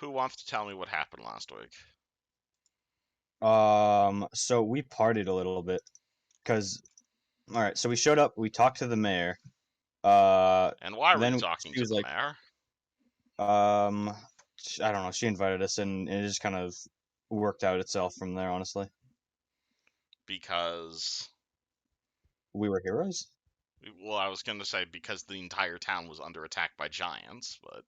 who wants to tell me what happened last week? So we partied a little bit, cause all right. So we showed up. We talked to the mayor. And why were you Then talking she to was the like, mayor? I don't know. She invited us, and it just kind of worked out itself from there. Honestly, Because, we were heroes. well, I was going to say because the entire town was under attack by giants, but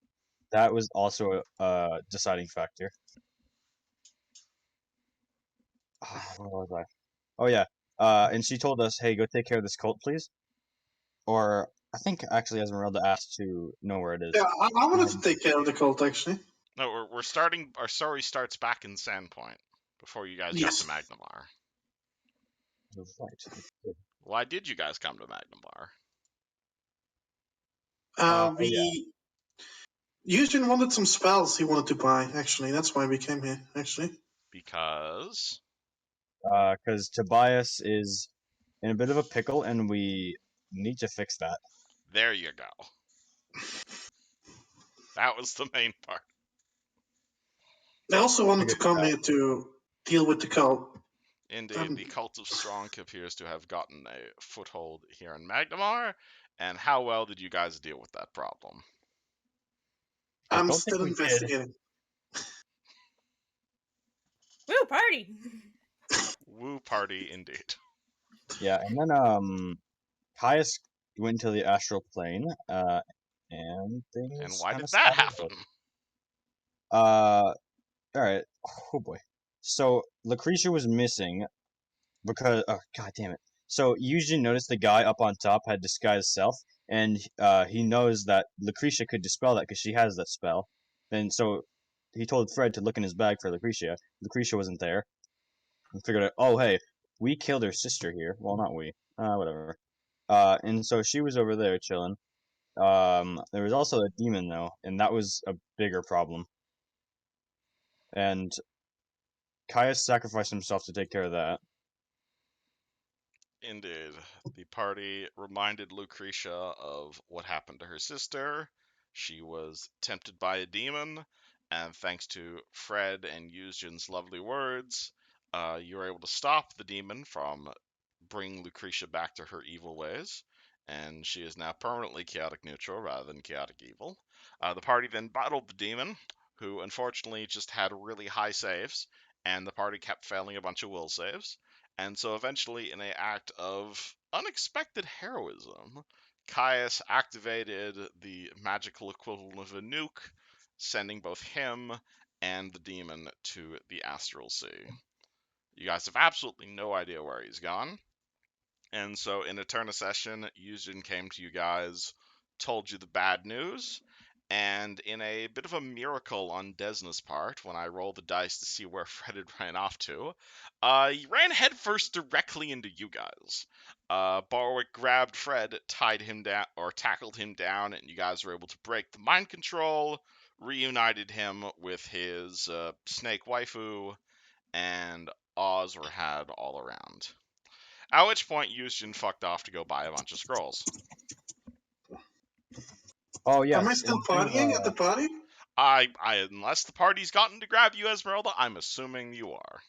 That was also a deciding factor. Where was I? Oh yeah. And she told us, "Hey, go take care of this cult, please." Or I think actually Esmeralda asked to know where it is. Yeah, I wanted to Um, take care of the cult, actually. no, we're starting. Our story starts back in Sandpoint before you guys got to Yes. Magnamar. right. Why did you guys come to Magnamar? Oh yeah. We Eugene wanted some spells he wanted to buy, actually. That's why we came here, actually. Because Because Tobias is in a bit of a pickle, and we need to fix that. there you go. That was the main part. I also wanted to Figured come it out. here to deal with the cult. Indeed, the cult of Stronk appears to have gotten a foothold here in Magnamar. And how well did you guys deal with that problem? I I'm don't think still we did. investigating. Woo, party! Woo party, indeed. Yeah, and then Caius went to the astral plane, and things And why kind did of that spiraled. happen? All right. Oh boy. So Lucretia was missing because god damn it. So Eugene noticed the guy up on top had disguised self, and he knows that Lucretia could dispel that because she has that spell. And so he told Fred to look in his bag for Lucretia. Lucretia wasn't there. And figured out, oh hey, we killed her sister here. Well, not we. Whatever. And so she was over there chilling. There was also a demon though, and that was a bigger problem. And Caius sacrificed himself to take care of that. Indeed. The party reminded Lucretia of what happened to her sister. She was tempted by a demon, and thanks to Fred and Eugene's lovely words, you were able to stop the demon from bringing Lucretia back to her evil ways, and she is now permanently chaotic neutral rather than chaotic evil. The party then battled the demon, who unfortunately just had really high saves, and the party kept failing a bunch of will saves. And so eventually, in an act of unexpected heroism, Caius activated the magical equivalent of a nuke, sending both him and the demon to the Astral Sea. You guys have absolutely no idea where he's gone. And so in Eternasession, Eugen came to you guys, told you the bad news, and in a bit of a miracle on Desna's part, when I rolled the dice to see where Fred had ran off to, he ran headfirst directly into you guys. Barwick grabbed Fred, tied him down, or tackled him down, and you guys were able to break the mind control, reunited him with his snake waifu, and Oz were had all around. At which point, Eugen fucked off to go buy a bunch of scrolls. Oh yes. Am I still partying at the party? Unless the party's gotten to grab you, Esmeralda, I'm assuming you are.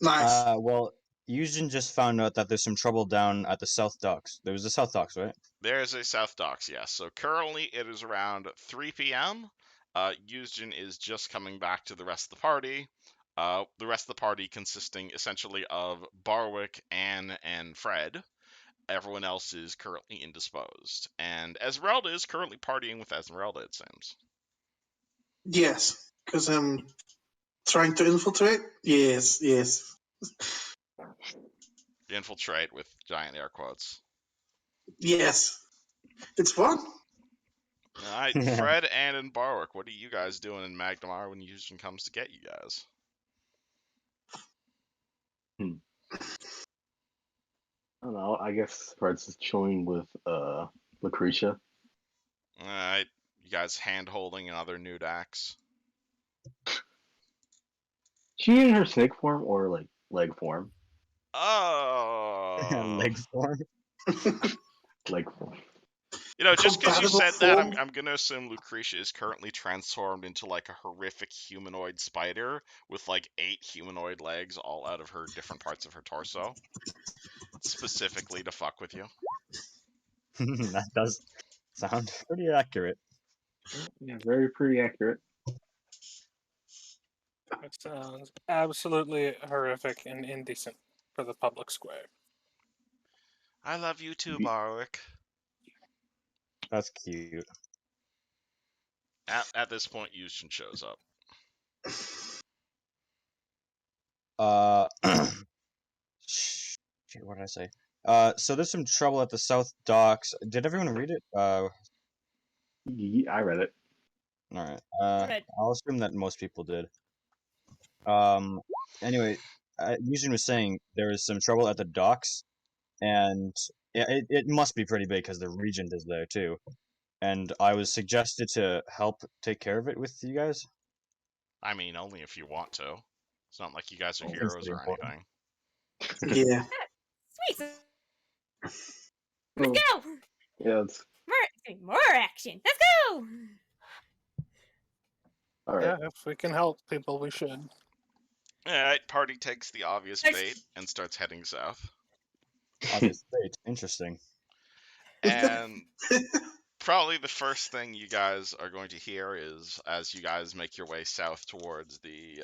Nice. Well, Eugen just found out that there's some trouble down at the South Docks. There was the South Docks, right? There's a South Docks, yes. So currently it is around 3 p.m. Eugen is just coming back to the rest of the party. The rest of the party consisting essentially of Barwick, Anne, and Fred. Everyone else is currently indisposed. And Esmeralda is currently partying with Esmeralda, it seems. Yes, because I'm trying to infiltrate. Yes. Infiltrate with giant air quotes. Yes. It's fun. Alright, Fred, Anne, and Barwick, what are you guys doing in Magnamar when Eugen comes to get you guys? I don't know. I guess Fred's just chilling with Lucretia. Alright, you guys hand holding another nude axe. She in her snake form or like leg form? Oh, Leg form. Leg form. Just because you compatible said that, form. I'm gonna assume Lucretia is currently transformed into like a horrific humanoid spider with like 8 humanoid legs all out of her different parts of her torso, specifically to fuck with you. That does sound pretty accurate. Yeah, very pretty accurate. It sounds absolutely horrific and indecent for the public square. I love you too, Barwick. That's cute. At this point, Yushin shows up. Shit, what did I say? So there's some trouble at the South Docks. Did everyone read it? I read it. All right. Right. I'll assume that most people did. Anyway, Yujin was saying there is some trouble at the docks, and yeah, it must be pretty big because the regent is there too. And I was suggested to help take care of it with you guys. I mean, only if you want to. It's not like you guys are Seems heroes pretty or important. anything. Yeah. Sweet. Well, Let's go. yeah, it's More action. Let's go. all right. Yeah, if we can help people, we should. Alright, party takes the obvious bait and starts heading south. Obvious fate. Interesting. And probably the first thing you guys are going to hear is, as you guys make your way south towards the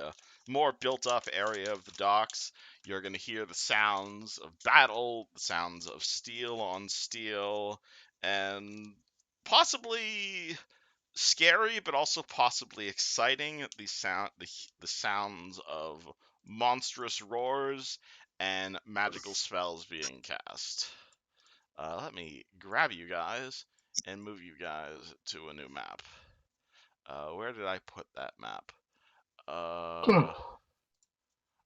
more built-up area of the docks, you're going to hear the sounds of battle, the sounds of steel on steel, and possibly scary, but also possibly exciting. The sounds of monstrous roars and magical spells being cast. Let me grab you guys and move you guys to a new map. Where did I put that map?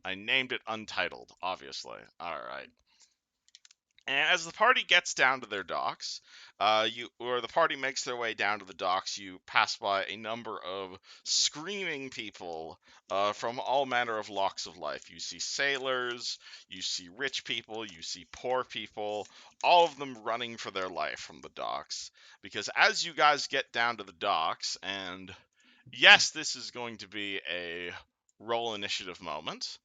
I named it Untitled, obviously. Alright. And as the party gets down to their docks, the party makes their way down to the docks, you pass by a number of screaming people from all manner of walks of life. You see sailors, you see rich people, you see poor people, all of them running for their life from the docks. Because as you guys get down to the docks, and yes, this is going to be a roll initiative moment.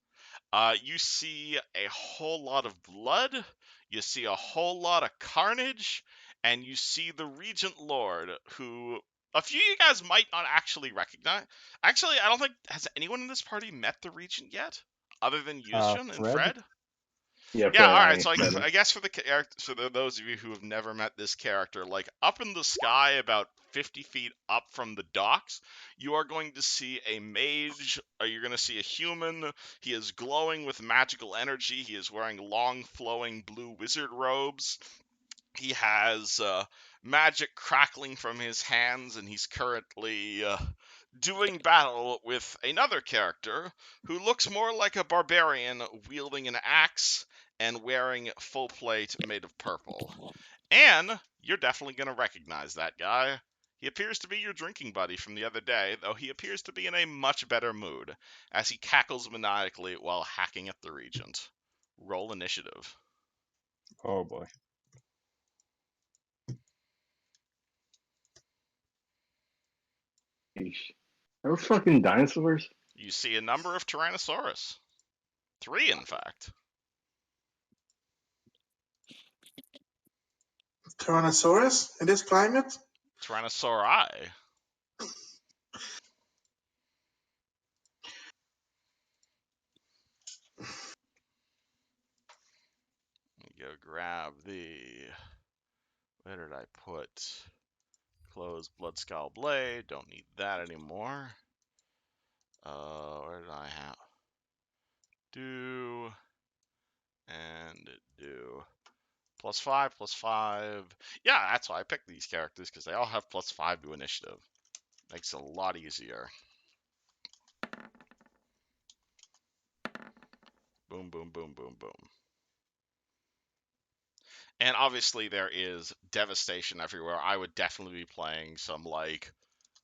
You see a whole lot of blood, you see a whole lot of carnage, and you see the Regent Lord, who a few of you guys might not actually recognize. Actually, I don't think, has anyone in this party met the Regent yet? Other than Yushin and Fred? Fred? Yeah, Yeah, all Fred, right. So Fred. I guess for those of you who have never met this character, like up in the sky, about 50 feet up from the docks, you are going to see a mage. Or you're going to see a human. He is glowing with magical energy. He is wearing long, flowing blue wizard robes. He has magic crackling from his hands, and he's currently doing battle with another character who looks more like a barbarian wielding an axe and wearing full plate made of purple. And you're definitely going to recognize that guy. He appears to be your drinking buddy from the other day, though he appears to be in a much better mood, as he cackles maniacally while hacking at the Regent. Roll initiative. Oh boy. Yeesh. Are we fucking dinosaurs? You see a number of Tyrannosaurus. 3, in fact. Tyrannosaurus in this climate? Tyrannosauri. Let me go grab the... Where did I put... Close Blood Skull Blade. Don't need that anymore. Where did I have... Do... And do... +5, +5. Yeah, that's why I picked these characters, because they all have +5 to initiative. Makes it a lot easier. Boom, boom, boom, boom, boom. And obviously there is devastation everywhere. I would definitely be playing some, like,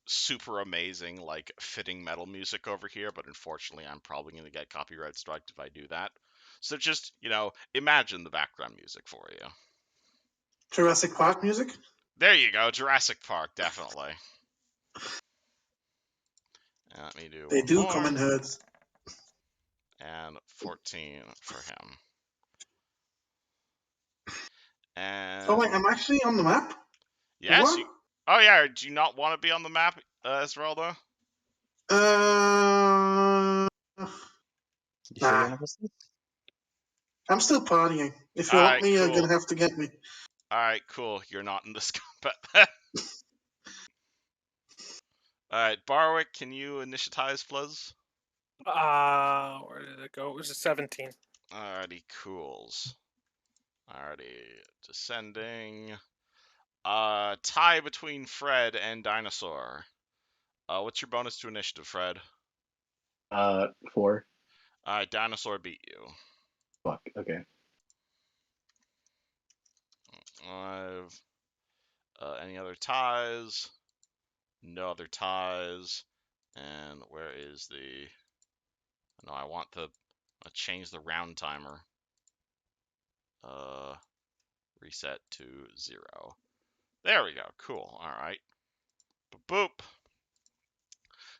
super amazing, like, fitting metal music over here, but unfortunately I'm probably going to get copyright striked if I do that. So just, imagine the background music for you. Jurassic Park music? There you go, Jurassic Park, definitely. And let me do They one do come more. in herds. And 14 for him. And Oh wait, I'm actually on the map. yes, What? oh yeah, do you not want to be on the map, Esmeralda? Uh, You sure you nah. want to visit? I'm still partying. If you want Alright, me, you're cool. gonna have to get me. Alright, cool. You're not in this combat then. Alright, Barwick, can you initiatize, please? Where did it go? It was a 17. Alrighty, cools. Alrighty, descending. Tie between Fred and Dinosaur. What's your bonus to initiative, Fred? 4. Alright, Dinosaur beat you. Fuck. Okay. 5. Any other ties? No other ties. And where is the... No, I want to change the round timer. Reset to 0. There we go. Cool. All right. Boop.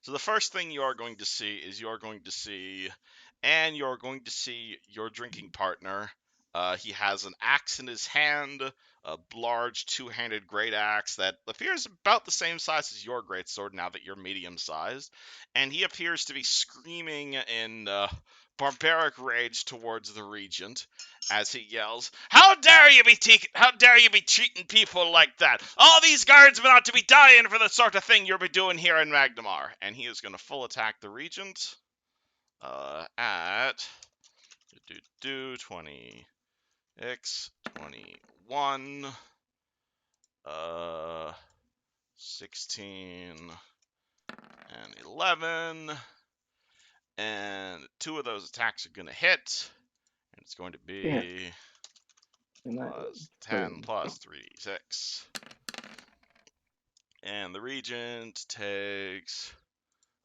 So the first thing you are going to see is you're going to see your drinking partner. He has an axe in his hand, a large two-handed great axe that appears about the same size as your greatsword now that you're medium-sized, and he appears to be screaming in barbaric rage towards the regent as he yells, how dare you be treating people like that? All these guardsmen ought to be dying for the sort of thing you'll be doing here in Magnamar." And he is going to full attack the regent at 20 x 21 16 and 11, and 2 of those attacks are going to hit, and it's going to Yeah. be And that, plus 10 plus 3, 6. And the regent takes...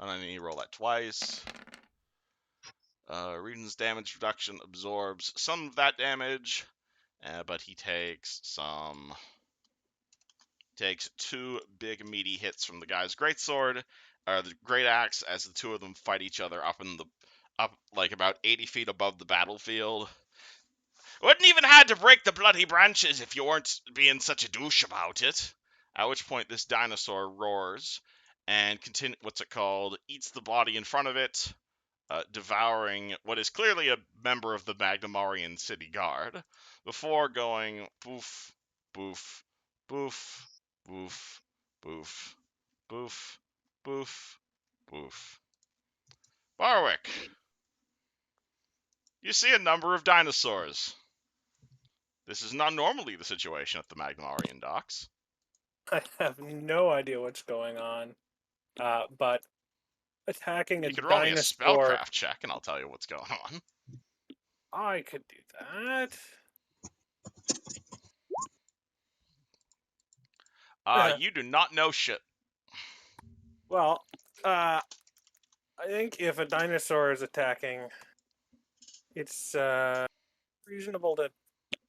And I need to roll that twice. Regent's damage reduction absorbs some of that damage, but he takes 2 big meaty hits from the guy's greatsword, or the great axe, as the 2 of them fight each other up like about 80 feet above the battlefield. Wouldn't even had to break the bloody branches if you weren't being such a douche about it. At which point this dinosaur roars and eats the body in front of it, devouring what is clearly a member of the Magnamarian city guard, before going boof, boof, boof, boof, boof, boof, boof, boof. Barwick, you see a number of dinosaurs. This is not normally the situation at the Magnamarian docks. I have no idea what's going on. But attacking a You could roll me a dinosaur... spellcraft check, and I'll tell you what's going on. I could do that. You do not know shit. Well, I think if a dinosaur is attacking, it's reasonable to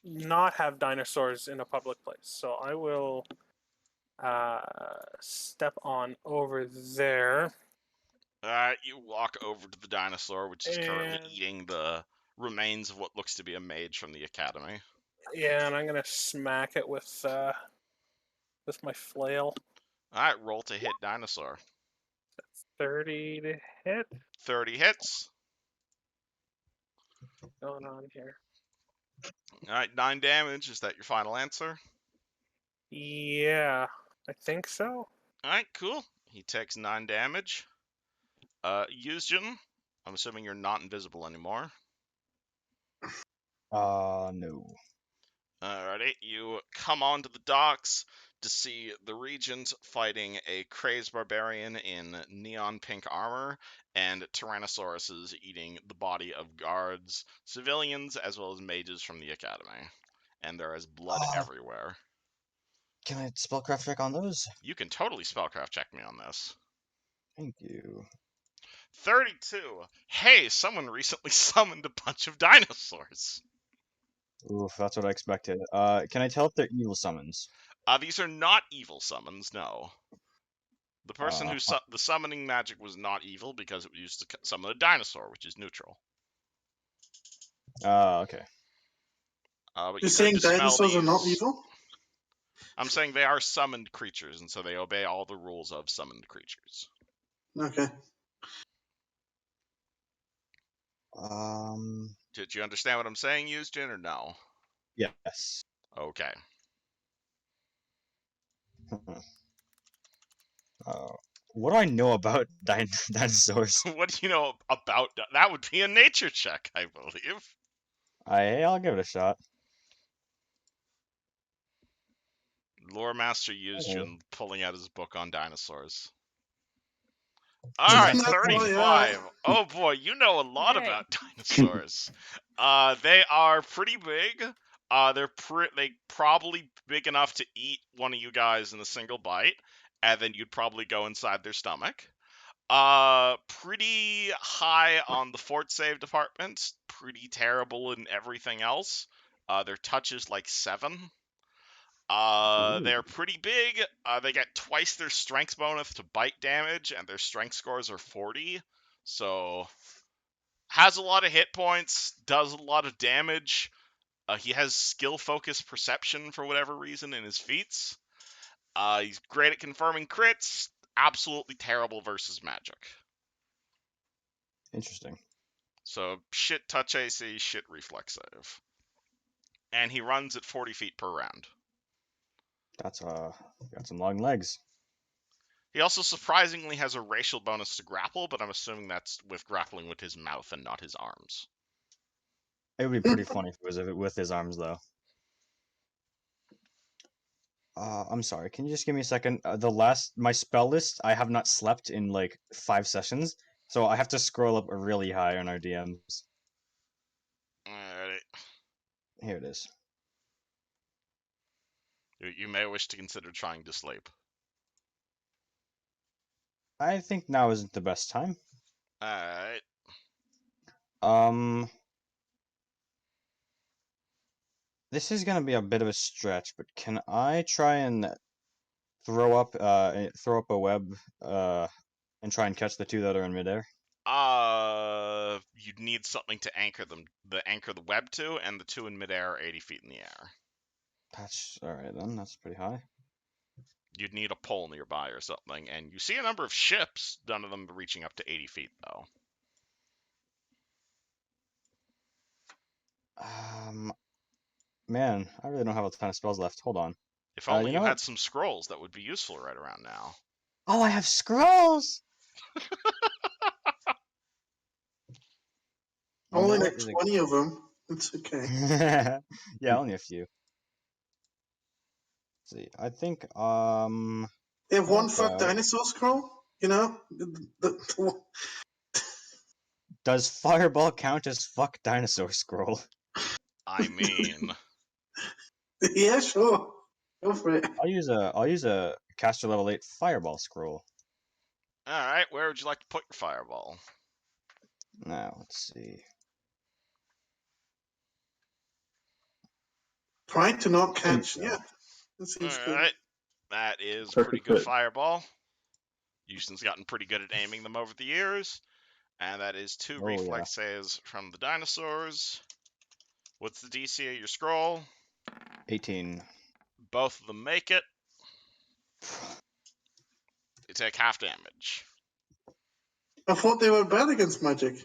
not have dinosaurs in a public place. So I will step on over there. You walk over to the dinosaur, which is currently And... eating the remains of what looks to be a mage from the academy. Yeah, and I'm gonna smack it with my flail. Alright, roll to hit dinosaur. 30 to hit. 30 hits. What's going on here? Alright, 9 damage. Is that your final answer? Yeah, I think so. Alright, cool. He takes 9 damage. Yuzjin, I'm assuming you're not invisible anymore. No. Alrighty, you come onto the docks to see the regent fighting a crazed barbarian in neon pink armor, and Tyrannosauruses eating the body of guards, civilians, as well as mages from the academy. And there is blood everywhere. Can I spellcraft check on those? You can totally spellcraft check me on this. Thank you. 32. Hey, someone recently summoned a bunch of dinosaurs. Oof, that's what I expected. Can I tell if they're evil summons? These are not evil summons, no. The person who the summoning magic was not evil because it was used to summon a dinosaur, which is neutral. Okay. But You're you could saying dispel dinosaurs are not these. evil? I'm saying they are summoned creatures, and so they obey all the rules of summoned creatures. Okay. Did you understand what I'm saying, Eugene, or no? Yes. Okay. What do I know about dinosaurs? What do you know about that? Would be a nature check, I believe. I'll give it a shot. Lore Master Okay. Eugene pulling out his book on dinosaurs. All right, That's why, 35. Oh boy, you know a lot Alright. about dinosaurs. They are pretty big. They probably big enough to eat one of you guys in a single bite, and then you'd probably go inside their stomach. Pretty high on the fort save department. Pretty terrible in everything else. Their touch is like 7. They're pretty big. They get twice their strength bonus to bite damage, and their strength scores are 40. So, has a lot of hit points, does a lot of damage. He has skill focused perception for whatever reason in his feats. He's great at confirming crits. Absolutely terrible versus magic. Interesting. So, shit touch AC, shit reflex save. And he runs at 40 feet per round. That's got some long legs. He also surprisingly has a racial bonus to grapple, but I'm assuming that's with grappling with his mouth and not his arms. It would be pretty funny if it was with his arms, though. I'm sorry. Can you just give me a second? My spell list, I have not slept in like 5 sessions, so I have to scroll up really high on our DMs. Alright. Here it is. You may wish to consider trying to sleep. I think now isn't the best time. Alright. This is gonna be a bit of a stretch, but can I try and throw up a web and try and catch the 2 that are in midair? You'd need something to anchor them, anchor the web to, and the 2 in midair are 80 feet in the air. That's alright then. That's pretty high. You'd need a pole nearby or something, and you see a number of ships, none of them reaching up to 80 feet, though. Man, I really don't have a ton of spells left. Hold on. If only You you know had what? some scrolls, that would be useful right around now. Oh, I have scrolls! Only know like what? 20 of them. It's okay. Yeah, only a few. Let's see, I think They have one about- fuck dinosaur scroll, you know? does Fireball count as fuck dinosaur scroll? I mean, Yeah, sure. Go for it. I'll use a caster level 8 Fireball scroll. alright, where would you like to put your fireball? Now, let's see. Trying to not There you catch. go. Yeah, that seems good. Alright, that is Perfect pretty good fit. fireball. Houston's gotten pretty good at aiming them over the years. And that is 2 Oh, reflex saves from the dinosaurs. What's the DC of your scroll? 18. Both of them make it. You take half damage. I thought they were bad against magic.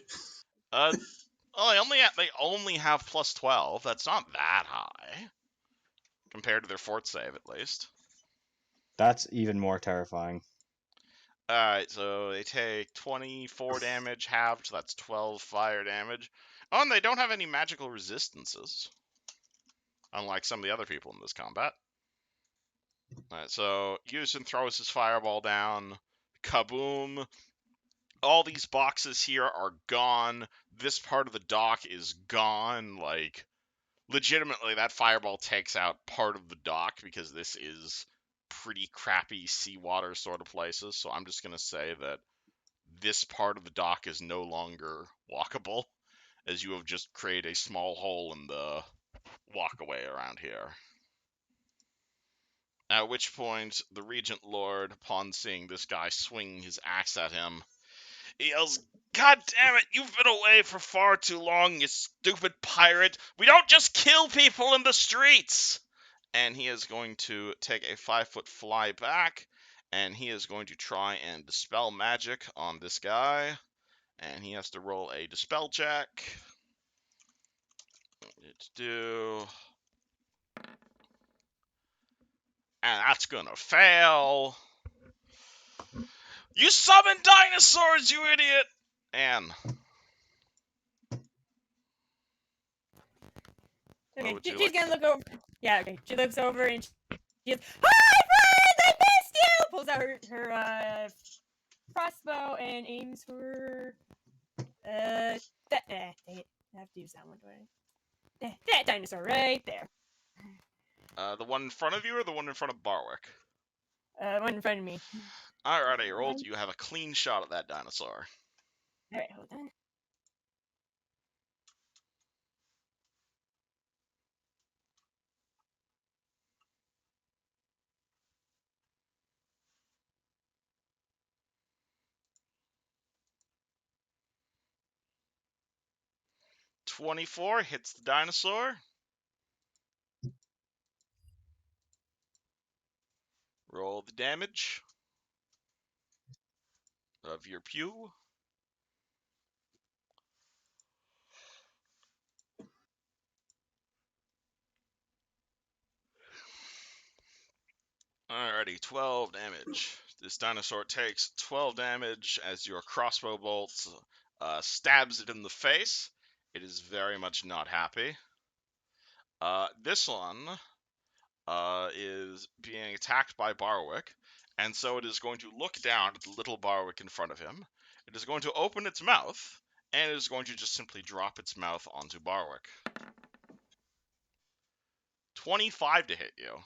Well, they only have plus 12. That's not that high compared to their fort save, at least. That's even more terrifying. Alright, so they take 24 damage halved, so that's 12 fire damage. Oh, and they don't have any magical resistances, unlike some of the other people in this combat. Alright, so Houston throws his fireball down. Kaboom. All these boxes here are gone. This part of the dock is gone. Like, legitimately, that fireball takes out part of the dock because this is pretty crappy seawater sort of places. So I'm just going to say that this part of the dock is no longer walkable, as you have just created a small hole in the walkaway around here. At which point, the Regent Lord, upon seeing this guy swing his axe at him, he yells, "God damn it, you've been away for far too long, you stupid pirate! We don't just kill people in the streets!" And he is going to take a 5-foot fly back, and he is going to try and dispel magic on this guy. And he has to roll a dispel check. Let's do. And that's gonna fail. You summon dinosaurs, you idiot! And Okay, would you she's like gonna look over. Yeah, okay. She looks over and she's, "Hi, friends! I missed you!" Pulls out her crossbow and aims for dang it. I have to use that one, do I? That dinosaur right there. the one in front of you or the one in front of Barwick? One in front of me. Alrighty, roll. You have a clean shot at that dinosaur. Alright, hold on. .24 hits the dinosaur. Roll the damage of your pew. Alrighty, 12 damage. This dinosaur takes 12 damage as your crossbow bolt stabs it in the face. It is very much not happy. This one is being attacked by Barwick, and so it is going to look down at the little Barwick in front of him. It is going to open its mouth, and it is going to just simply drop its mouth onto Barwick. 25 to hit you.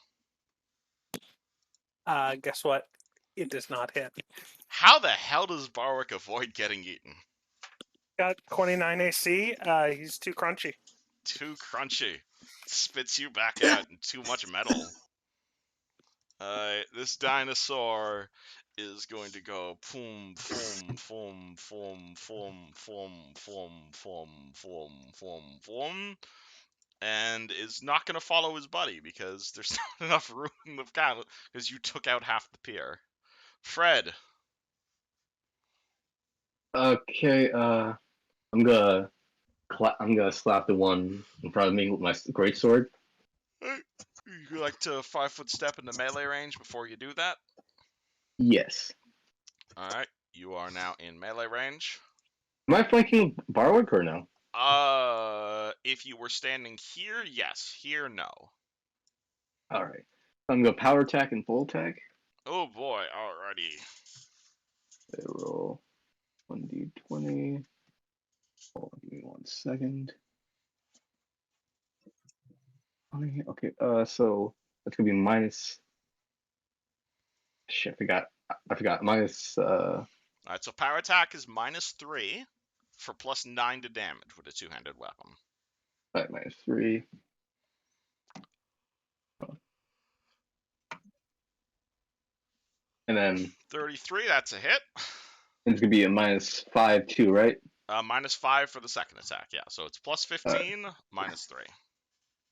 Guess what? It does not hit. How the hell does Barwick avoid getting eaten? Got 29 AC. He's too crunchy. Too crunchy. Spits you back out and too much metal. This dinosaur is going to go boom, boom, boom, boom, boom, boom, boom, boom, boom, boom, boom, and is not going to follow his buddy because there's not enough room in the camel because you took out half the pier. Fred. Okay, I'm gonna slap the one in front of me with my greatsword. You like to 5-foot step into melee range before you do that? Yes. Alright, you are now in melee range. Am I flanking Barwick or no? If you were standing here, yes. Here, no. Alright. I'm gonna power attack and full attack. Oh boy, alrighty. I roll 1d20. Hold on, give me 1 second. Okay, so that's gonna be minus. Shit, I forgot. Minus. Alright, so power attack is -3 for +9 to damage with a two-handed weapon. Alright, minus 3. And then 33, that's a hit. it's gonna be a minus 5 too, right? -5 for the second attack, yeah. So it's +15, -3.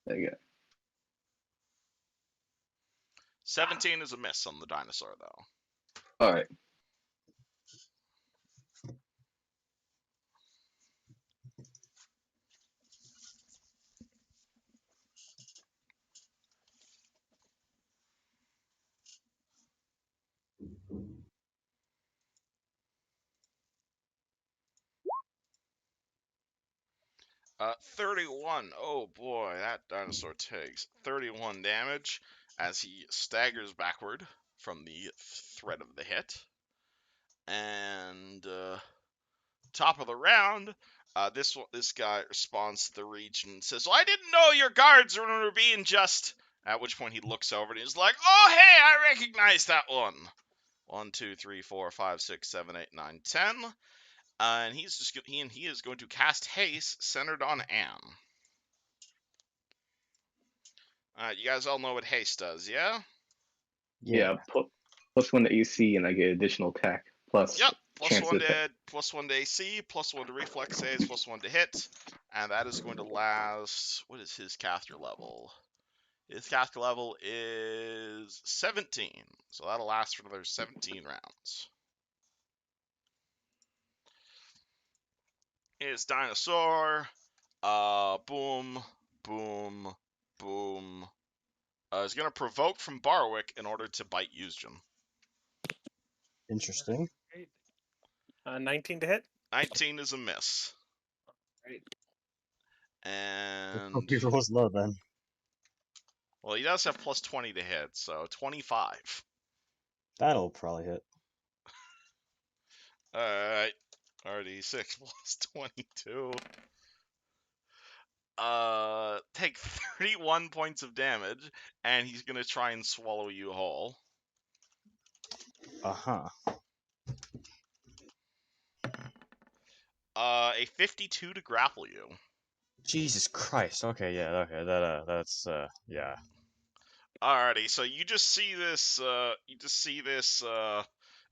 There you go. 17 is a miss on the dinosaur, though. Alright. Uh, 31. Oh boy, that dinosaur takes 31 damage as he staggers backward from the threat of the hit. And top of the round, this guy responds to the region and says, "Well, I didn't know your guards were being just." At which point he looks over and he's like, "Oh, hey, I recognize that one." 1, 2, 3, 4, 5, 6, 7, 8, 9, 10. And he is going to cast haste centered on Anne. You guys all know what haste does, yeah? Yeah, +1 to AC, and I get additional attack plus Yep, chance to attack. +1 to AC, +1 to reflex saves, +1 to hit, and that is going to last. What is his caster level? His caster level is 17, so that'll last for another 17 rounds. It's Dinosaur. Boom, boom, boom. Is gonna provoke from Barwick in order to bite Yuzjin. Interesting. 19 to hit. 19 is a miss. Right. And He rolls low then. well, he does have +20 to hit, so 25. That'll probably hit. Alright. RD6 +22. Take 31 points of damage, and he's gonna try and swallow you whole. Uh-huh. A 52 to grapple you. Jesus Christ. Okay, yeah, okay. That's yeah. Alrighty, so you just see this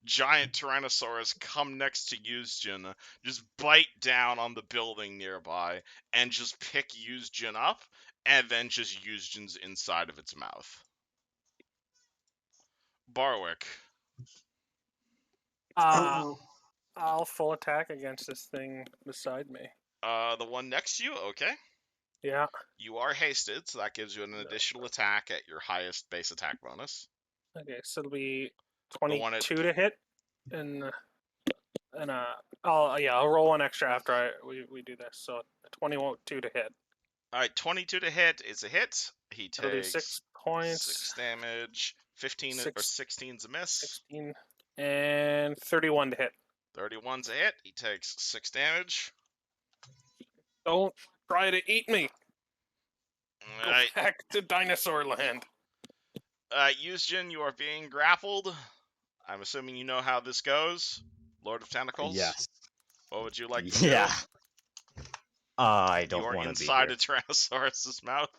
giant Tyrannosaurus come next to Yuzjin, just bite down on the building nearby, and just pick Yuzjin up, and then just Yuzjin's inside of its mouth. Barwick. Oh, I'll full attack against this thing beside me. The one next to you, okay. Yeah. You are hasted, so that gives you an additional attack at your highest base attack bonus. Okay, so it'll be The one 22 to hit, and I'll roll one extra after we do this. So 22 to hit. Alright, 22 to hit is a hit. He It'll do takes 6 points. 6 damage. 15 or 16's a miss. 16 and 31 to hit. 31's a hit. He takes 6 damage. Don't try to eat me. Go Alright. back to dinosaur land. Yuzjin, you are being grappled. I'm assuming you know how this goes. Lord of Tentacles? Yes. What would you like to do? Yeah. I You don't are want to be inside here. a Tyrannosaurus's mouth.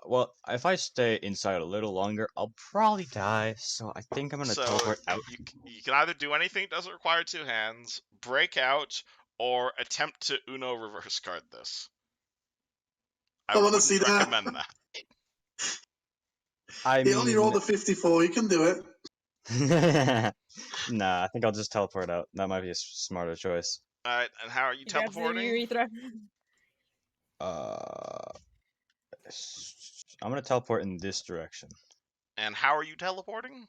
Well, if I stay inside a little longer, I'll probably die. So I think I'm gonna So teleport out. you can either do anything that doesn't require 2 hands, break out, or attempt to Uno reverse card this. I I wanna wouldn't see that. recommend that. I he only rolled a 54. You can do it. Nah, I think I'll just teleport out. That might be a smarter choice. Alright, and how are you He grabs the teleporting? urethra. I'm gonna teleport in this direction. And how are you teleporting?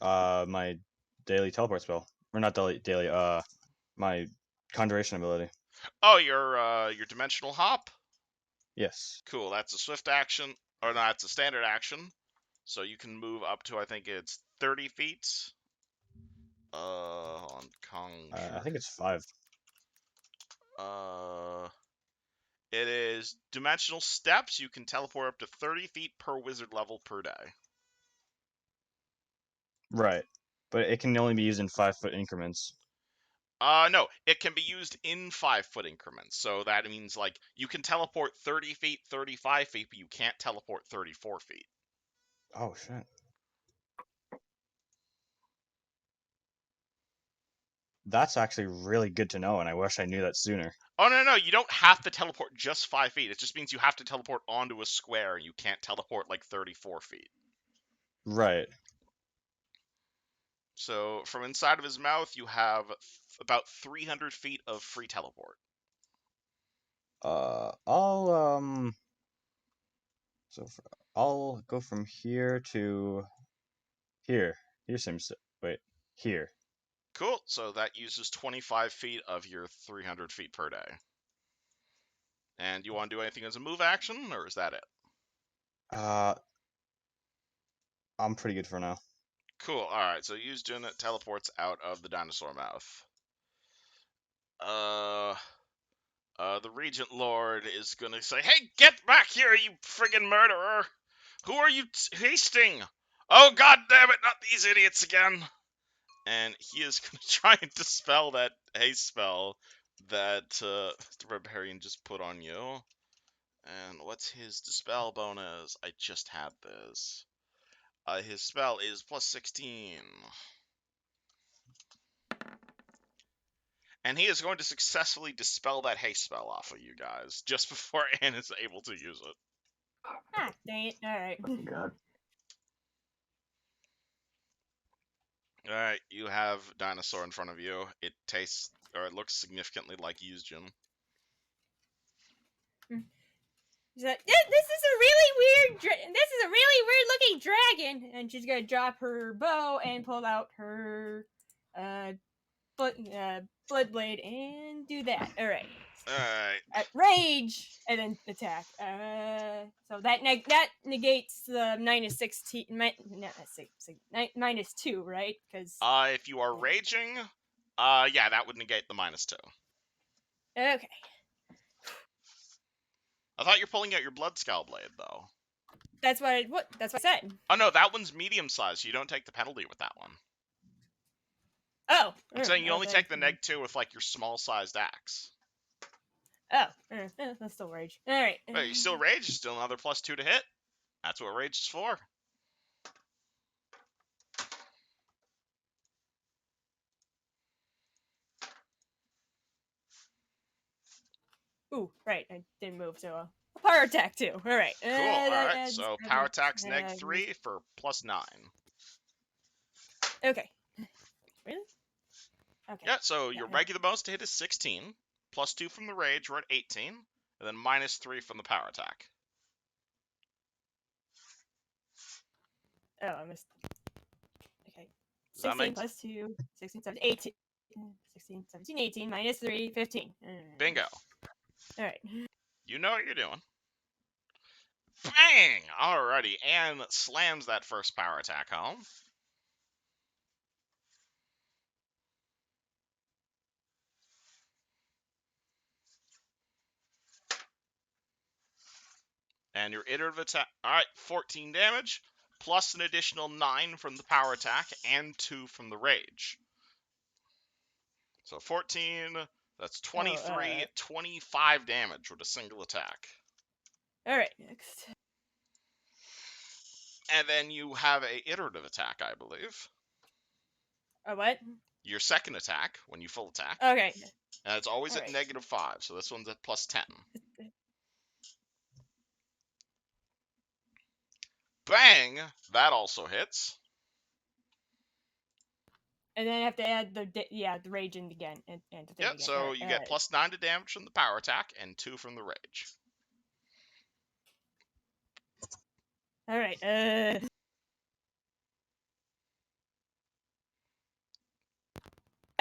My daily teleport spell, or not daily. My conjuration ability. Oh, your dimensional hop? Yes. Cool, that's a swift action. Or no, it's a standard action. So you can move up to, I think it's 30 feet. On I think it's 5. It is dimensional steps. You can teleport up to 30 feet per wizard level per day. Right, but it can only be used in 5-foot increments. No, it can be used in 5-foot increments. So that means, like, you can teleport 30 feet, 35 feet, but you can't teleport 34 feet. Oh, shit. That's actually really good to know, and I wish I knew that sooner. Oh, no, you don't have to teleport just 5 feet. It just means you have to teleport onto a square, and you can't teleport, like, 34 feet. Right. So from inside of his mouth, you have about 300 feet of free teleport. I'll go from here to here. Here seems wait, here. Cool. So that uses 25 feet of your 300 feet per day. And you want to do anything as a move action, or is that it? I'm pretty good for now. Cool. All right. So Yuzjin teleports out of the dinosaur mouth. The Regent Lord is gonna say, "Hey, get back here, you friggin' murderer! Who are you hasting? Oh, god damn it, not these idiots again!" And he is gonna try and dispel that haste spell that the barbarian just put on you. And what's his dispel bonus? I just had this. His spell is plus 16. And he is going to successfully dispel that haste spell off of you guys just before Anne is able to use it. Ah, dang it. Alright. Oh God. Alright, you have dinosaur in front of you. It tastes, or it looks significantly like used gin. She's like, this is a really weird, this is a really weird looking dragon. And she's gonna drop her bow and pull out her, blood blade and do that. Alright. Alright. Rage and then attack. So that negates the minus 16, minus 2, right? Because If you are raging, yeah, that would negate the minus 2. okay. I thought you're pulling out your blood scowl blade, though. That's what I said. Oh no, that one's medium size, so you don't take the penalty with that one. Oh, I'm saying you only okay. take the neg 2 with, like, your small-sized axe. Oh, that's still rage. All right. Wait, you still rage? You're still another plus 2 to hit. That's what rage is for. Ooh, right. I didn't move, so power attack too. All right. Cool. Alright, so power attack's neg 3 for plus 9. Okay. Really? Okay. Yeah, so your Yeah. regular bonus to hit is 16. Plus 2 from the rage, we're at 18. And then minus 3 from the power attack. Oh, I missed. Okay. Does that 16 make plus 2, 16, 17, 18. 16, 17, 18, minus 3, 15. Bingo. All right. You know what you're doing. Bang! Alrighty, Anne slams that first power attack home. And your iterative attack, alright, 14 damage, plus an additional 9 from the power attack, and 2 from the rage. So 14, that's 23, 25 damage with a single attack. All right. Next. And then you have a iterative attack, I believe. A what? Your second attack, when you full attack. Okay. And it's always at Alright. negative 5, so this one's at plus 10. Bang! That also hits. And then I have to add the rage in again and the thing Yeah, again. so you get plus 9 to damage from the power attack and 2 from the rage. All right. I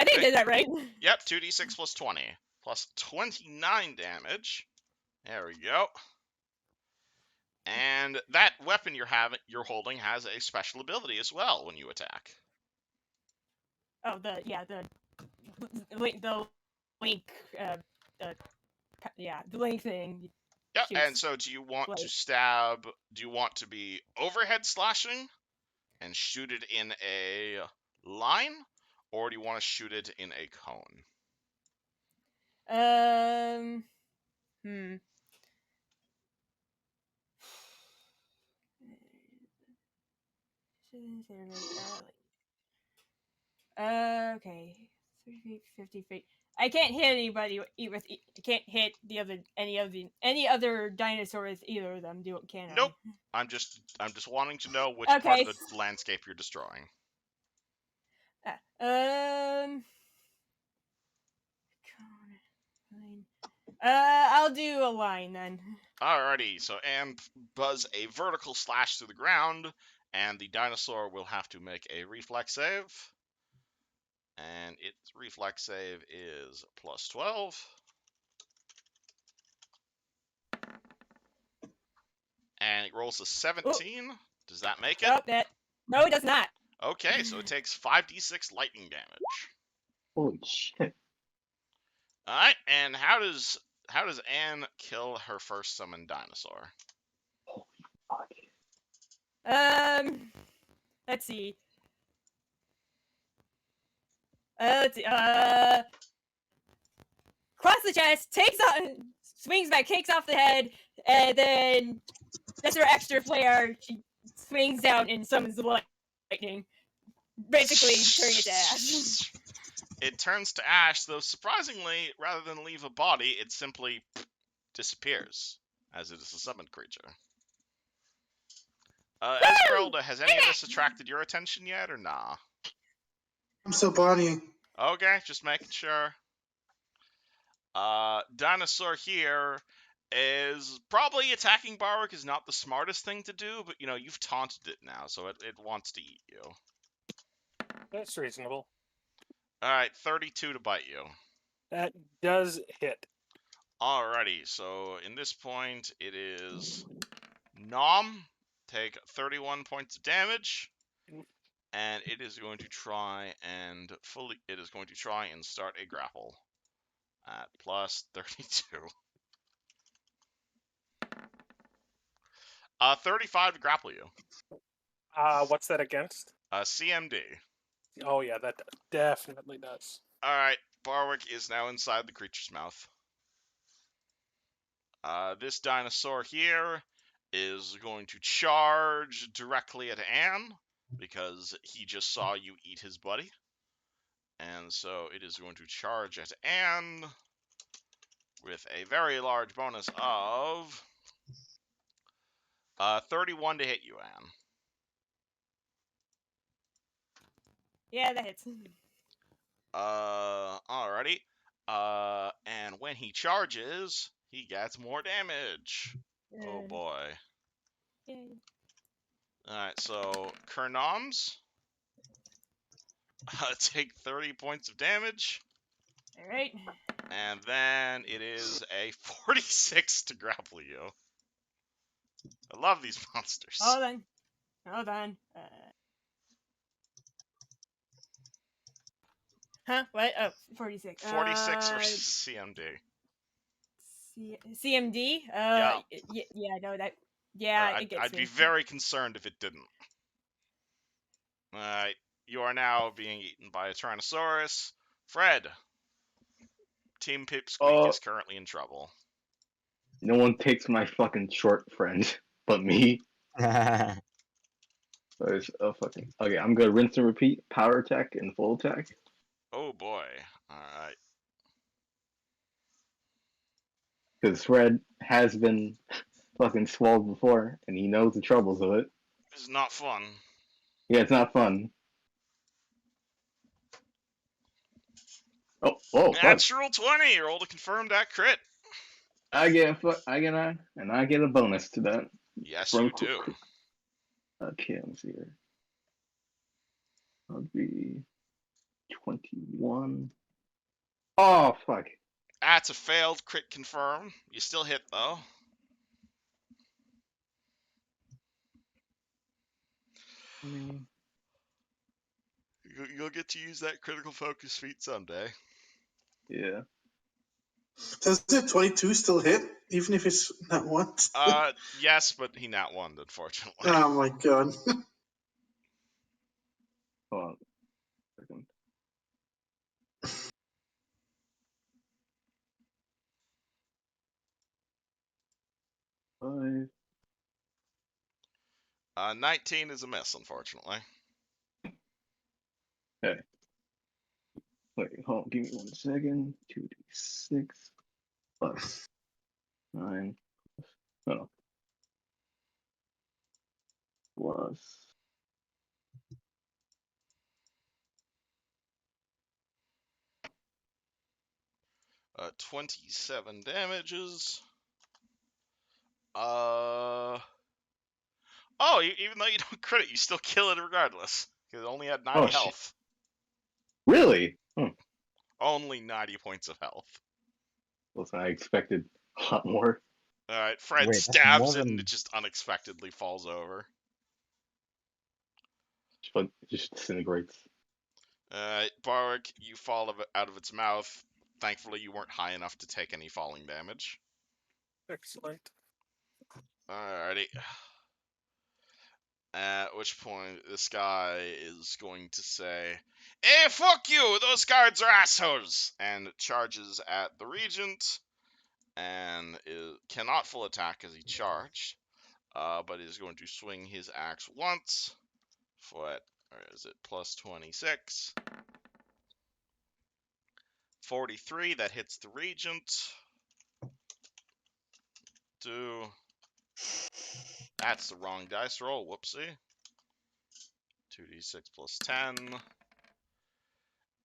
think I did that right. Yep, 2d6 plus 20. Plus 29 damage. There we go. And that weapon you're holding has a special ability as well when you attack. Oh, the link, the link thing. Yep, Shoots and so do you want to light. stab, do you want to be overhead slashing and shoot it in a line, or do you want to shoot it in a cone? Okay. 30 feet, 50 feet. I can't hit anybody with. I can't hit any other dinosaur with either of them. Can I? Nope. I'm just wanting to know which Okay. part of the landscape you're destroying. I'll do a line then. Alrighty, so Anne buzz a vertical slash through the ground, and the dinosaur will have to make a reflex save. And its reflex save is plus 12. And it rolls a 17. Ooh. Does that make it? No, it does not. Okay, so it takes 5d6 lightning damage. Holy shit. Alright, and how does Anne kill her first summoned dinosaur? Holy fuck. Let's see. Cross the chest, swings back, takes off the head, And then that's her extra flare. She swings down and summons the lightning, basically turning it to ash. It turns to ash, though surprisingly, rather than leave a body, it simply disappears, as it is a summoned creature. Esmeralda, has any of this attracted your attention yet, or nah? I'm still bodying. Okay, just making sure. Dinosaur here is probably attacking Barwick is not the smartest thing to do, but you've taunted it now, so it wants to eat you. That's reasonable. Alright, 32 to bite you. That does hit. Alrighty, so in this point, it is Nom, take 31 points of damage, and it is going to try and start a grapple at plus 32. 35 to grapple you. What's that against? CMD. Oh yeah, that definitely does. Alright, Barwick is now inside the creature's mouth. This dinosaur here is going to charge directly at Anne, because he just saw you eat his buddy. And so it is going to charge at Anne with a very large bonus of 31 to hit you, Anne. Yeah, that hits. Alrighty. And when he charges, he gets more damage. Oh boy. Yay. Alright, so Kernoms take 30 points of damage. Alright. And then it is a 46 to grapple you. I love these monsters. Hold on. Huh? What? Oh, 46. 46 versus CMD. CMD? Yeah. Yeah, no, that... Yeah, it gets I'd me. be very concerned if it didn't. Alright, you are now being eaten by a Tyrannosaurus. Fred, Team Pipsqueak is currently in trouble. No one takes my fucking short friend but me. So it's fucking... Okay, I'm gonna rinse and repeat. Power attack and full attack. Oh boy. Alright. Because Fred has been fucking swallowed before, and he knows the troubles of it. It's not fun. Yeah, it's not fun. Oh, fuck. Natural 20! Roll to confirm that crit. I get a bonus to that. Yes, From you do. Okay, let's see here. That'll be 21. Oh, fuck. That's a failed crit confirm. You still hit, though. You'll get to use that critical focus feat someday. Yeah. Does the 22 still hit, even if it's not once? Yes, but he not won, unfortunately. Oh my god. Hold on a second. Five. 19 is a miss, unfortunately. Okay. Wait, hold on. Give me 1 second. 2d6 plus 9. No. Plus. 27 damages. Oh, even though you don't crit it, you still kill it regardless. Because it only had 90 health. Really? Only 90 points of health. Listen, I expected a lot more. Alright, Fred Wait, that's stabs more it and than- it just unexpectedly falls over. But it just disintegrates. Barwick, you fall out of its mouth. Thankfully, you weren't high enough to take any falling damage. Excellent. Alrighty. At which point, this guy is going to say, "Hey, fuck you! Those guards are assholes!" And charges at the Regent. and cannot full attack because he charged. But is going to swing his axe once for it. Or is it plus 26? 43, that hits the Regent. That's the wrong dice roll, whoopsie. 2d6 plus 10.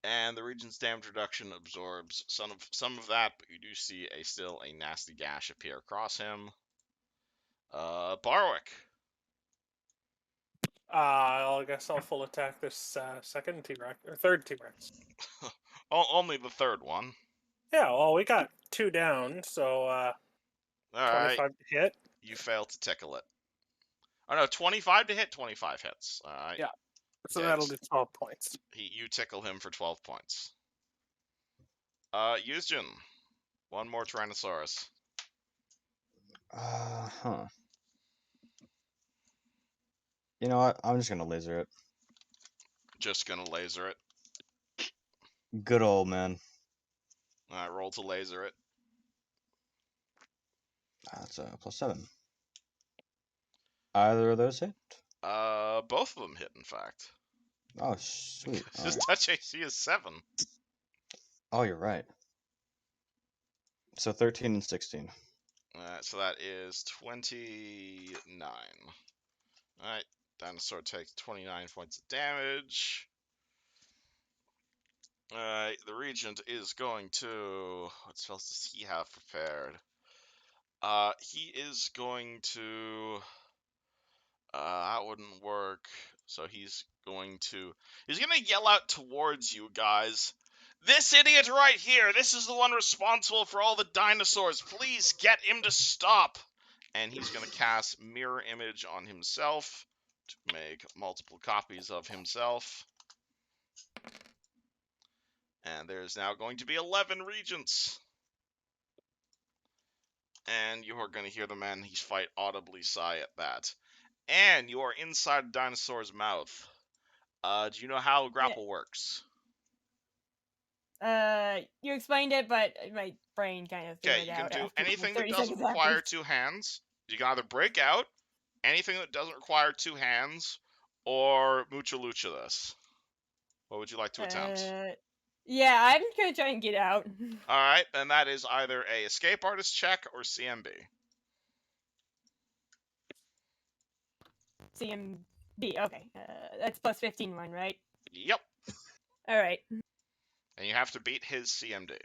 And the Regent's damage reduction absorbs some of that, but you do see still a nasty gash appear across him. Barwick. I guess I'll full attack this second T-Rex, or third T-Rex. Only the third one. Yeah, well, we got 2 down, so Alright, 25 to hit. you fail to tickle it. Oh no, 25 to hit, 25 hits. Alright. Yeah. So Yeah, that'll do 12 points. You tickle him for 12 points. Yuzjin. One more Tyrannosaurus. Huh. You know what? I'm just gonna laser it. Just gonna laser it. Good old man. Alright, roll to laser it. That's a +7. Either of those hit? Both of them hit, in fact. Oh, sweet. His Alright. touch AC is 7. Oh, you're right. So 13 and 16. So that is 29. Alright, dinosaur takes 29 points of damage. Alright, the Regent is going to... What spells does he have prepared? He is going to... that wouldn't work. So he's going to yell out towards you guys. This idiot right here, this is the one responsible for all the dinosaurs. Please get him to stop. And he's going to cast Mirror Image on himself to make multiple copies of himself. And there's now going to be 11 regents. And you are going to hear the men he fight audibly sigh at that. And you are inside the dinosaur's mouth. Do you know how grapple works? You explained it, but my brain kind of Okay, figured you it can out do after anything 30 that doesn't seconds require after. 2 hands. You can either break out, anything that doesn't require 2 hands, or Mucha Lucha this. What would you like to attempt? Yeah, I'm gonna try and get out. Alright, then that is either a escape artist check or CMB. CMB, okay. That's plus 15 one, right? Yep. Alright. And you have to beat his CMD.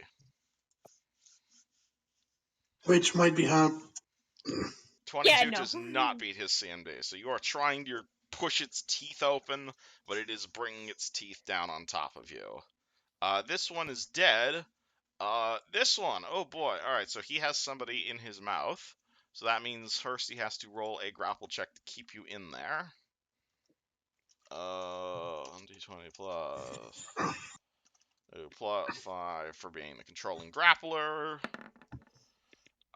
Which might be hard. 22 no. does not beat his CMD, so you are trying to push its teeth open, but it is bringing its teeth down on top of you. This one is dead. This one, oh boy. Alright, so he has somebody in his mouth. So that means first he has to roll a grapple check to keep you in there. 1d20 plus 5 for being the controlling grappler.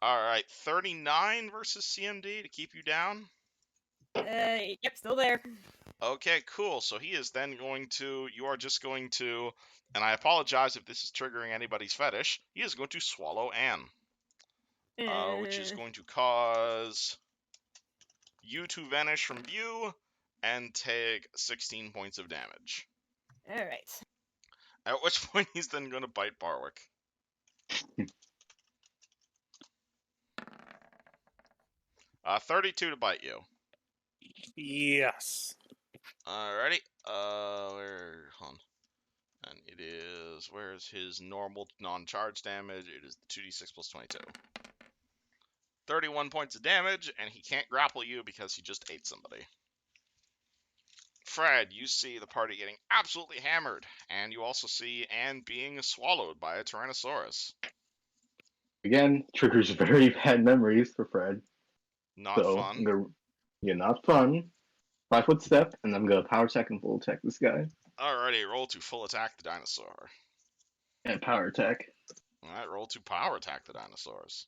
Alright, 39 versus CMD to keep you down. Yep, still there. Okay, cool. So he is then going to, you are just going to, and I apologize if this is triggering anybody's fetish, he is going to swallow Anne. Which is going to cause you to vanish from view and take 16 points of damage. Alright. At which point he's then going to bite Barwick. 32 to bite you. Yes. Alrighty. Hold on. And it is, where's his normal non-charge damage? It is 2d6 plus 22. 31 points of damage, and he can't grapple you because he just ate somebody. Fred, you see the party getting absolutely hammered, and you also see Anne being swallowed by a Tyrannosaurus. Again, triggers very bad memories for Fred. Not So fun. Yeah, not fun. 5-foot step, and I'm gonna power attack and full attack this guy. Alrighty, roll to full attack the dinosaur. And power attack. Alright, roll to power attack the dinosaurs.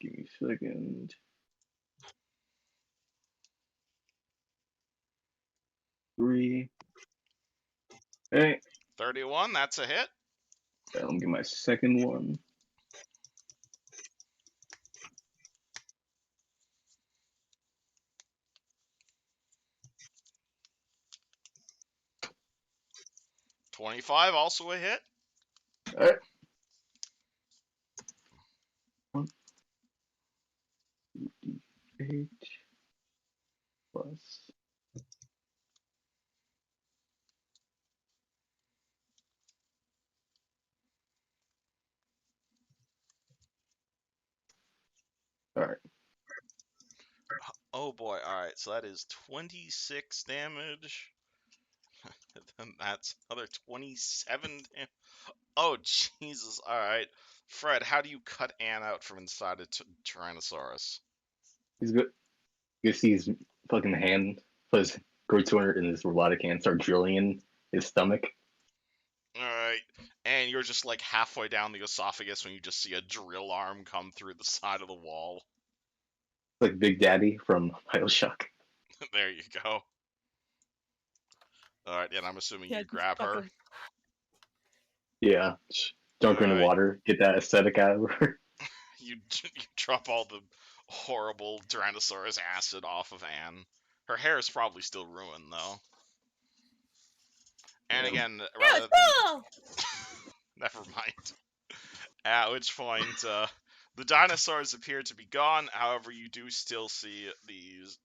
Give me a second. 3. Hey. 31, that's a hit. Let me get my second one. 25, also a hit. Alright. 8 plus. Alright. Oh boy, alright, so that is 26 damage. Then that's another 27 damage. Oh, Jesus, alright. Fred, how do you cut Anne out from inside a Tyrannosaurus? He's good. You see his fucking hand, put his greatsword in his robotic hand, start drilling in his stomach. Alright, and you're just like halfway down the esophagus when you just see a drill arm come through the side of the wall. Like Big Daddy from Bioshock. There you go. Alright, and I'm assuming Yeah, you grab her. fucking- Yeah. Dunk her in the Alright. water, get that aesthetic out of her. You drop all the horrible Tyrannosaurus acid off of Anne. Her hair is probably still ruined, though. And again, That rather was than... cool! Never mind. At which point, the dinosaurs appear to be gone. However, you do still see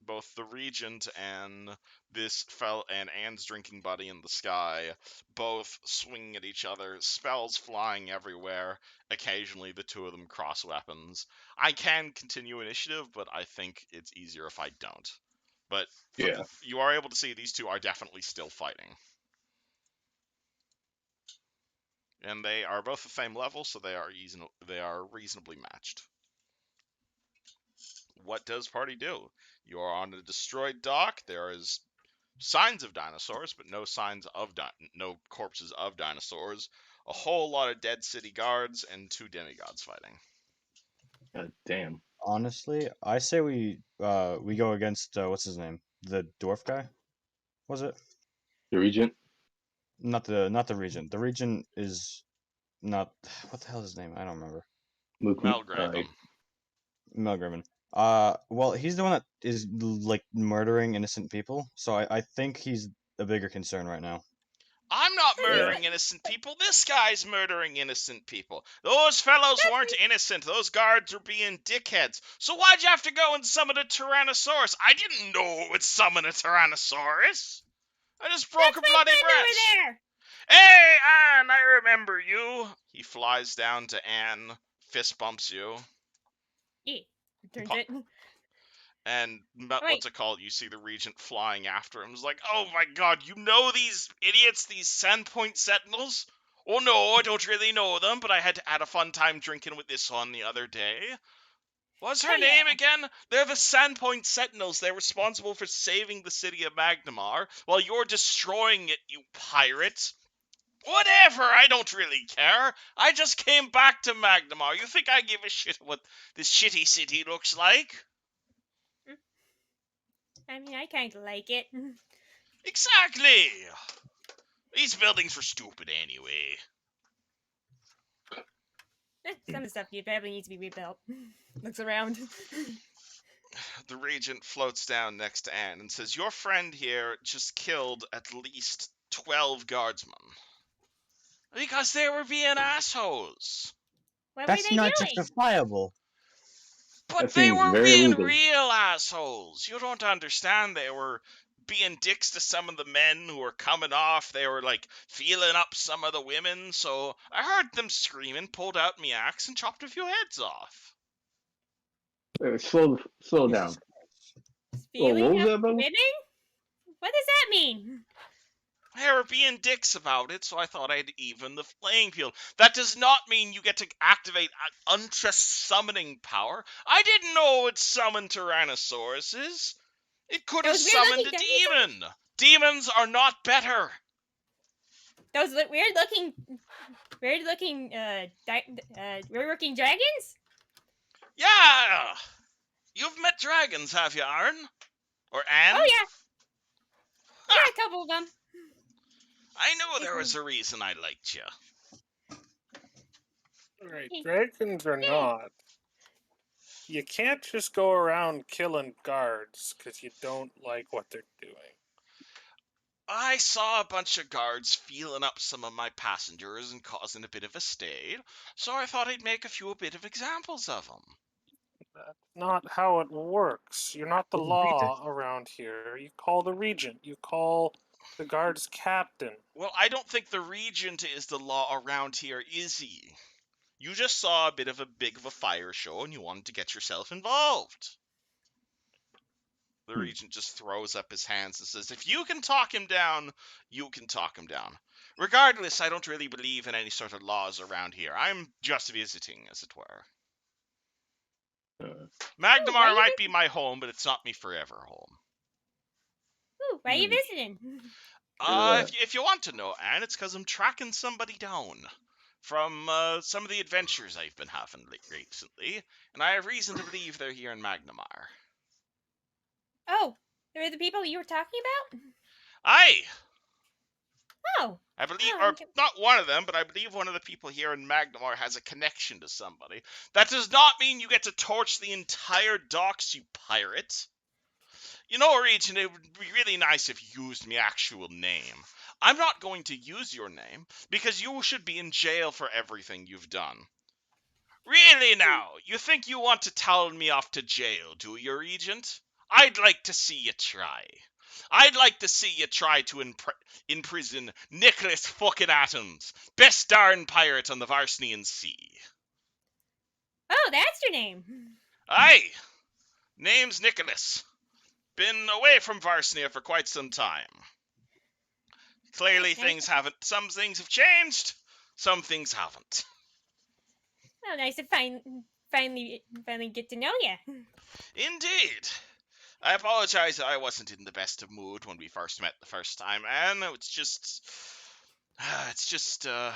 both the Regent and and Anne's drinking buddy in the sky, both swinging at each other, spells flying everywhere. Occasionally, the two of them cross weapons. I can continue initiative, but I think it's easier if I don't. But Yeah. you are able to see these two are definitely still fighting. And they are both the same level, so they are reasonably matched. What does party do? You are on a destroyed dock. There is signs of dinosaurs, but no signs of no corpses of dinosaurs. A whole lot of dead city guards and 2 demigods fighting. God damn. Honestly, I say we go against what's his name? The dwarf guy? Was it? The Regent? Not the regent. The regent is not what the hell is his name? I don't remember. Melgraven. Melgriven. Well, he's the one that is like murdering innocent people, so I think he's a bigger concern right now. I'm not Yeah. murdering innocent people. This guy's murdering innocent people. Those fellows weren't innocent. Those guards were being dickheads. So why'd you have to go and summon a Tyrannosaurus? I didn't know it would summon a Tyrannosaurus. I just broke a bloody branch. There! Hey, Anne, I remember you. He flies down to Anne, fist bumps you, Yeah, returns it. and Wait. what's it called? You see the Regent flying after him. It's like, oh my god, you know these idiots, these Sandpoint Sentinels? Oh no, I don't really know them, but I had a fun time drinking with this one the other day. What's her Oh, name yeah. again? They're the Sandpoint Sentinels. They're responsible for saving the city of Magnamar while you're destroying it, you pirate. Whatever, I don't really care. I just came back to Magnamar. You think I give a shit what this shitty city looks like? I mean, I kind of like it. Exactly! These buildings were stupid anyway. Some of the stuff you probably needs to be rebuilt. Looks around. The Regent floats down next to Anne and says, your friend here just killed at least 12 guardsmen. Because they were being assholes. What That's were they not doing? justifiable. But That they seems were very being illegal. real assholes. You don't understand. They were being dicks to some of the men who were coming off. They were like feeling up some of the women. So I heard them screaming, pulled out my axe, and chopped a few heads off. Wait, slow down. Jesus Christ. Feeling what was up that about? women? What does that mean? They were being dicks about it, so I thought I'd even the playing field. That does not mean you get to activate untrust summoning power. I didn't know it summoned Tyrannosauruses. It could have Those summoned a weird-looking demon. Demons are not better. Those weird-looking, weird-looking dragons? Yeah! You've met dragons, have you, Aaron? Or Anne? Oh yeah. Yeah, a couple of them. I knew there was a reason I liked you. Alright, dragons or not, you can't just go around killing guards because you don't like what they're doing. I saw a bunch of guards feeling up some of my passengers and causing a bit of a stay, so I thought I'd make a bit of examples of them. That's not how it works. You're not the Didn't read it. law around here. You call the regent. You call the guard's captain. Well, I don't think the regent is the law around here, is he? You just saw a bit of a fire show and you wanted to get yourself involved. The regent just throws up his hands and says, if you can talk him down, you can talk him down. Regardless, I don't really believe in any sort of laws around here. I'm just visiting, as it were. Magnamar might be my home, but it's not me forever home. Ooh, why are you visiting? If you want to know, Anne, it's because I'm tracking somebody down from some of the adventures I've been having recently, and I have reason to believe they're here in Magnamar. Oh, they're the people you were talking about? Aye! Oh. I believe, Oh, or okay. not one of them, but I believe one of the people here in Magnamar has a connection to somebody. That does not mean you get to torch the entire docks, you pirate. You know, Regent, it would be really nice if you used my actual name. I'm not going to use your name, because you should be in jail for everything you've done. Really now, you think you want to tell me off to jail, do you, Regent? I'd like to see you try. I'd like to see you try to imprison Nicholas fucking Atoms, best darn pirate on the Varsnian Sea. Oh, that's your name. Aye, name's Nicholas. Been away from Varsnia for quite some time. Clearly some things have changed, some things haven't. Oh, nice to finally get to know you. Indeed. I apologize that I wasn't in the best of mood when we first met the first time, and it's just a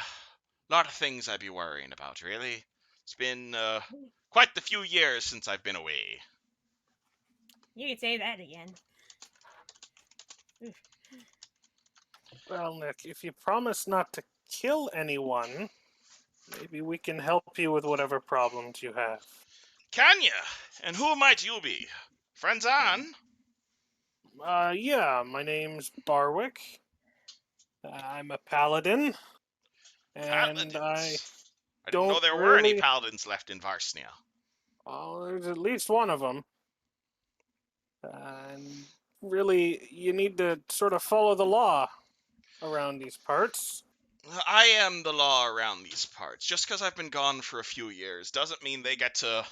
lot of things I'd be worrying about, really. It's been quite the few years since I've been away. You could say that again. Oof. Well, Nick, if you promise not to kill anyone, maybe we can help you with whatever problems you have. Can ya? And who might you be? Friends on? Yeah, my name's Barwick. I'm a paladin. And Paladins. I didn't know there were any paladins left in Varsnia. Oh, there's at least one of them. And really, you need to sort of follow the law around these parts. I am the law around these parts. Just because I've been gone for a few years doesn't mean they get to...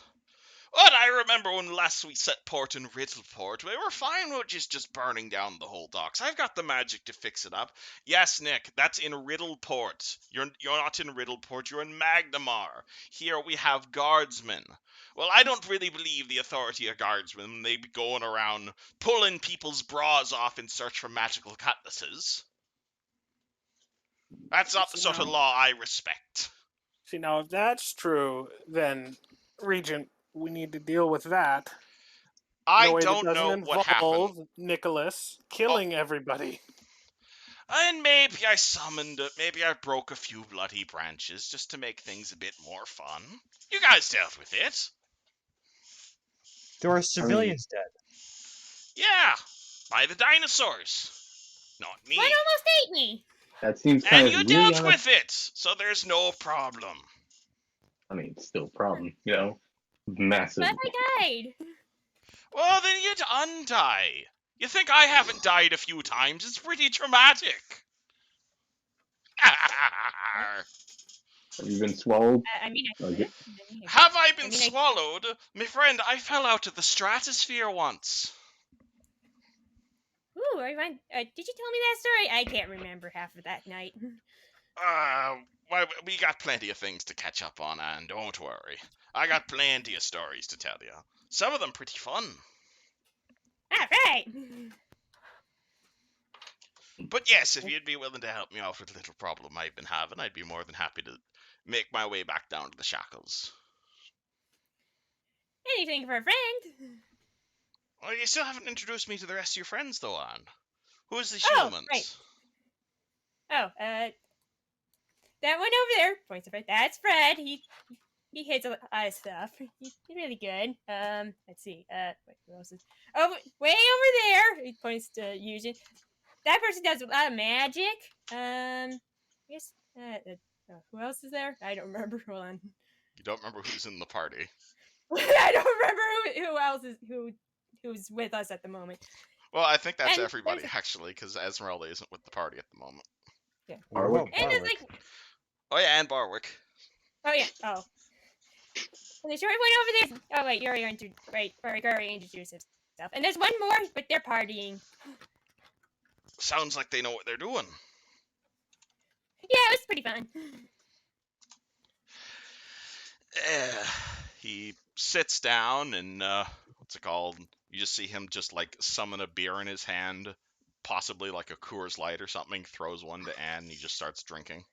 But I remember when last we set port in Riddleport, we were fine with just burning down the whole docks. I've got the magic to fix it up. Yes, Nick, that's in Riddleport. You're not in Riddleport, you're in Magnamar. Here we have guardsmen. Well, I don't really believe the authority of guardsmen. They be going around pulling people's bras off in search for magical cutlasses. That's not the sort of law I respect. See, now, if that's true, then, Regent, we need to deal with that. I don't know what happened. Nicholas killing everybody. And maybe I broke a few bloody branches just to make things a bit more fun. You guys dealt with it. There are civilians dead. Yeah, by the dinosaurs. Not me. One almost ate me. That seems kind of And you dealt with it, so there's no problem. I mean, it's still a problem, you know? Massive. But I died. Well, then you'd undie. You think I haven't died a few times? It's pretty traumatic. Have you been swallowed? Have I been swallowed? My friend, I fell out of the stratosphere once. Ooh, did you tell me that story? I can't remember half of that night. Well, we got plenty of things to catch up on, and don't worry. I got plenty of stories to tell you. Some of them pretty fun. All right. But yes, if you'd be willing to help me out with a little problem I've been having, I'd be more than happy to make my way back down to the shackles. Anything for a friend. Well, you still haven't introduced me to the rest of your friends, though, Anne. Who's the humans? Right. That one over there. Points of it. That's Fred. He hits a lot of stuff. He's really good. Let's see. Wait, who else is? Oh, way over there. He points to Eugen. that person does a lot of magic. Yes. Who else is there? I don't remember. Hold on. You don't remember who's in the party. I don't remember who else is who's with us at the moment. Well, I think that's And everybody, there's- actually, because Esmeralda isn't with the party at the moment. Yeah. What Barwick? about And there's Barwick? like, Oh, yeah, and Barwick. oh yeah, oh. And there's one over there. Oh wait, you're right. Barwick already introduced himself. And there's one more, but they're partying. Sounds like they know what they're doing. Yeah, it was pretty fun. He sits down and, what's it called? You just see him just, like, summon a beer in his hand, possibly like a Coors Light or something, throws one to Anne, and he just starts drinking.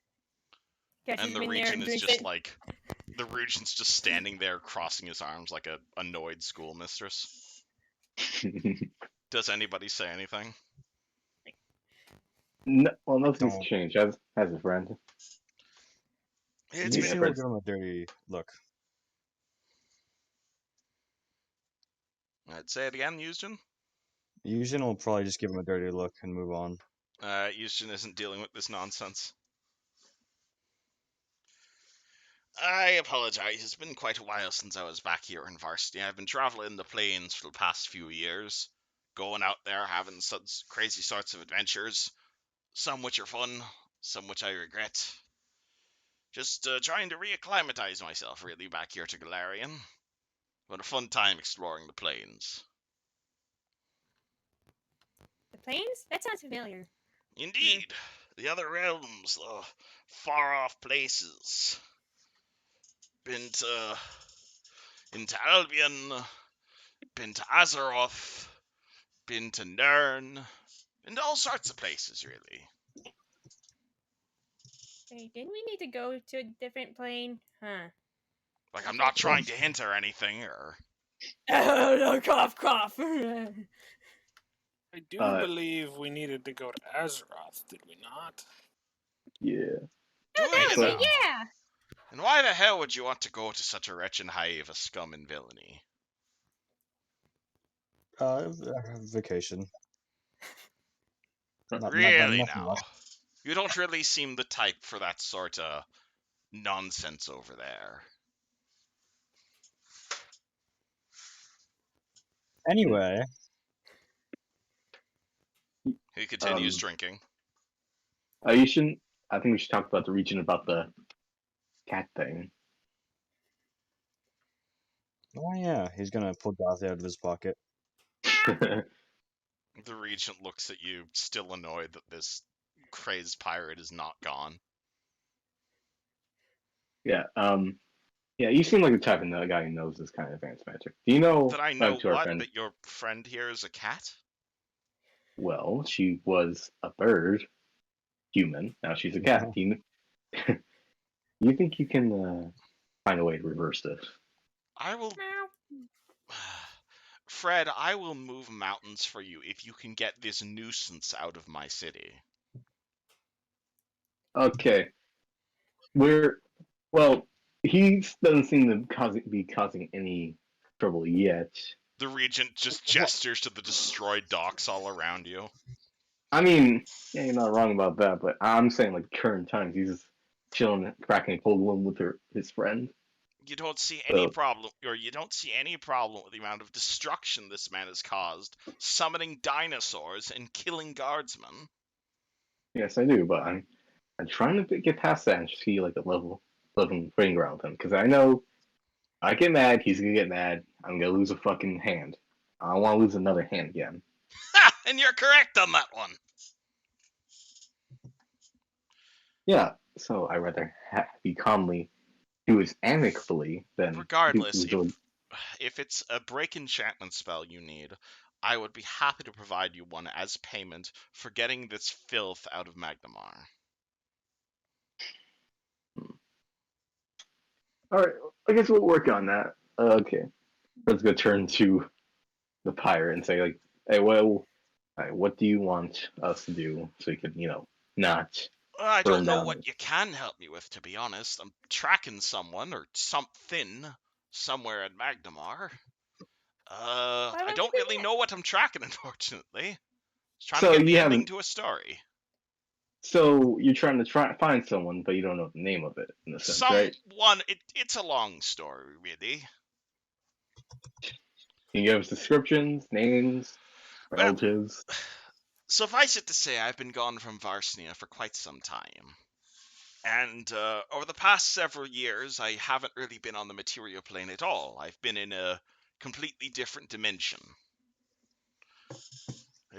Catches And the him in there Regent and is drinks just it. like, the Regent's just standing there crossing his arms like a annoyed schoolmistress. Does anybody say anything? No, well, nothing's Don't. changed. As a friend. It's You been should give him a dirty look. I'd say it again, Eugen. Eugen will probably just give him a dirty look and move on. Eugen isn't dealing with this nonsense. I apologize. It's been quite a while since I was back here in varsity. I've been traveling the plains for the past few years, going out there having such crazy sorts of adventures, some which are fun, some which I regret. Just trying to reacclimatize myself, really, back here to Galarian. But a fun time exploring the plains. The plains? That sounds familiar. Indeed, the other realms, the far-off places. Been to Albion, been to Azeroth, been to Nirn, been to all sorts of places, really. Hey, didn't we need to go to a different plane? Huh. Like, I'm not trying to hint or anything, or... Oh, no, cough, cough. I do Uh, believe we needed to go to Azeroth, did we not? Yeah. Do Oh, that we was now? it, yeah. And why the hell would you want to go to such a wretched hive of scum and villainy? Vacation. Really Nothing now? much. You don't really seem the type for that sort of nonsense over there. Anyway, He continues drinking. You shouldn't. I think we should talk about the region about the cat thing. oh yeah, he's gonna pull Dorothy out of his pocket. The Regent looks at you, still annoyed that this crazed pirate is not gone. Yeah. Yeah. You seem like the type of guy who knows this kind of advanced magic. Do you know? That I know to our what? friend, That your friend here is a cat? well, she was a bird, human. Now she's a cat. Do you think you can find a way to reverse this? I will... Fred, I will move mountains for you if you can get this nuisance out of my city. Okay. Well, he doesn't seem to be causing any trouble yet. The Regent just gestures to the destroyed docks all around you. I mean, yeah, you're not wrong about that, but I'm saying like current times, he's just chilling, cracking a cold one with his friend. You don't see any problem, or you don't see any problem with the amount of destruction this man has caused, summoning dinosaurs and killing guardsmen. Yes, I do, but I'm trying to get past that and see like a level playing ground with him, because I know I get mad, he's gonna get mad. I'm gonna lose a fucking hand. I don't want to lose another hand again. Ha! And you're correct on that one. Yeah, so I rather be calmly, do it amicably than Regardless, do if it's a break enchantment spell you need, I would be happy to provide you one as payment for getting this filth out of Magnamar. All right, I guess we'll work on that. Okay, let's go turn to the pirate and say like, hey, well, what do you want us to do so you can, not I burn don't know down what you can help me with, to be honest. I'm tracking someone or something somewhere in Magnamar. I would don't you do really that? know what I'm tracking, unfortunately. Just trying So to get the you ending haven't. to a story. So you're trying to find someone, but you don't know the name of it, in a sense, right? It's a long story, really. Can you give us descriptions, names, Well, relatives? suffice it to say, I've been gone from Varsnia for quite some time. And over the past several years, I haven't really been on the material plane at all. I've been in a completely different dimension.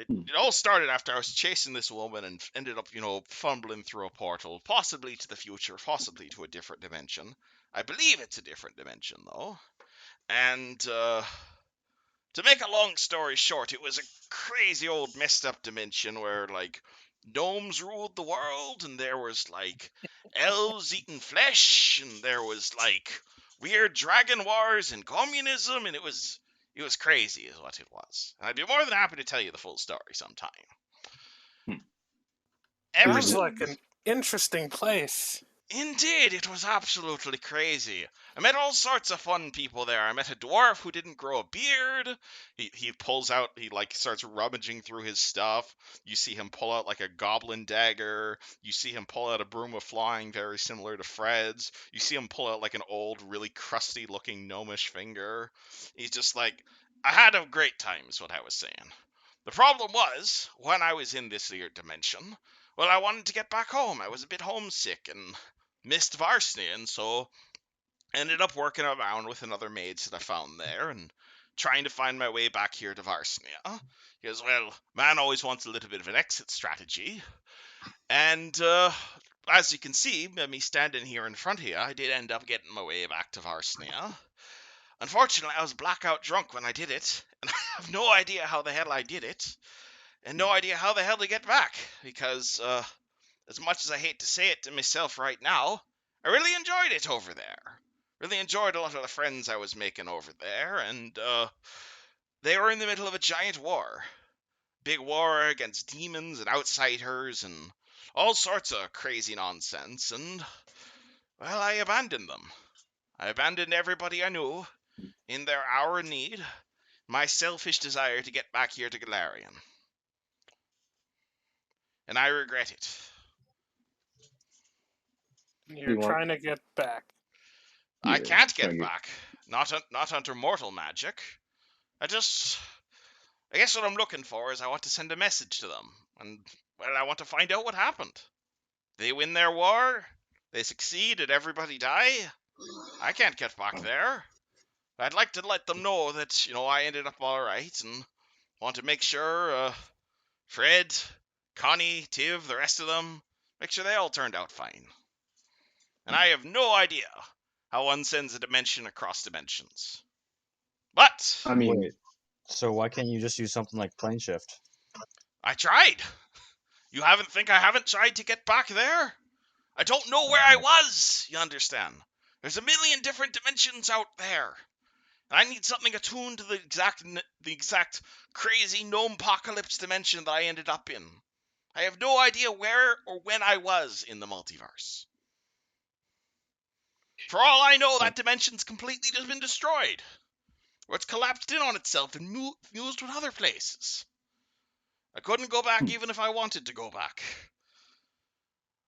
It all started after I was chasing this woman and ended up, fumbling through a portal, possibly to the future, possibly to a different dimension. I believe it's a different dimension, though. And to make a long story short, it was a crazy old messed up dimension where, like, gnomes ruled the world, and there was, like, elves eating flesh, and there was, like, weird dragon wars and communism, and it was crazy is what it was. And I'd be more than happy to tell you the full story sometime. Hmm. Sounds Everything, like an interesting place. indeed, it was absolutely crazy. I met all sorts of fun people there. I met a dwarf who didn't grow a beard. He pulls out, he like starts rummaging through his stuff. You see him pull out like a goblin dagger. You see him pull out a broom of flying, very similar to Fred's. You see him pull out like an old, really crusty looking gnomish finger. He's just like, I had a great time, is what I was saying. The problem was, when I was in this weird dimension, well, I wanted to get back home. I was a bit homesick and missed varsity, and so ended up working around with another maids that I found there and trying to find my way back here to Varsnia. Because, well, man always wants a little bit of an exit strategy. And as you can see, me standing here in front of you, I did end up getting my way back to Varsnia. Unfortunately, I was blackout drunk when I did it, and I have no idea how the hell I did it, and no idea how the hell to get back, because as much as I hate to say it to myself right now, I really enjoyed it over there. Really enjoyed a lot of the friends I was making over there, and they were in the middle of a giant war. Big war against demons and outsiders and all sorts of crazy nonsense, and, well, I abandoned them. I abandoned everybody I knew in their hour of need, my selfish desire to get back here to Galarian. And I regret it. You're want- trying to get back. I Yeah, can't trying get to back. Not under mortal magic. I guess what I'm looking for is I want to send a message to them. And, well, I want to find out what happened. They win their war, they succeed, and everybody die. I can't get back there. I'd like to let them know that, I ended up alright, and want to make sure, Fred, Connie, Tiv, the rest of them, make sure they all turned out fine. And I have no idea how one sends a dimension across dimensions. But I mean, Wait, so why can't you just use something like plane shift? I tried. You think I haven't tried to get back there? I don't know where I was, you understand? There's a million different dimensions out there. And I need something attuned to the exact crazy gnome-apocalypse dimension that I ended up in. I have no idea where or when I was in the multiverse. For all I know, that dimension's completely just been destroyed. Or it's collapsed in on itself and fused with other places. I couldn't go back even if I wanted to go back.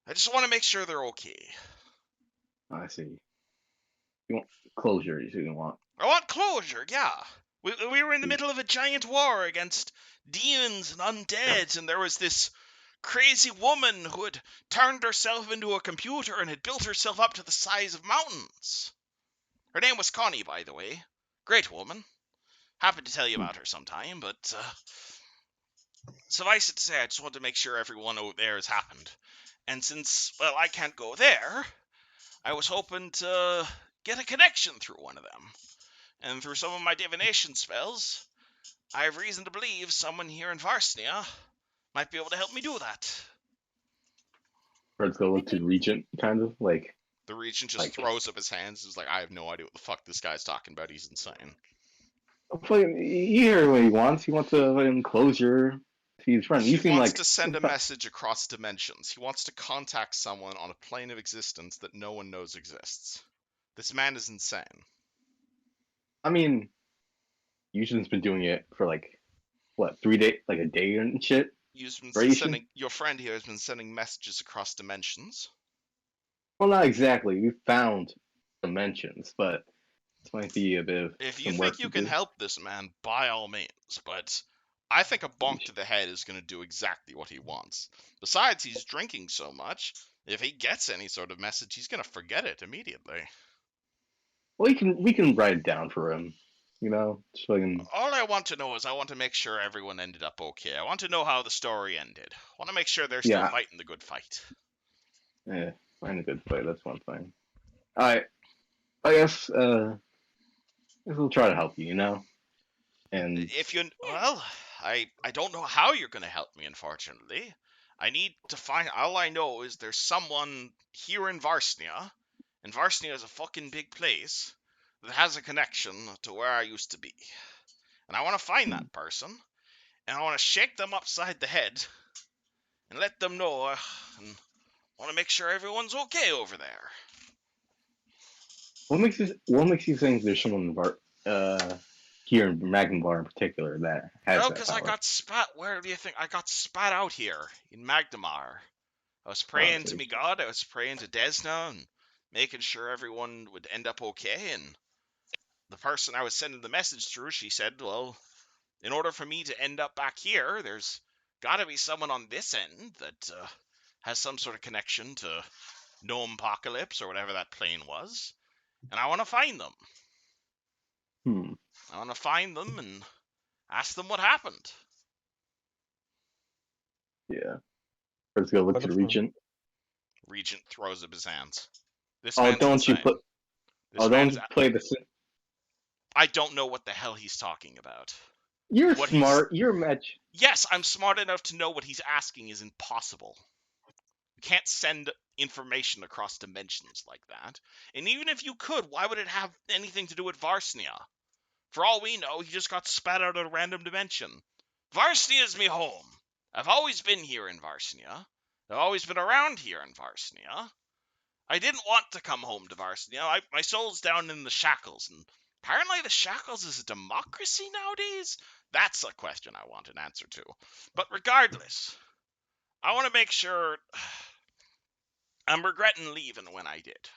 I just want to make sure they're okay. I see. You want closure, you want. I want closure, yeah. We were in the middle of a giant war against demons and undead, and there was this crazy woman who had turned herself into a computer and had built herself up to the size of mountains. Her name was Connie, by the way. Great woman. Happy to tell you about her sometime, but suffice it to say, I just want to make sure everyone over there has happened. And since, well, I can't go there, I was hoping to get a connection through one of them. And through some of my divination spells, I have reason to believe someone here in Varsnia might be able to help me do that. Fred's gonna look to the Regent, kind of like. The regent just throws up his hands and is like, I have no idea what the fuck this guy's talking about. He's insane. You hear what he wants. He wants to closure. He's friend. You He seem wants like to send a message across dimensions. He wants to contact someone on a plane of existence that no one knows exists. This man is insane. I mean, Yushin's been doing it for like what, 3 days, like a day and shit. You've been Ration? sending your friend here has been sending messages across dimensions. Well, not exactly. We found dimensions, but this might be a bit of If you some think work you to can do. help this man, by all means, but I think a bonk to the head is going to do exactly what he wants. Besides, he's drinking so much, if he gets any sort of message, he's going to forget it immediately. Well, we can write it down for him. You know, so I can. All I want to know is I want to make sure everyone ended up okay. I want to know how the story ended. I want to make sure they're still Yeah, fighting the good fight. find a good play. That's one thing. I guess we'll try to help you. You know, and If you, well, I don't know how you're going to help me, unfortunately. I need to find, all I know is there's someone here in Varsnia, and Varsnia is a fucking big place, that has a connection to where I used to be. And I want to find that person, and I want to shake them upside the head, and let them know, and want to make sure everyone's okay over there. what makes you think there's someone here in Magnum in particular that has Oh, that because I power? got spat, where do you think, I got spat out here, in Magdamar. I was Oh, I praying to see. me God, I was praying to Desna, and making sure everyone would end up okay, and the person I was sending the message through, she said, well, in order for me to end up back here, there's gotta be someone on this end that has some sort of connection to Gnome Apocalypse, or whatever that plane was, and I want to find them. Hmm. I want to find them and ask them what happened. Yeah. Let's go look What to the the Regent. Regent throws up his hands. This Oh, man's don't you insane. put. Oh, This man's. don't play the. I don't know what the hell he's talking about. You're What he's. smart. You're a match. Yes, I'm smart enough to know what he's asking is impossible. You can't send information across dimensions like that. And even if you could, why would it have anything to do with Varsnia? For all we know, he just got spat out of a random dimension. Varsnia is me home. I've always been here in Varsnia. I've always been around here in Varsnia. I didn't want to come home to Varsnia. My soul's down in the shackles, and apparently the shackles is a democracy nowadays? That's a question I want an answer to. But regardless, I want to make sure I'm regretting leaving when I did.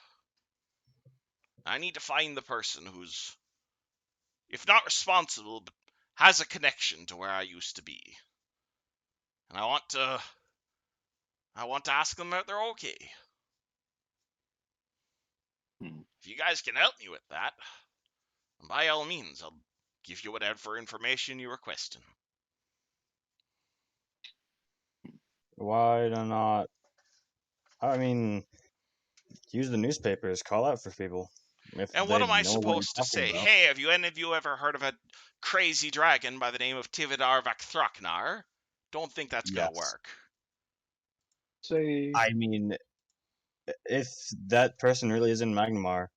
I need to find the person who's, if not responsible, but has a connection to where I used to be. And I want to ask them that they're okay. Hmm. If you guys can help me with that, by all means, I'll give you whatever information you're requesting. why not? I mean, use the newspapers. Call out for people if And what they am I know what you're supposed to talking say? about. Hey, have any of you ever heard of a crazy dragon by the name of Tividar Vakthraknar? Don't think that's gonna Yes. work. Say. I mean, if that person really is in Magnamar,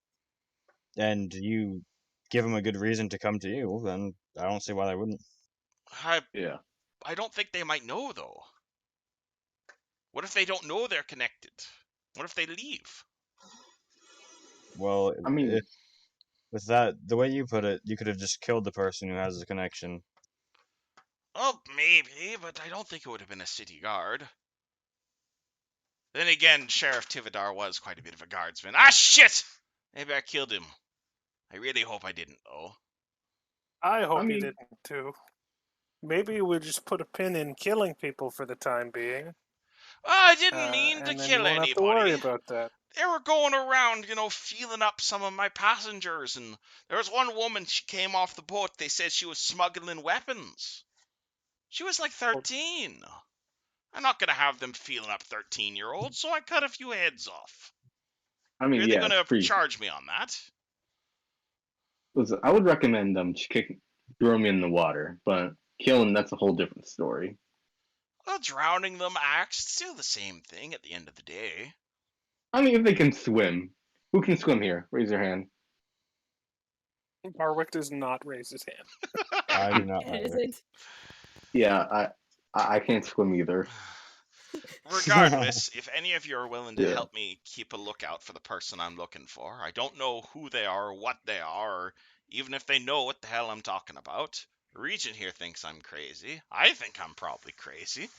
and you give them a good reason to come to you, then I don't see why they wouldn't. Yeah. I don't think they might know, though. What if they don't know they're connected? What if they leave? Well, I mean, with that, the way you put it, you could have just killed the person who has the connection. Oh, maybe, but I don't think it would have been a city guard. Then again, Sheriff Tividar was quite a bit of a guardsman. Ah, shit! Maybe I killed him. I really hope I didn't, though. I I hope you mean, didn't too. Maybe we'll just put a pin in killing people for the time being, Oh, I didn't mean to and then you kill won't have to worry anybody. about that. They were going around, feeling up some of my passengers, and there was one woman, she came off the boat, they said she was smuggling weapons. She was like 13. I'm not gonna have them feeling up 13-year-olds, so I cut a few heads off. Really yeah, it's gonna pretty. charge me on that? Listen, I would recommend them just throw me in the water, but killing that's a whole different story. Well, drowning them acts, still the same thing at the end of the day. I mean, if they can swim, who can swim here? Raise your hand. Barwick does not raise his hand. I do not It either. isn't. Yeah, I can't swim either. Regardless, if any of you are willing to Yeah. help me keep a lookout for the person I'm looking for, I don't know who they are, what they are, or even if they know what the hell I'm talking about. The Regent here thinks I'm crazy. I think I'm probably crazy.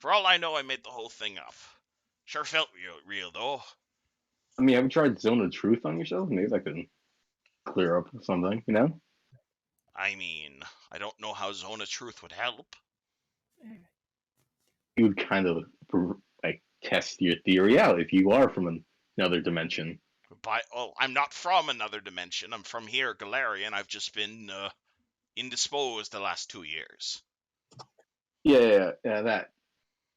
For all I know, I made the whole thing up. Sure felt real though. I mean, have you tried Zone of Truth on yourself? Maybe that can clear up something, you know? I mean, I don't know how Zone of Truth would help. You would kind of like test your theory out if you are from another dimension. I'm not from another dimension. I'm from here, Galarian. I've just been indisposed the last 2 years. Yeah, that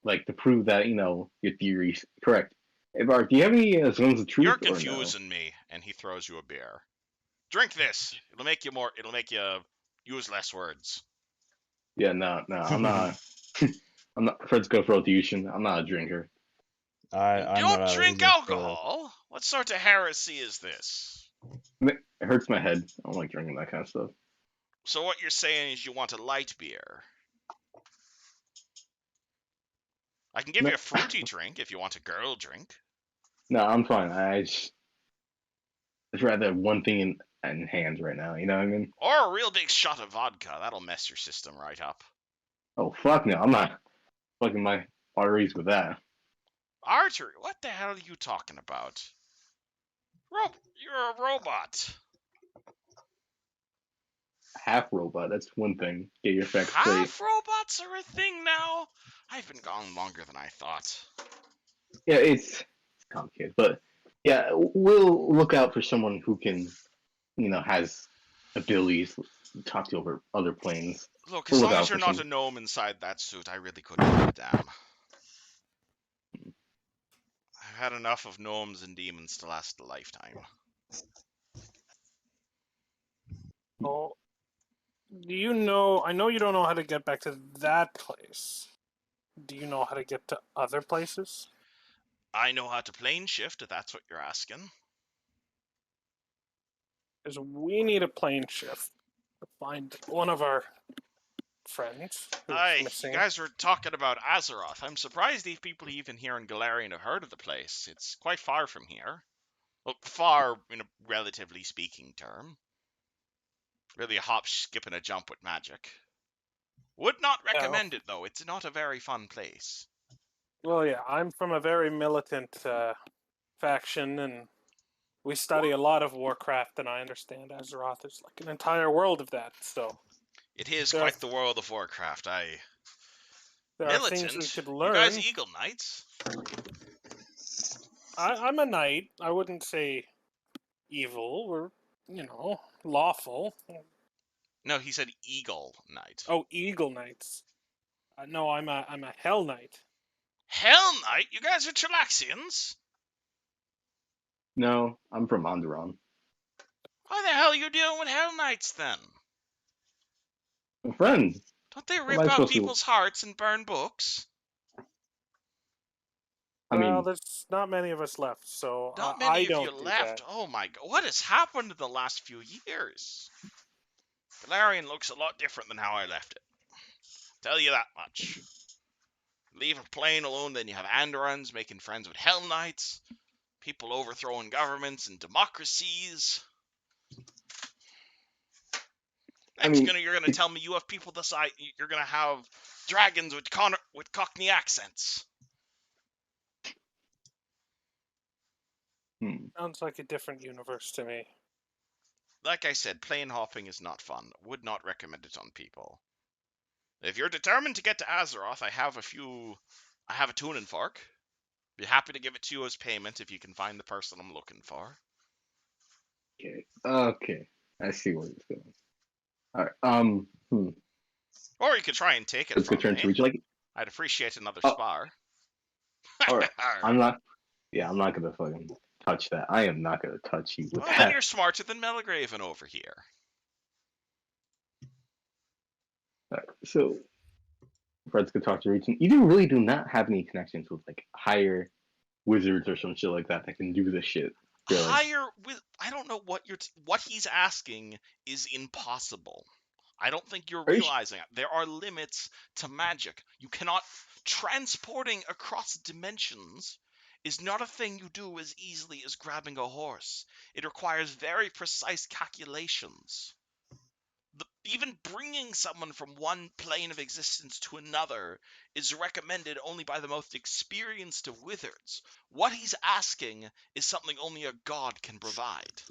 like to prove that your theory's correct. Hey, Bart, do you have any zones of truth You're or no? confusing me. And he throws you a beer. Drink this. It'll make you use less words. Yeah, no, I'm not. I'm not. Fred's go for Ocean. I'm not a drinker. I'm not Don't either. drink He's a pro. alcohol. What sort of heresy is this? It hurts my head. I don't like drinking that kind of stuff. So what you're saying is you want a light beer. I can give No. you a fruity drink if you want a girl drink. No, I'm fine. I'd rather have one thing in hands right now. You know what I mean? Or a real big shot of vodka. That'll mess your system right up. Oh fuck no! I'm not fucking my arteries with that. Artery? What the hell are you talking about? You're a robot. Half robot. That's one thing. Get your facts straight. Half robots are a thing now? I've been gone longer than I thought. Yeah, it's complicated, but yeah, we'll look out for someone who can, has abilities to talk to over other planes. Look, We'll as look long out as you're for not some. a gnome inside that suit, I really couldn't give a damn. I've had enough of gnomes and demons to last a lifetime. Oh, do you know? I know you don't know how to get back to that place. Do you know how to get to other places? I know how to plane shift, if that's what you're asking. Because we need a plane shift to find one of our friends who's Aye, missing. you guys were talking about Azeroth. I'm surprised these people even here in Galarian have heard of the place. It's quite far from here. Well, far in a relatively speaking term. Really a hop, skip, and a jump with magic. Would not recommend it, though. It's not a very fun place. Well, yeah, I'm from a very militant faction, and we study a lot of Warcraft, and I understand Azeroth is like an entire world of that. So It is There- quite the world of Warcraft. there are things we Militant? could You learn. guys Eagle Knights? I'm a knight. I wouldn't say evil. We're, lawful. No, he said Eagle Knight. Oh, eagle knights. No, I'm a hell knight. Hell Knight? You guys are Chilaxians? No, I'm from Onderon. Why the hell are you dealing with Hell Knights then? My friend. Don't they am rip I out supposed to- people's hearts and burn books? I Well, mean, there's not many of us left, so Not I many of don't you do left. that. Oh my god, what has happened in the last few years? Galarian looks a lot different than how I left it. Tell you that much. Leave a plane alone, then you have Andorans making friends with Hell Knights, people overthrowing governments and democracies. You're gonna tell me you have people decide you're gonna have dragons with Cockney accents. Sounds like a different universe to me. Like I said, plane hopping is not fun. Would not recommend it on people. If you're determined to get to Azeroth, I have a tuning fork. Be happy to give it to you as payment if you can find the person I'm looking for. okay. I see where it's going. All right. Or you could try and take it Let's go from turn to me. Would you like? I'd appreciate another Oh. spar. All right. I'm not gonna fucking touch that. I am not gonna touch you with Well, that. then you're smarter than Melgraven over here. All right, so, Fred's gonna talk to Region. You really do not have any connections with like higher wizards or some shit like that can do this shit. Really. Higher with I don't know what what he's asking is impossible. I don't think you're realizing it. There are limits to magic. You cannot transporting across dimensions is not a thing you do as easily as grabbing a horse. It requires very precise calculations. Even bringing someone from one plane of existence to another is recommended only by the most experienced of wizards. What he's asking is something only a god can provide.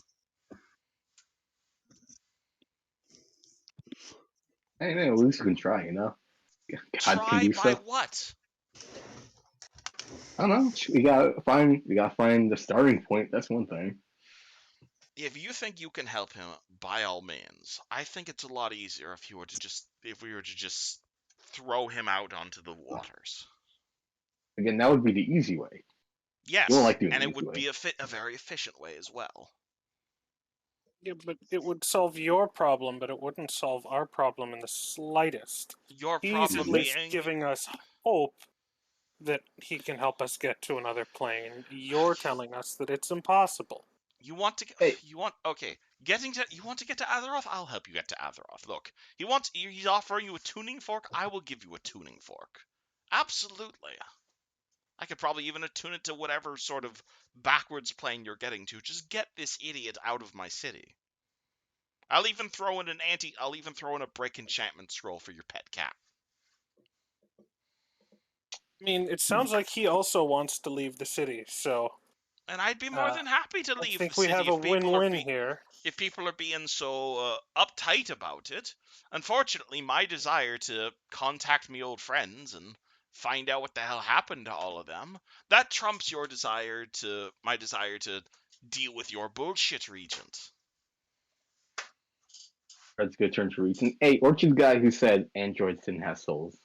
Hey, man, at least we can try, you know? God can Try do by stuff. what? I don't know. We gotta find the starting point. That's one thing. If you think you can help him, by all means. I think it's a lot easier if we were to just throw him out onto the waters. Again, that would be the easy way. You don't Yes, like doing and the it easy would be way. a very efficient way as well. Yeah, but it would solve your problem, but it wouldn't solve our problem in the slightest. Your He's at problem least being giving us hope that he can help us get to another plane. You're telling us that it's impossible. you want to Hey, you want okay, you want to get to Azeroth? I'll help you get to Azeroth. Look, he's offering you a tuning fork. I will give you a tuning fork. Absolutely. I could probably even attune it to whatever sort of backwards plane you're getting to. Just get this idiot out of my city. I'll even throw in a break enchantment scroll for your pet cat. I mean, it sounds like he also wants to leave the city, so And I'd be more than happy to I leave the think we city have a win-win here. if people are being so uptight about it. Unfortunately, my desire to contact me old friends and find out what the hell happened to all of them, that trumps my desire to deal with your bullshit, Regent. that's a good turn to reason. Hey, aren't you the guy who said androids didn't have souls?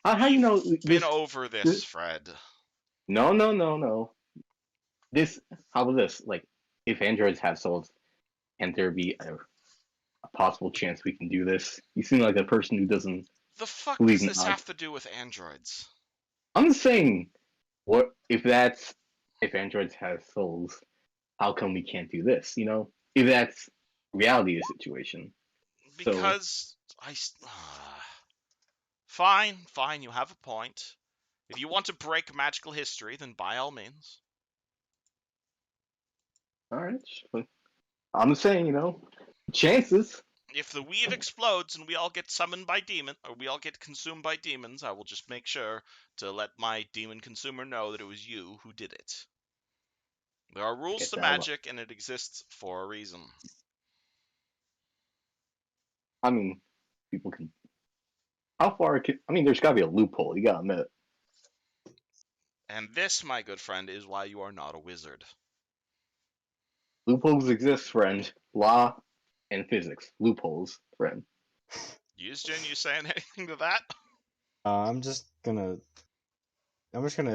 How do you We've know been this? over this, Fred. No. This. How about this? Like, if androids have souls, can there be a possible chance we can do this? You seem like a person who doesn't The fuck believe does in this odds. have to do with androids? I'm just saying, what if androids have souls? How come we can't do this? You know, if that's reality of the situation. So, Because fine, you have a point. If you want to break magical history, then by all means. all right. I'm just saying, you know, chances. If the weave explodes and we all get summoned by demon, or we all get consumed by demons, I will just make sure to let my demon consumer know that it was you who did it. There are rules Get to that. magic, and it exists for a reason. I mean, people can. How far can? I mean, there's got to be a loophole. You got to admit. And this, my good friend, is why you are not a wizard. Loopholes exist, friend. Law and physics. Loopholes, friend. Yusjin, you saying anything to that? I'm just gonna listen.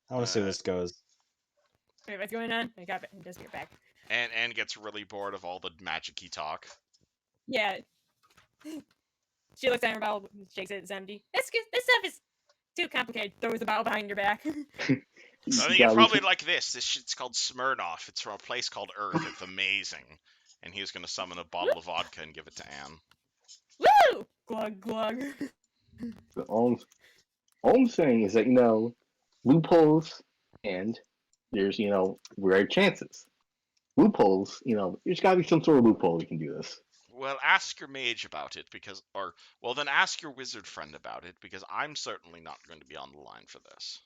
I want to see where this goes. Wait, what's going on? I got it. Just get back. And gets really bored of all the magic-y talk. Yeah. She looks at her bottle, shakes it, it's empty. This stuff is too complicated. Throws the bottle behind your back. I think you'd probably like this. This shit's called Smirnoff. It's from a place called Earth. It's amazing. And he was going to summon a bottle of vodka and give it to Anne. Woo! Glug glug. All I'm saying is that, you know, loopholes and there's, you know, rare chances. Loopholes, you know, there's got to be some sort of loophole we can do this. Well, ask your mage about it then ask your wizard friend about it because I'm certainly not going to be on the line for this.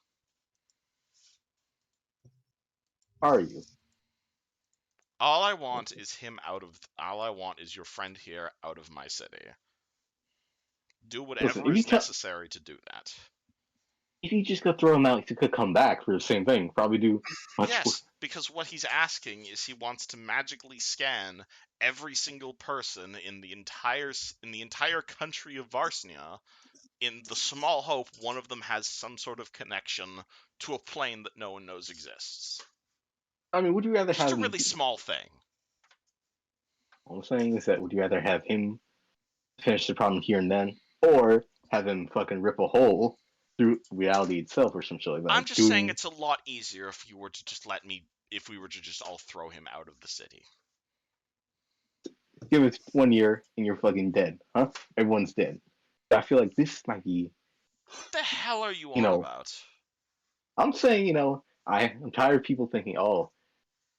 Are you? All I want is your friend here out of my city. Do whatever Listen, is necessary to do that. if you just go throw him out, he could come back for the same thing. Probably do much Yes, worse. because what he's asking is he wants to magically scan every single person in the entire country of Varsnia in the small hope one of them has some sort of connection to a plane that no one knows exists. I mean, would you rather Just have a really small thing. All I'm saying is that would you rather have him finish the problem here and then, or have him fucking rip a hole through reality itself or some shit like that? I'm just saying it's a lot easier if we were to just all throw him out of the city. Give it 1 year and you're fucking dead, huh? Everyone's dead. I feel like this might be. What the hell are you You on know, about? I'm saying, you know, I'm tired of people thinking, oh,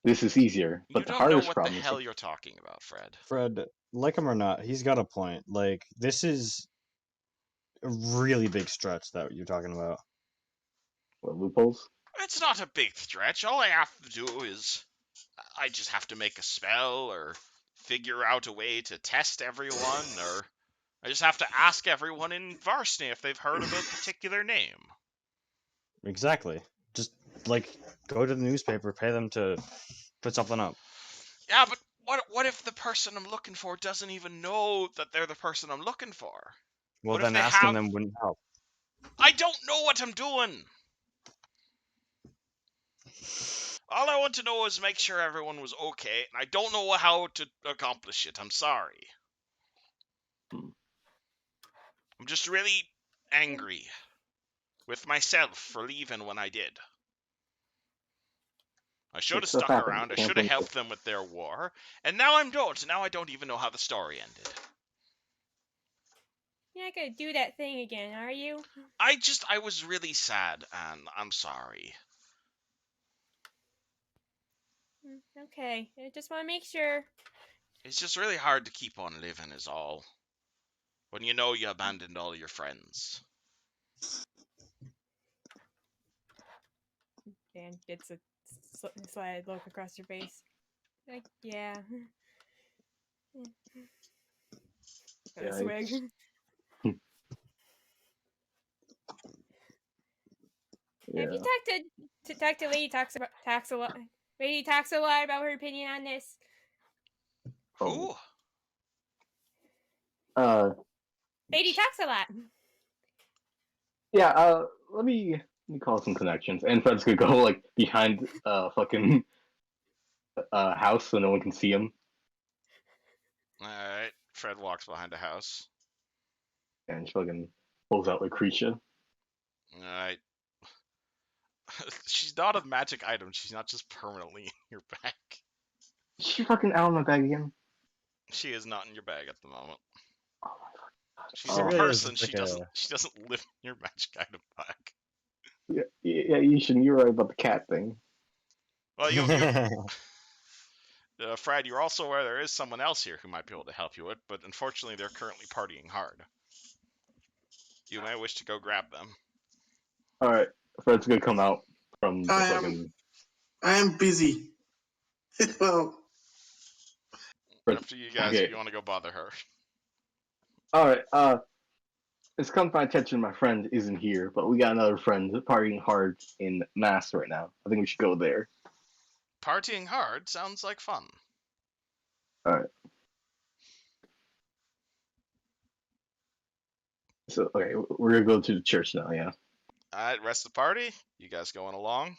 This is easier, You but the don't know hardest what the problem is hell you're talking about, Fred. Fred, like him or not, he's got a point. Like, this is a really big stretch that you're talking about. what, loopholes. It's not a big stretch. All I have to do is I just have to make a spell or figure out a way to test everyone, or I just have to ask everyone in Varsity if they've heard of a particular name. Exactly. Just, like, go to the newspaper, pay them to put something up. Yeah, but what if the person I'm looking for doesn't even know that they're the person I'm looking for? Well, What if then they asking have... them wouldn't help. I don't know what I'm doing! All I want to know is make sure everyone was okay, and I don't know how to accomplish it. I'm sorry. Hmm. I'm just really angry with myself for leaving when I did. I should have Stuff stuck happens. around, I Can't should have blame helped them with their war, and now I'm don't. Now I don't even know how the story ended. You're not gonna do that thing again, are you? I was really sad, and I'm sorry. Okay, I just want to make sure. It's just really hard to keep on living is all. When you know you abandoned all your friends. Dan gets a slight look across your face. Like, yeah. Got a Yeah, swig. Yeah. Have you talked to Lady talks a lot? Lady talks a lot about her opinion on this. Who? Lady talks a lot. Yeah, let me call some connections. And Fred's gonna go like behind fucking house so no one can see him. Alright, Fred walks behind a house. And she fucking pulls out Lucretia. Alright. She's not a magic item, she's not just permanently in your bag. Is she fucking out of my bag again? She is not in your bag at the moment. Oh my god. She's It a really is person, just she like doesn't live in your magic item bag. Yeah, you shouldn't. You're right about the cat thing. Well, Fred, you're also aware there is someone else here who might be able to help you with, but unfortunately they're currently partying hard. You may wish to go grab them. Alright, Fred's gonna come out from the fucking. I am busy. Well, Up to you guys if you want to go bother her. Alright, it's come to my attention my friend isn't here, but we got another friend partying hard in Mass right now. I think we should go there. Partying hard sounds like fun. Alright. So, okay, we're gonna go to the church now, yeah. Alright, rest of the party. You guys going along?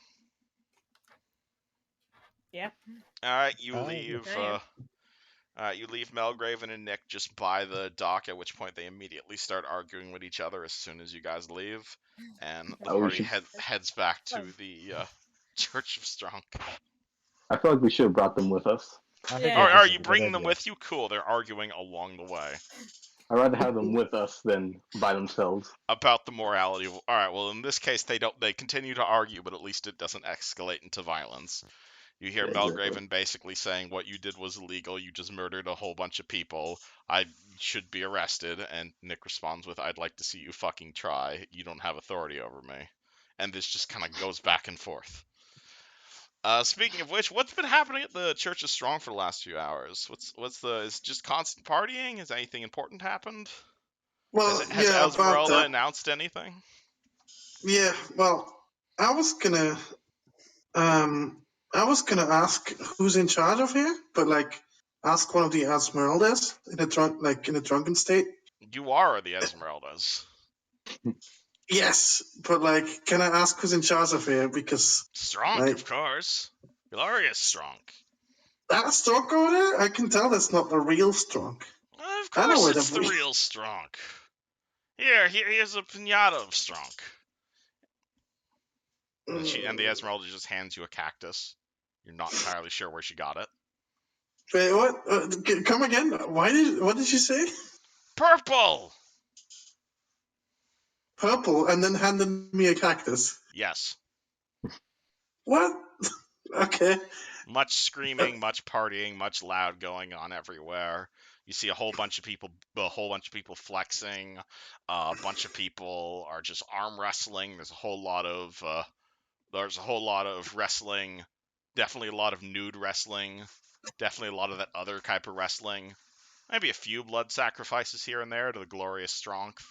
Yeah. Alright, you Oh, leave. I am. You leave Melgraven and Nick just by the dock. At which point they immediately start arguing with each other as soon as you guys leave, and the Oh, we party should- heads back to the Church of Strong. I feel like we should have brought them with us. I think Yeah. this Are is a you good bringing them idea. with you? Cool. They're arguing along the way I'd rather have them with us than by themselves. about the morality. All right. Well, in this case, they don't. They continue to argue, but at least it doesn't escalate into violence. You hear Yeah, Melgraven exactly. basically saying what you did was illegal. You just murdered a whole bunch of people. I should be arrested. And Nick responds with, "I'd like to see you fucking try. You don't have authority over me." And this just kind of goes back and forth. Speaking of which, what's been happening at the Church of Strong for the last few hours? Is it just constant partying? Has anything important happened? well, Has yeah, about Esmeralda that. announced anything? Yeah, well, I was gonna, ask who's in charge of here, but like, ask one of the Esmeraldas in a drunken state. You are the Esmeraldas. Yes, but like, can I ask who's in charge of here? Because Strong, like, of course. Glorious Strong. that Strunk over there, I can tell that's not the real Strunk. Of I know course where it's the the real Strong. Here's a pinata of Strong. And the Esmeralda just hands you a cactus. You're not entirely sure where she got it. Wait, what? Come again? What did you say? Purple! Purple, and then handed me a cactus. Yes. What? Okay. Much screaming, much partying, much loud going on everywhere. You see a whole bunch of people flexing. A bunch of people are just arm wrestling. There's a whole lot of wrestling. Definitely a lot of nude wrestling. Definitely a lot of that other type of wrestling. Maybe a few blood sacrifices here and there to the glorious Strongth.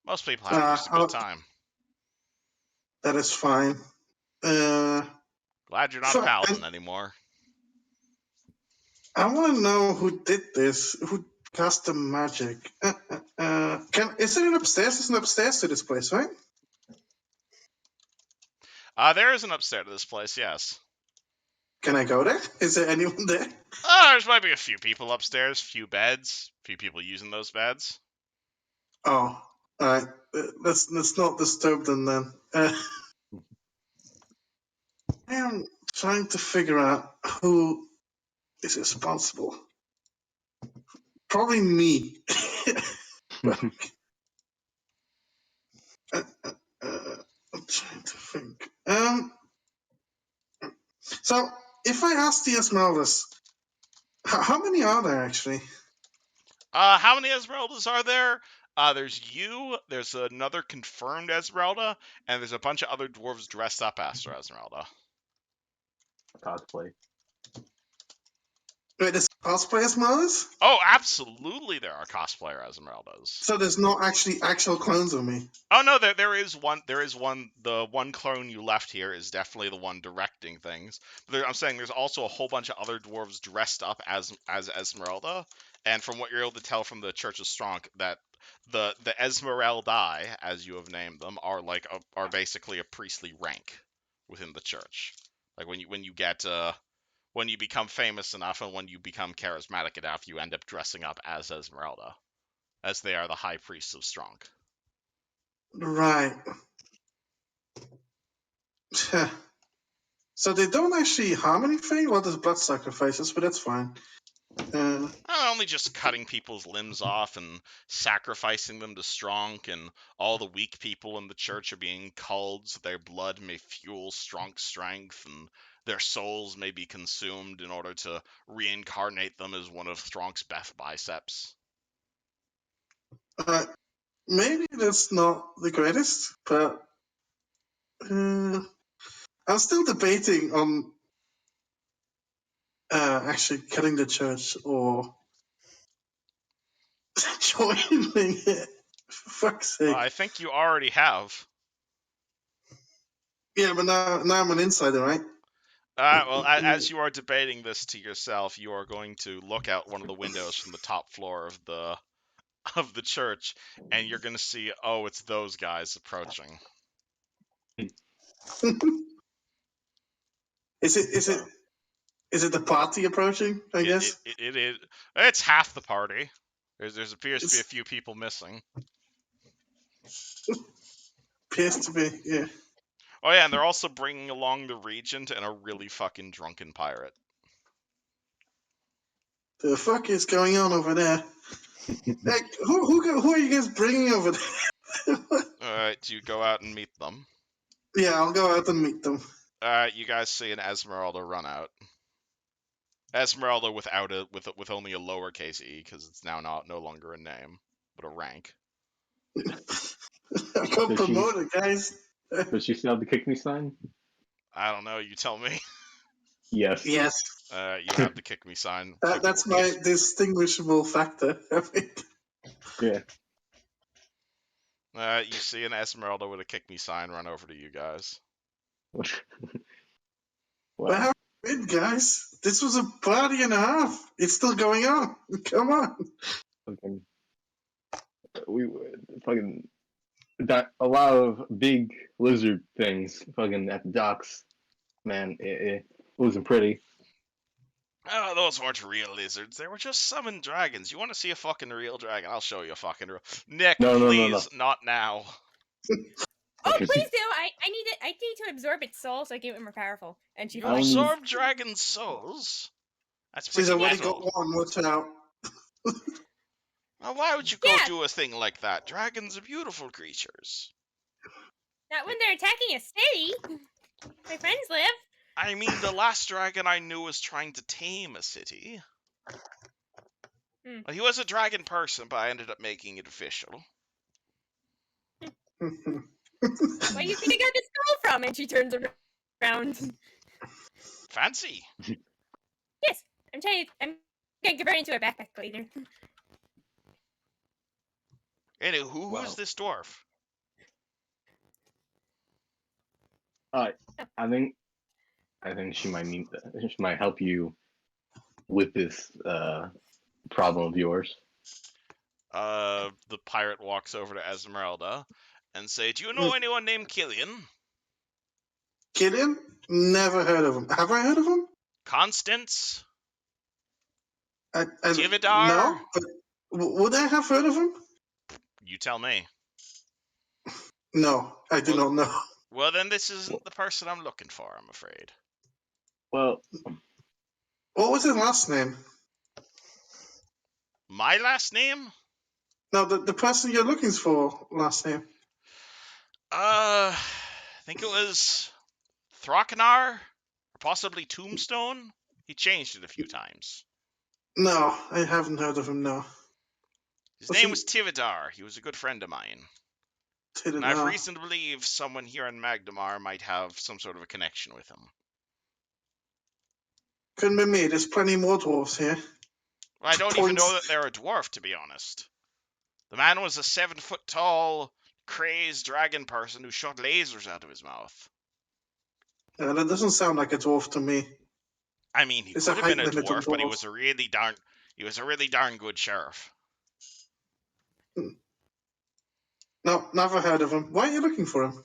Most people having just a good time. That is fine. Glad you're not a paladin anymore. I want to know who did this. Who cast the magic? Is there an upstairs? There's an upstairs to this place, right? There is an upstairs to this place, yes. Can I go there? Is there anyone there? There's might be a few people upstairs, few beds, few people using those beds. Oh, alright. Let's not disturb them then. I am trying to figure out who is responsible. Probably me. I'm trying to think. So, if I ask the Esmeraldas, how many are there actually? How many Esmeraldas are there? There's you, there's another confirmed Esmeralda, and there's a bunch of other dwarves dressed up as Esmeralda. Cosplay. Wait, there's cosplay Esmeraldas? Oh, absolutely there are cosplayer Esmeraldas. So there's not actually actual clones of me? Oh no, there is one. There is one. The one clone you left here is definitely the one directing things. But I'm saying there's also a whole bunch of other dwarves dressed up as Esmeralda. And from what you're able to tell from the Church of Strong, that the Esmeraldae, as you have named them, are are basically a priestly rank within the church. Like when you become famous enough and when you become charismatic enough, you end up dressing up as Esmeralda, as they are the high priests of Strong. Right. So they don't actually harm anything? Well, there's blood sacrifices, but that's fine. Only just cutting people's limbs off and sacrificing them to Strong, and all the weak people in the church are being culled so their blood may fuel Strong's strength, and their souls may be consumed in order to reincarnate them as one of Strong's best biceps. Maybe that's not the greatest, but I'm still debating on actually cutting the church or joining it. For fuck's sake. I think you already have. Yeah, but now I'm an insider, right? Well, as you are debating this to yourself, you are going to look out one of the windows from the top floor of the church, and you're going to see, oh, it's those guys approaching. Is it the party approaching? I guess it is. It's half the party. There's appears to be a few people missing. appears to be, yeah. Oh yeah, and they're also bringing along the regent and a really fucking drunken pirate. The fuck is going on over there? Like, who are you guys bringing over there? Alright, you go out and meet them. Yeah, I'll go out and meet them. You guys see an Esmeralda run out. Esmeralda with only a lowercase e, because it's now no longer a name, but a rank. I got promoted, guys. Does she still have the kick me sign? I don't know, you tell me. Yes. Yes. You have the kick me sign. That's my distinguishable factor, I think. Yeah. You see an Esmeralda with a kick me sign run over to you guys. Wow. But how good, guys? This was a party and a half. It's still going on. Come on. Fucking, we fucking that a lot of big lizard things fucking at the docks. Man, it wasn't pretty. Oh, those weren't real lizards. They were just summoned dragons. You want to see a fucking real dragon? I'll show you a fucking real. Nick, No. please, not now. Oh, please do! I need to absorb its soul so I get it more powerful. And she Absorb dragon souls. That's pretty She's already metal. got one. Watch out. Now, why would you go do a thing like that? Dragons are beautiful creatures. Not when they're attacking a city. My friends live. I mean, the last dragon I knew was trying to tame a city. Well, he was a dragon person, but I ended up making it official. Where do you think I got this skull from? And she turns around. Fancy. Yes, I'm gonna convert into a backpack later. Anyway, who's Wow. this dwarf? I think she might help you with this problem of yours. The pirate walks over to Esmeralda and say, "Do you know anyone named Killian?" Killian? Never heard of him. Have I heard of him? Constance? I, Tividar? No, but would I have heard of him? You tell me. No, I do not know. Well, then this isn't the person I'm looking for, I'm afraid. Well, What was his last name? My last name? No, the person you're looking for last name. I think it was Throcknar? Or possibly Tombstone? He changed it a few times. No, I haven't heard of him, no. His Was name he- was Tividar. He was a good friend of mine. Didn't And I've know. reason to believe someone here in Magdamar might have some sort of a connection with him. Couldn't be me. There's plenty more dwarves here. Well, I don't even Points. know that they're a dwarf, to be honest. The man was a 7-foot-tall, crazed dragon person who shot lasers out of his mouth. That doesn't sound like a dwarf to me. I mean, he There's could a have been a height limit on dwarf, but he dwarves. was a really darn good sheriff. No, never heard of him. Why are you looking for him?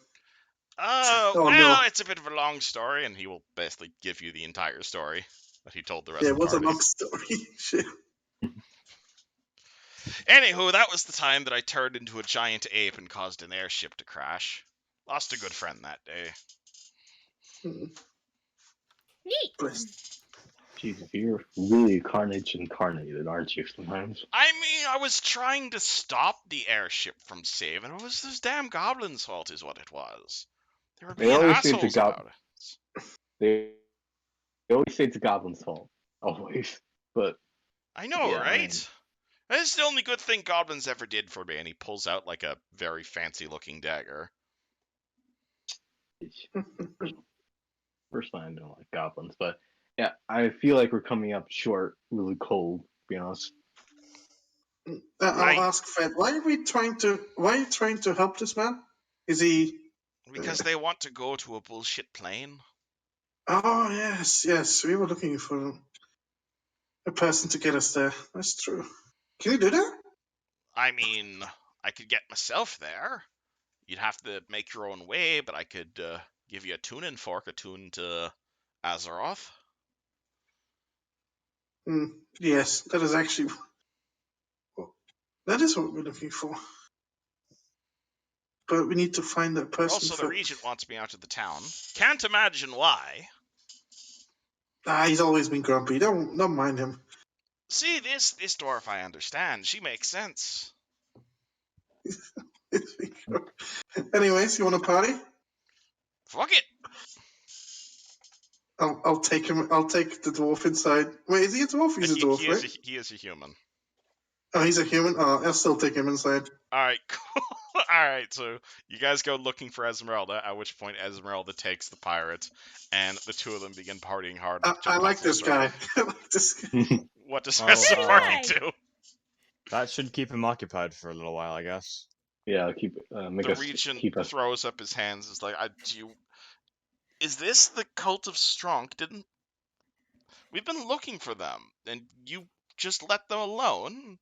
Well, no. it's a bit of a long story, and he will basically give you the entire story that he told the rest Yeah, of it the was a party. long story. Shit. Anywho, that was the time that I turned into a giant ape and caused an airship to crash. Lost a good friend that day. Neat. Bless. Jesus, you're really carnage incarnated, aren't you? Sometimes. I mean, I was trying to stop the airship from saving. It was those damn goblins' fault, is what it was. They were They being always say it's a assholes about it. They always say it's a goblin's fault. Always, but I know, Yeah, I right? mean- This is the only good thing goblins ever did for me, and he pulls out like a very fancy-looking dagger. personally, I don't like goblins. But yeah, I feel like we're coming up short, really cold. To be honest. I'll ask Fred. Why are you trying to help this man? Is he? Because they want to go to a bullshit plane. Oh yes. We were looking for a person to get us there. That's true. Can you do that? I mean, I could get myself there. You'd have to make your own way, but I could give you a tuning fork attuned to Azeroth. Yes, that is actually. That is what we're looking for. But we need to find that person Also, the first. regent wants me out of the town. Can't imagine why. He's always been grumpy. Don't mind him. See, this dwarf I understand. She makes sense. Anyways, you want to party? Fuck it. I'll take him. I'll take the dwarf inside. Wait, is he a dwarf? He's a dwarf, right? He is a human. Oh, he's a human. Oh, I'll still take him inside. Alright, cool. Alright, so you guys go looking for Esmeralda, at which point Esmeralda takes the pirate, and the two of them begin partying hard. I like this guy. I like this guy. What does Oh, Mr. uh, Party do? That should keep him occupied for a little while, I guess. Yeah, keep make The us regent keep us. throws up his hands. Is like, is this the cult of Stronk? We've been looking for them, and you just let them alone?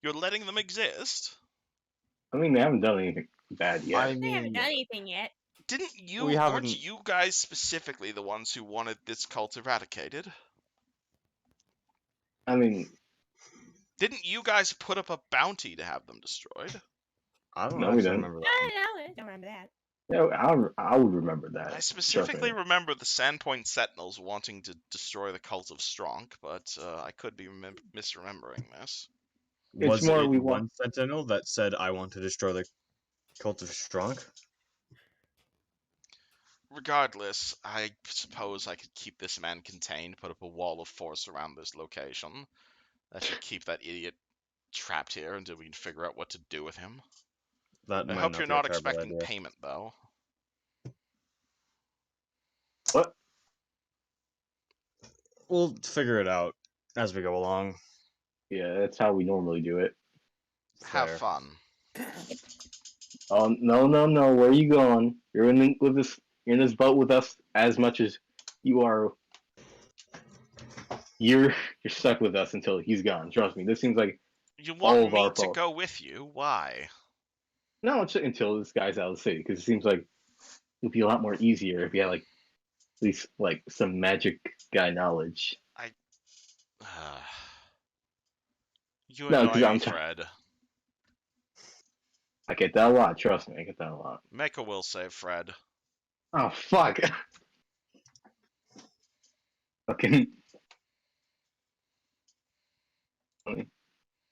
You're letting them exist? I mean, they haven't done anything bad yet. I They haven't mean, done anything yet. Weren't you guys specifically the ones who wanted this cult eradicated? I mean, Didn't you guys put up a bounty to have them destroyed? I don't No, actually we didn't. remember that. No, I don't remember that. yeah, I would remember that. I trust specifically me. remember the Sandpoint Sentinels wanting to destroy the cult of Stronk, but I could be misremembering this. It's Was more it we one want- sentinel that said, "I want to destroy the cult of Strong"? Regardless, I suppose I could keep this man contained, put up a wall of force around this location. That should keep that idiot trapped here until we can figure out what to do with him. That I might hope not you're be a not terrible expecting idea. payment, though. What? We'll figure it out as we go along. Yeah, that's how we normally do it. Have Fair. fun. Oh no, no, no! Where are you going? You're in with this. You're in this boat with us as much as you are. You're stuck with us until he's gone. Trust me. This seems like You all want of me our to fault. go with you? Why? No, it's until this guy's out of the city because it seems like it'd be a lot more easier if you had like at least like some magic guy knowledge. You No, annoy because me, Fred. I get that a lot. Trust me, I get that a lot. Make a will save, Fred. Oh fuck! Fucking.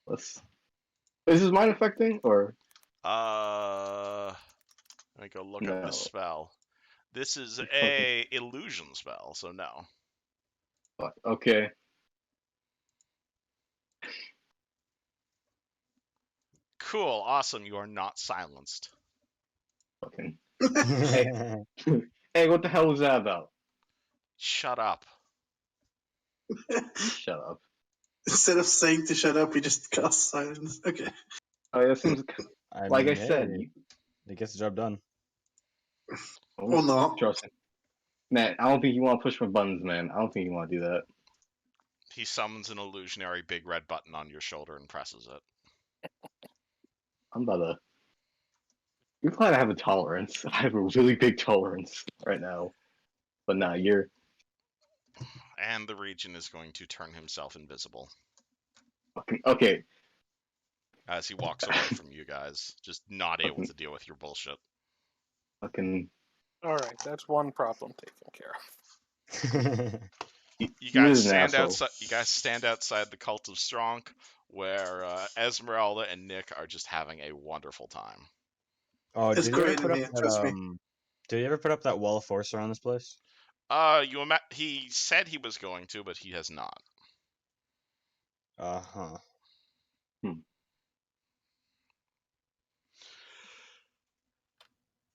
Let's. Is this mind affecting or Let me go look up this no? spell. This is Fucking a illusion spell, so no. fuck. Okay. Cool, awesome, you are not silenced. Fucking. Hey, hey, what the hell was that about? Shut up. Shut up. Instead of saying to shut up, he just cast silence. Okay. Oh, yeah, it seems I like mean, I said. hey, it gets the job done. Or not. Trust me, man. I don't think you want to push my buttons, man. I don't think you want to do that. He summons an illusionary big red button on your shoulder and presses it. I'm about to. You're glad I have a tolerance. I have a really big tolerance right now. But nah, you're And the region is going to turn himself invisible fucking okay. as he walks away from you guys, just not able Fucking, to deal with your bullshit. fucking. All right, that's one problem taken care of. You He guys is an stand asshole. outside. You guys stand outside the Cult of Stronk, where Esmeralda and Nick are just having a wonderful time. Oh, It's did you ever great put in up here, that trust me. Did you ever put up that wall of force around this place? He said he was going to, but he has not. Uh-huh.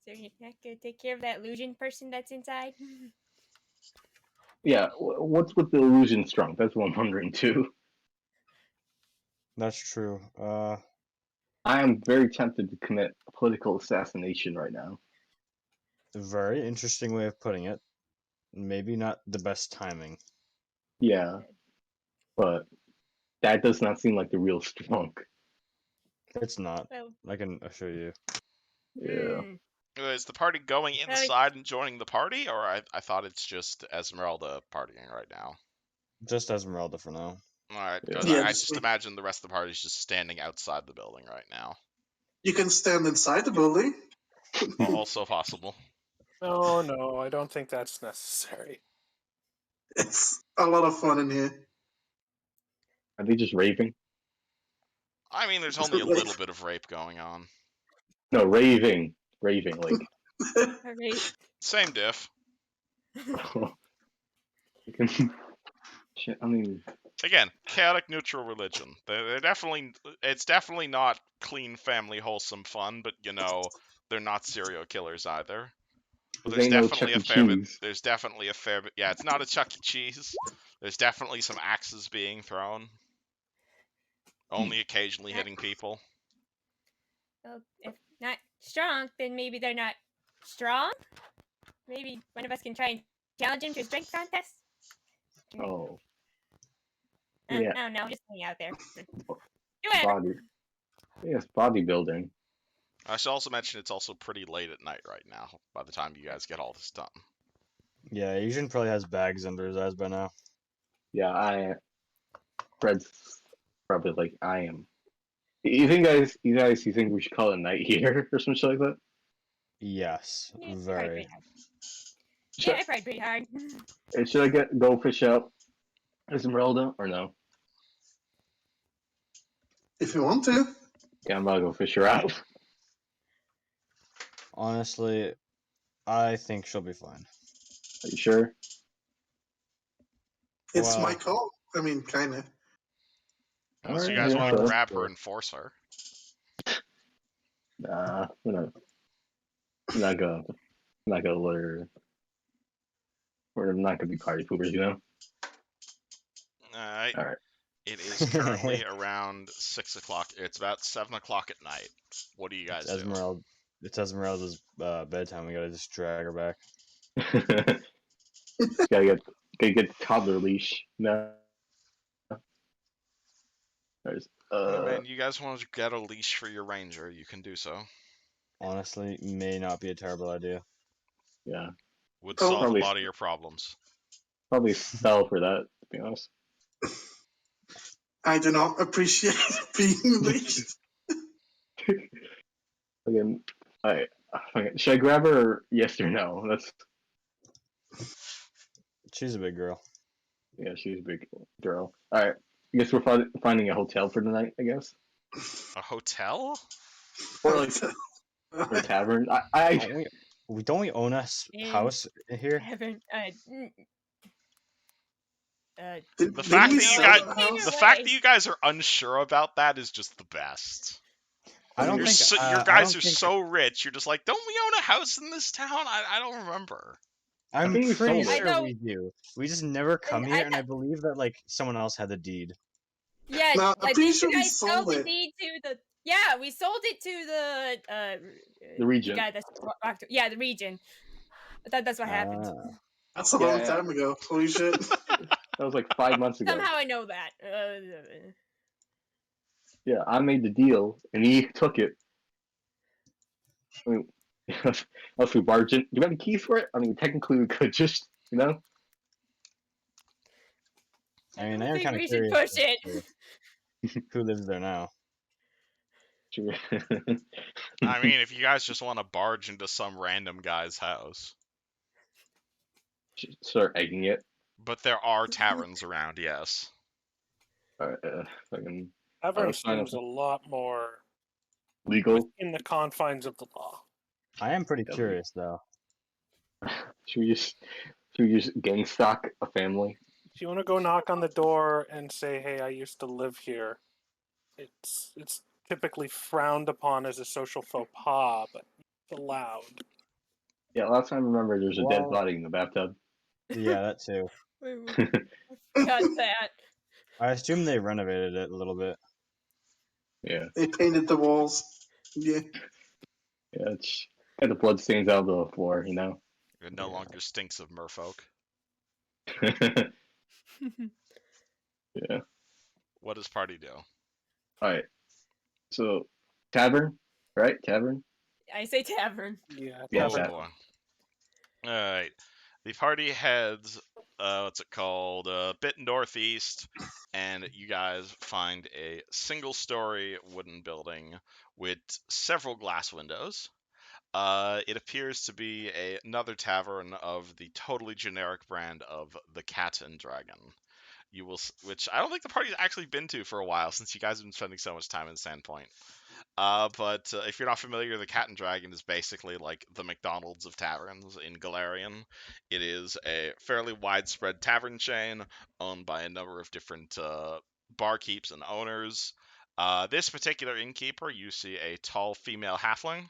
So you're not gonna take care of that illusion person that's inside? Yeah, what's with the illusion strong? That's 102. That's true. I am very tempted to commit political assassination right now. Very interesting way of putting it. Maybe not the best timing. Yeah, but that does not seem like the real strong. It's not. Well, I can assure you. Yeah. Is the party going Well, inside and joining the party, or I thought it's just Esmeralda partying right now? Just Esmeralda for now. All right, Yeah. because Yeah, I just just me. imagine the rest of the party's just standing outside the building right now. You can stand inside the building. Also possible. No, no, I don't think that's necessary. It's a lot of fun in here. Are they just raving? I mean, there's only a little bit of rape going on. No, raving. Raving, like. all right. Same diff. Shit, I mean. Again, chaotic neutral religion. It's definitely not clean family wholesome fun, but they're not serial killers either. But This ain't no Chuck E. Cheese. There's definitely a fair bit. Yeah, it's not a Chuck E. Cheese. There's definitely some axes being thrown. Only occasionally hitting people. Well, if not strong, then maybe they're not strong. Maybe one of us can try and challenge him to a strength contest. Oh. I Yeah. don't know. Just hang out there. Do whatever. Body. Yes, bodybuilding. I should also mention it's also pretty late at night right now by the time you guys get all this done. Yeah, Asian probably has bags under his eyes by now. Yeah, Fred's probably like, I am. You think you think we should call it a night here or some shit like that? Yes, Yeah, I tried very. pretty hard. Yeah, I tried pretty hard. Should I go fish out Esmeralda or no? If you want to. Yeah, I'm about to go fish her out. Honestly, I think she'll be fine. Are you sure? It's my Well, call. I mean, kind of. Unless you Alright, guys yeah, want to sure. grab her and force her. Nah, we're not gonna let her. We're not gonna be party poopers, you know. Alright. All right. It is currently around 6 o'clock. It's about 7 o'clock at night. What do you guys it's do? Esmeralda's bedtime. We gotta just drag her back. gotta get the toddler leash. No. There's, I mean, you guys want to get a leash for your ranger, you can do so. Honestly, may not be a terrible idea. yeah, Would Oh. solve a Probably- lot of your problems. probably fell for that. To be honest. I do not appreciate being leashed. Again, should I grab her? Yes or no? That's She's a big girl. yeah. She's a big girl. All right. I guess we're finding a hotel for the night. I guess A hotel? or like or a tavern. I Don't we own a house here? Haven't. Did The fact we that you sell guys, the house? the Way. fact that you guys are unsure about that is just the best. I don't You're think so, I your don't guys are think- so rich. You're just like, don't we own a house in this town? I don't remember. I'm think we pretty sold it. I sure know. we do. We just never come I here, and I know. believe that like someone else had the deed. Yeah, No, I'm like pretty you sure we guys sold sold the it. deed to the. Yeah, we sold it to The Regent. guy that's yeah, the region. That's what happened. That's a long Yeah. time ago. Holy shit. That was like 5 months ago. Somehow I know that. Yeah, I made the deal and he took it. I mean, unless we barged in. Do you have the keys for it? I mean, technically we could just, you know. I mean, I I am think kind of we should curious push it. as to who lives there now. Sure. I mean, if you guys just want to barge into some random guy's house. Start egging it. But there are taverns around, yes. Alright, fucking Tavern sign up. seems a lot more legal. in the confines of the law. I am pretty Yeah, curious though. Should we just gang stalk a family? If you want to go knock on the door and say, "Hey, I used to live here," it's typically frowned upon as a social faux pas, but it's allowed. Yeah, last time I remember there's a dead Well- body in the bathtub. Yeah, that too. Got that. I assume they renovated it a little bit. Yeah, They painted the walls. Yeah. it's got the blood stains out of the floor, you know. It no longer stinks of merfolk. Yeah. What does party do? Alright. So tavern, right? Tavern? I say tavern. Yeah, Yeah, Oh tavern. that- boy. Alright. The party heads, what's it called? A bit northeast, and you guys find a single-story wooden building with several glass windows. It appears to be another tavern of the totally generic brand of the Cat and Dragon. Which I don't think the party's actually been to for a while, since you guys have been spending so much time in Sandpoint. But if you're not familiar, the Cat and Dragon is basically like the McDonald's of taverns in Galarian. It is a fairly widespread tavern chain owned by a number of different barkeeps and owners. This particular innkeeper, you see a tall female halfling.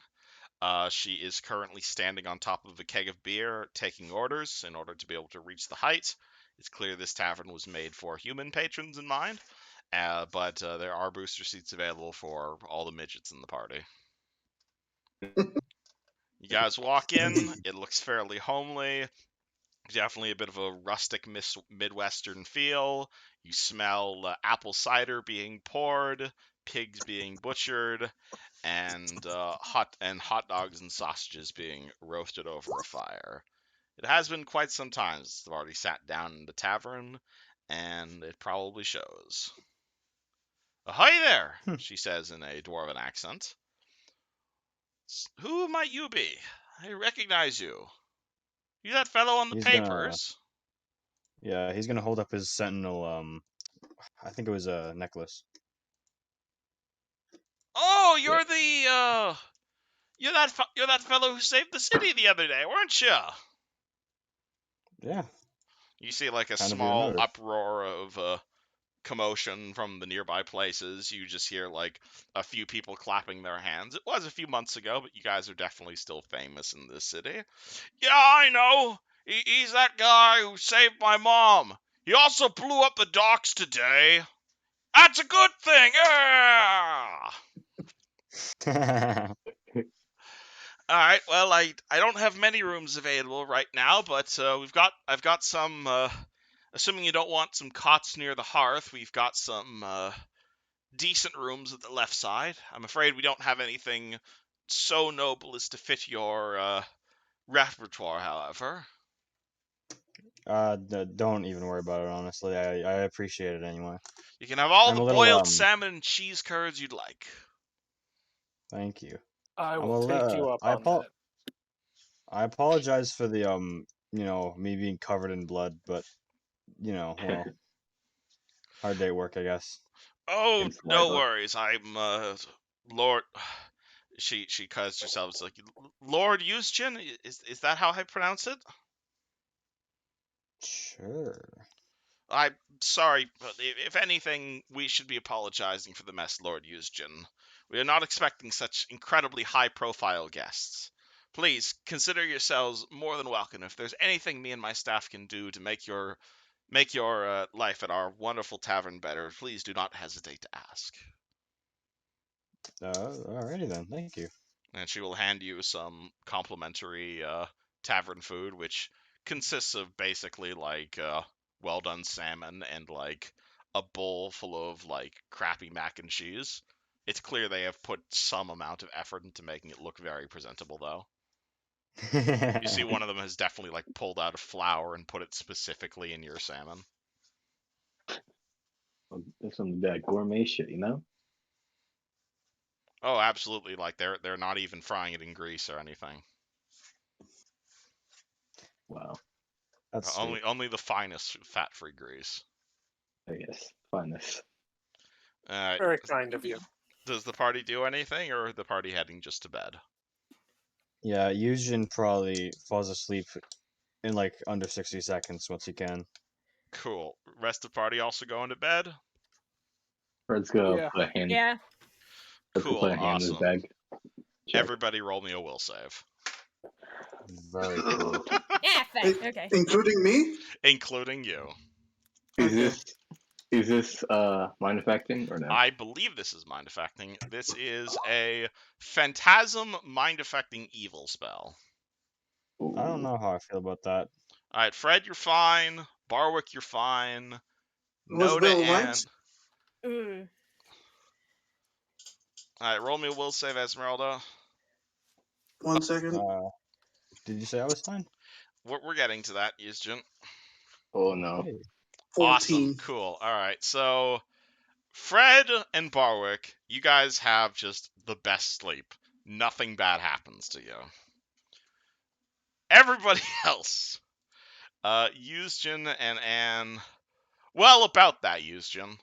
She is currently standing on top of a keg of beer, taking orders in order to be able to reach the height. It's clear this tavern was made for human patrons in mind. But there are booster seats available for all the midgets in the party. You guys walk in, it looks fairly homely. Definitely a bit of a rustic Midwestern feel. You smell apple cider being poured, pigs being butchered, and hot dogs and sausages being roasted over a fire. It has been quite some time since they've already sat down in the tavern, and it probably shows. "Ahoy there," she says in a dwarven accent. "Who might you be? I recognize you. You that fellow on the He's gonna- papers?" Yeah, he's gonna hold up his sentinel. I think it was a necklace. "Oh, You're that fellow who saved the city the other day, weren't you? Yeah, You see like a kind of even small noticed. uproar of commotion from the nearby places. You just hear like a few people clapping their hands. It was a few months ago, but you guys are definitely still famous in this city. Yeah, I know. He's that guy who saved my mom. He also blew up the docks today. That's a good thing. Yeah. All right. Well, I don't have many rooms available right now, but I've got some. Assuming you don't want some cots near the hearth, we've got some decent rooms at the left side. I'm afraid we don't have anything so noble as to fit your repertoire, however. Don't even worry about it. Honestly, I appreciate it anyway. You can have all I'm the a little boiled salmon and cheese curds you'd like. Thank you. I I'm will a take you up on that. I apologize for the me being covered in blood, but well, hard day at work, I guess. Oh, It's no saliva. worries. I'm Lord. She cuts herself. It's like Lord Eusgen. Is that how I pronounce it? Sure. I'm sorry, but if anything, we should be apologizing for the mess Lord Eusgen. We are not expecting such incredibly high-profile guests. Please consider yourselves more than welcome. If there's anything me and my staff can do to make your life at our wonderful tavern better, please do not hesitate to ask. Alrighty then. Thank you. And she will hand you some complimentary tavern food, which consists of basically like well done salmon and like a bowl full of like crappy mac and cheese. It's clear they have put some amount of effort into making it look very presentable, though. You see, one of them has definitely like pulled out a flour and put it specifically in your salmon. There's some of that gourmet shit, you know? Oh, absolutely! Like they're not even frying it in grease or anything. Wow. That's sweet. Only the finest fat-free grease. I guess. Finest. Very kind of you. Does the party do anything, or the party heading just to bed? Yeah, Yujin probably falls asleep in like under 60 seconds once he can. Cool. Rest of party also going to bed? Fred's gonna Yeah. put a hand. Yeah. Fred's gonna put Cool, a hand in his awesome. bag. Check. Everybody roll me a will save. Very cool. Yeah, fact. Okay. Including me? Including you. Is Okay. this mind affecting or no? I believe this is mind affecting. This is a phantasm mind affecting evil spell. Ooh. I don't know how I feel about that. Alright, Fred, you're fine. Barwick, you're fine. Was Noda Will and right? Ooh. Alright, roll me a will save, Esmeralda. 1 second. Did you say I was fine? We're getting to that, Yusjin. Oh no. Hey. Awesome, 14. cool. Alright, so Fred and Barwick, you guys have just the best sleep. Nothing bad happens to you. Everybody else, Yusjin and Anne, well, about that, Yusjin.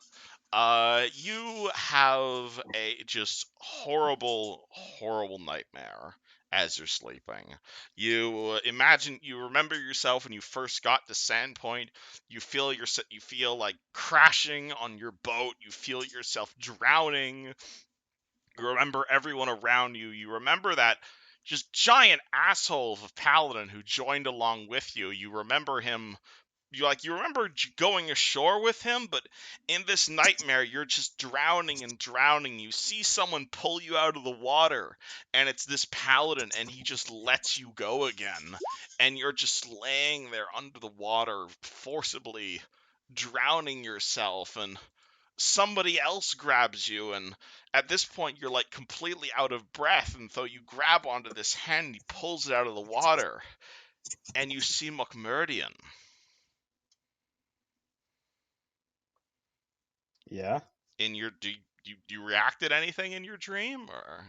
You have a just horrible, horrible nightmare as you're sleeping. You remember yourself when you first got to Sandpoint. You feel like crashing on your boat. You feel yourself drowning. You remember everyone around you. You remember that just giant asshole of a paladin who joined along with you. You remember him. You remember going ashore with him, but in this nightmare you're just drowning and drowning. You see someone pull you out of the water, and it's this paladin, and he just lets you go again, and you're just laying there under the water, forcibly drowning yourself, and somebody else grabs you, and at this point you're like completely out of breath, and so you grab onto this hand and he pulls it out of the water, and you see McMurdian. Yeah. In your do you reacted anything in your dream, or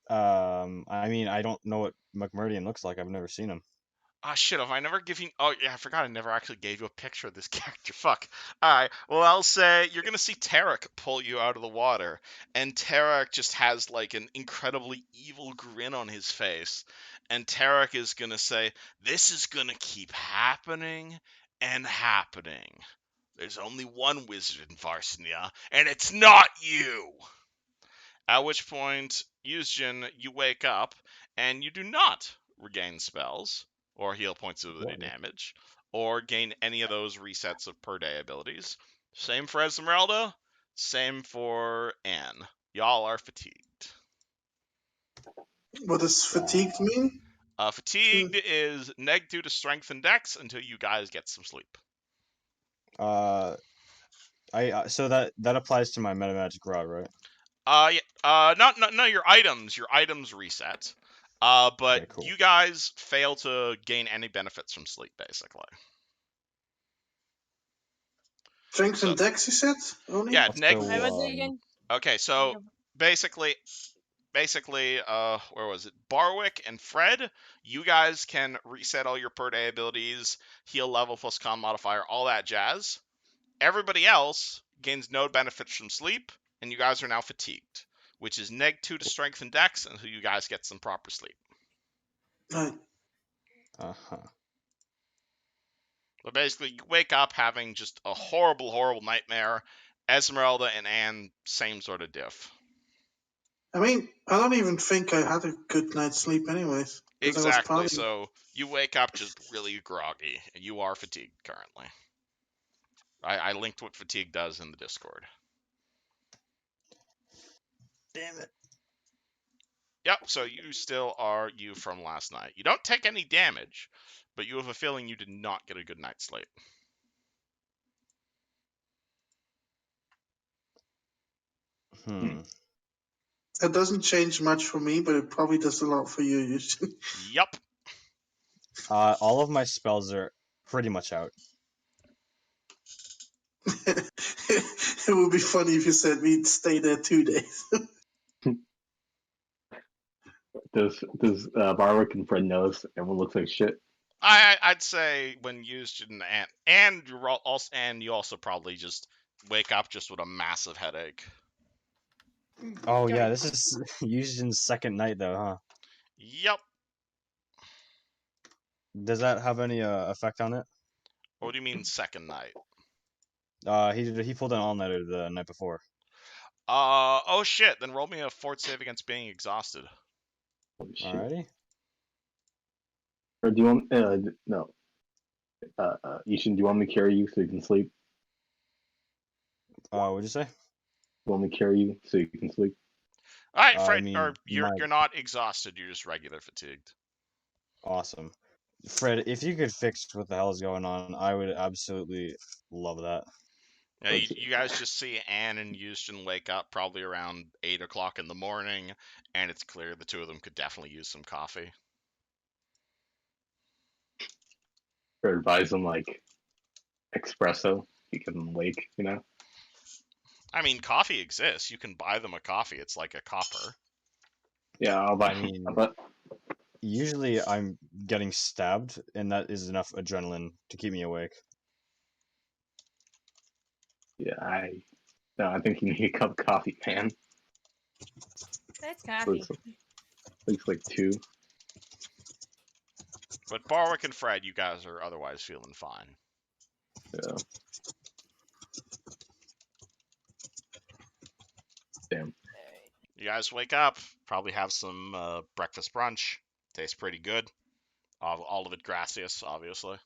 I mean, I don't know what McMurdian looks like. I've never seen him. Ah, shit, have I never given... Oh, yeah, I forgot I never actually gave you a picture of this character. Fuck. Alright, well, I'll say you're gonna see Tarek pull you out of the water, and Tarek just has, like, an incredibly evil grin on his face, and Tarek is gonna say, this is gonna keep happening and happening. There's only one wizard in Varsinia, and it's not you! At which point, Yuzjin, you wake up, and you do not regain spells, or heal points of ability Whoa. damage, or gain any of those resets of per day abilities. Same for Esmeralda, same for Anne. Y'all are fatigued. What does fatigued mean? Fatigued is -2 to strength and dex until you guys get some sleep. So that applies to my meta magic rod, right? Yeah, no, your items reset. But Okay, cool. you guys fail to gain any benefits from sleep, basically. Strength So and dex, you said? Only? yeah, Also, Where was it again? okay, so basically, where was it? Barwick and Fred, you guys can reset all your per day abilities, heal level plus con modifier, all that jazz. Everybody else gains no benefits from sleep, and you guys are now fatigued, which is -2 to strength and dex until you guys get some proper sleep. Right. uh-huh. But basically, you wake up having just a horrible, horrible nightmare. Esmeralda and Anne, same sort of diff. I mean, I don't even think I had a good night's sleep anyways. Because I was Exactly. partying. So you wake up just really groggy, and you are fatigued currently. I linked what fatigue does in the Discord. Damn it. Yep, so you still are you from last night. You don't take any damage, but you have a feeling you did not get a good night's sleep. It doesn't change much for me, but it probably does a lot for you, usually. Yup. All of my spells are pretty much out. It would be funny if you said we'd stay there 2 days. Does Barwick and Fred knows everyone looks like shit? I'd say when used in and you also probably just wake up just with a massive headache. Oh yeah, this is Yuzhin's second night though, huh? Yep. Does that have any effect on it? What do you mean second night? He pulled an all-nighter the night before. Oh shit, then roll me a fort save against being exhausted. Holy shit. Alrighty. Or do you want no? Ishin, do you want me to carry you so you can sleep? What'd you say? You want me to carry you so you can sleep? All right, I Fred, mean, or you're not exhausted. You're just regular fatigued. Awesome. Fred, if you could fix what the hell is going on, I would absolutely love that. Yeah, you guys just see Anne and Houston wake up probably around 8 o'clock in the morning, and it's clear the two of them could definitely use some coffee. Or advise them like espresso, keep them awake, you know? I mean, coffee exists. You can buy them a coffee. It's like a copper. Yeah, I'll buy. I mean, But usually I'm getting stabbed, and that is enough adrenaline to keep me awake. yeah, I think you need a cup of coffee, man. That's coffee. Looks like 2. But Barwick and Fred, you guys are otherwise feeling fine. Yeah. Damn. You guys wake up, probably have some breakfast brunch. Tastes pretty good. All of it gracious, obviously.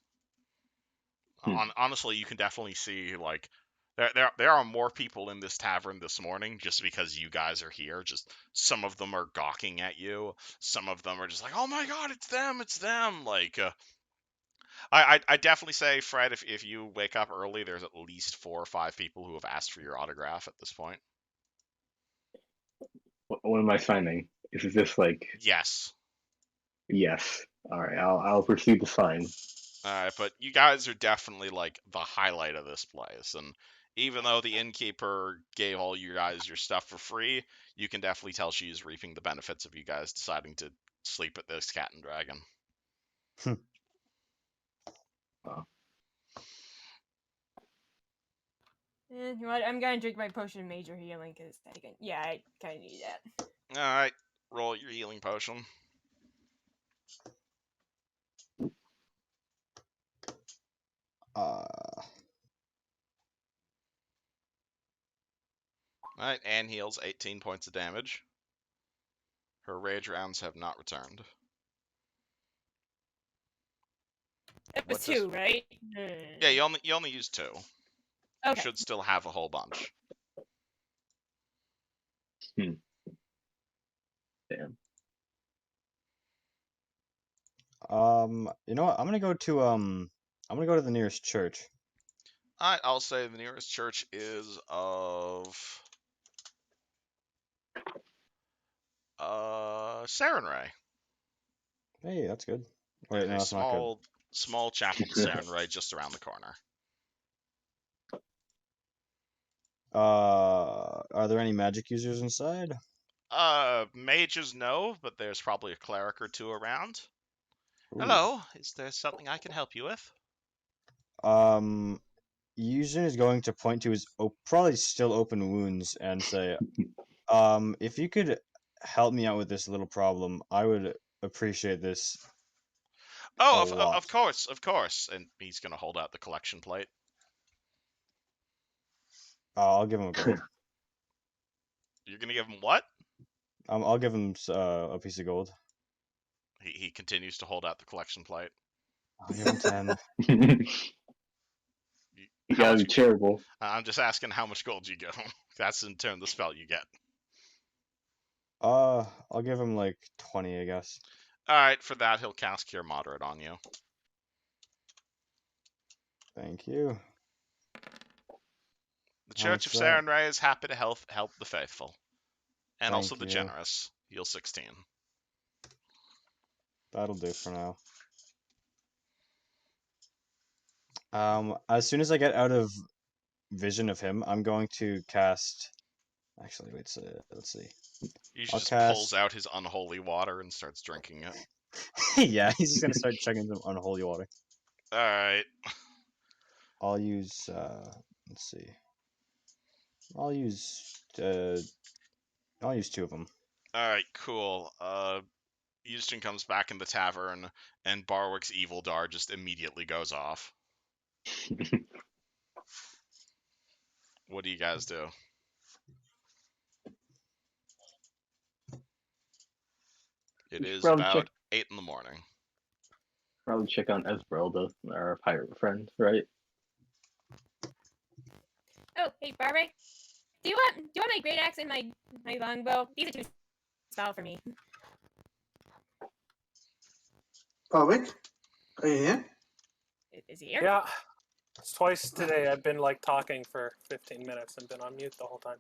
Honestly, you can definitely see like there are more people in this tavern this morning just because you guys are here. Just some of them are gawking at you. Some of them are just like, "Oh my god, it's them! It's them!" Like, I definitely say, Fred, if you wake up early, there's at least 4 or 5 people who have asked for your autograph at this point. What am I signing? Is this like Yes. yes? All right, I'll proceed to sign. But you guys are definitely like the highlight of this place, and even though the innkeeper gave all you guys your stuff for free, you can definitely tell she's reaping the benefits of you guys deciding to sleep at this cat and dragon. You know what? I'm gonna drink my potion of major healing because I kind of need that. All right, roll your healing potion. Uh, All right, Anne heals 18 points of damage. Her rage rounds have not returned. It was What does- 2, right? Yeah, you only used 2. Okay. Should still have a whole bunch. Damn. you know what? I'm gonna go to the nearest church. All right, I'll say the nearest church is of Sarenrae. Hey, that's good. Wait, no, A that's not good. small chapel to Sarenrae just around the corner. Are there any magic users inside? Mages no, but there's probably a cleric or two around. Ooh. Hello, is there something I can help you with? Yuzin is going to point to his probably still open wounds and say, if you could help me out with this little problem, I would appreciate this Oh, a lot. of course. And he's gonna hold out the collection plate. I'll give him a gold. You're gonna give him what? I'll give him a piece of gold. He continues to hold out the collection plate. I'll give him 10. You gotta be charitable. I'm just asking how much gold you get him. That's in turn the spell you get. I'll give him like 20, I guess. Alright, for that he'll cast Cure Moderate on you. Thank you. The How Church much of is that? Sarenrae is happy to help the faithful. And Thank also the you. generous. Heal 16. That'll do for now. As soon as I get out of vision of him, I'm going to cast. Actually, wait. Let's see. He I'll just cast. pulls out his unholy water and starts drinking it. Yeah, he's just gonna start chugging some unholy water. Alright. I'll use. Let's see. I'll use 2 of them. Alright, cool. Euston comes back in the tavern, and Barwick's evil dart just immediately goes off. What do you guys do? It is about 8 in the morning. Probably check on Esmeralda, our pirate friend, right? Oh, hey, Barwick. Do you want my great axe and my longbow? These are too small for me. Barwick, are you here? Is he here? Yeah. It's twice today I've been like talking for 15 minutes and been on mute the whole time.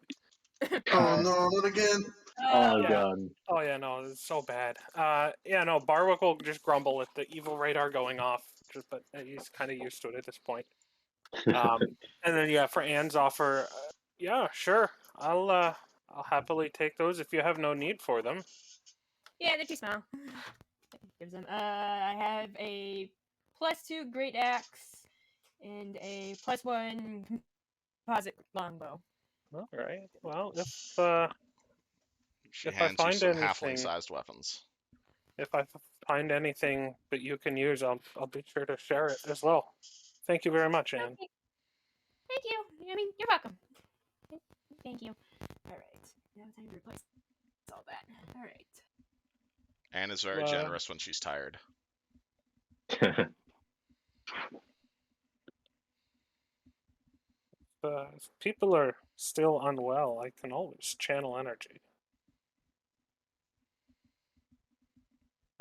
Oh no, not again. Oh yeah. god. Oh yeah, no, it's so bad. Yeah, no, Barwick will just grumble at the evil radar going off, but he's kind of used to it at this point. And then yeah, for Anne's offer, yeah, sure, I'll happily take those if you have no need for them. Yeah, they're too small. Gives them. I have a +2 great axe and a +1 composite longbow. All right. Well, if She If I hands you find some anything- halfling-sized weapons. I find anything that you can use, I'll be sure to share it as well. Thank you very much, Anne. Okay. Thank you. I mean, you're welcome. Thank you. All right. Now time to replace all that. All right. Anne is very generous when she's tired. If people are still unwell, I can always channel energy.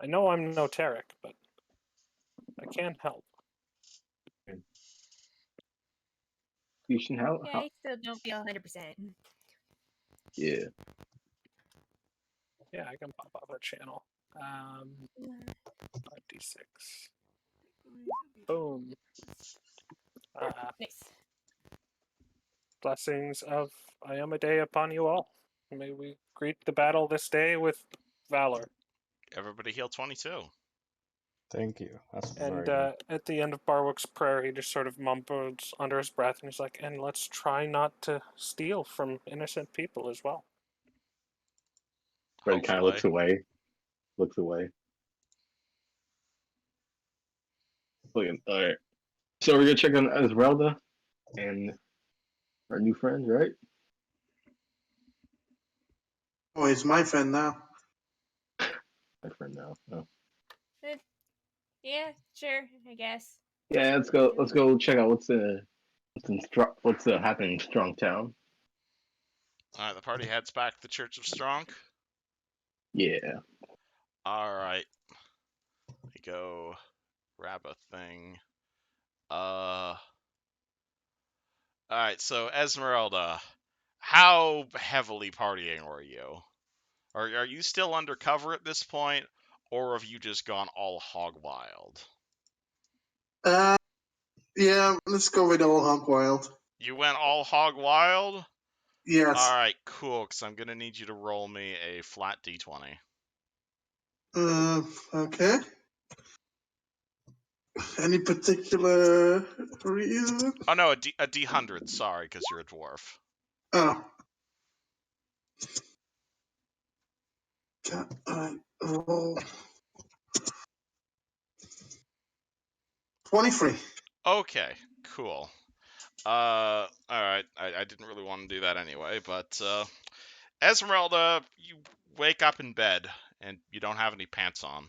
I know I'm no Tarek, but I can help. You should help. Yeah, I still don't feel 100%. Yeah. Yeah, I can pop up a channel. 5d6. Boom. Nice. Blessings of Iomedae upon you all. May we greet the battle this day with valor. Everybody heal 22. Thank you. That's very And good. at the end of Barwick's prayer, he just sort of mumbles under his breath, and he's like, "And let's try not to steal from innocent people as well." Fred kind of Hopefully. looks away. All right. So we're gonna check on Esmeralda and our new friend, right? Oh, he's my friend now. My friend now. Oh. Yeah, sure, I guess. Yeah, let's go. Let's go check out what's happening in Strong Town. All right, the party heads back to the Church of Strong. Yeah. All right. We go grab a thing. All right, so Esmeralda, how heavily partying were you? Are you still undercover at this point, or have you just gone all hog wild? Yeah, let's go with all hog wild. You went all hog wild? Yes. All right, cool, because I'm going to need you to roll me a flat d20. Okay. Any particular reason? Oh, no, a d100, sorry, because you're a dwarf. Oh. Can I roll? 23. Okay, cool. Alright, I didn't really want to do that anyway, but, Esmeralda, you wake up in bed, and you don't have any pants on.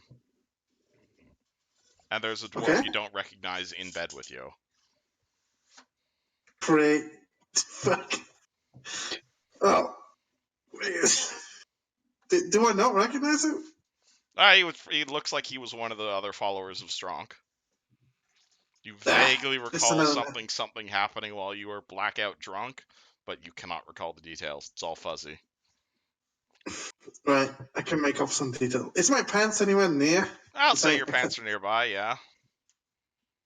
And there's a dwarf Okay. you don't recognize in bed with you. Great. Fuck. Oh. Do I not recognize him? He looks like he was one of the other followers of Strong. You Ah, vaguely just recall another- something happening while you were blackout drunk, but you cannot recall the details. It's all fuzzy. Right, I can make up some detail. Is my pants anywhere near? I'll Is say I- your pants are nearby, yeah.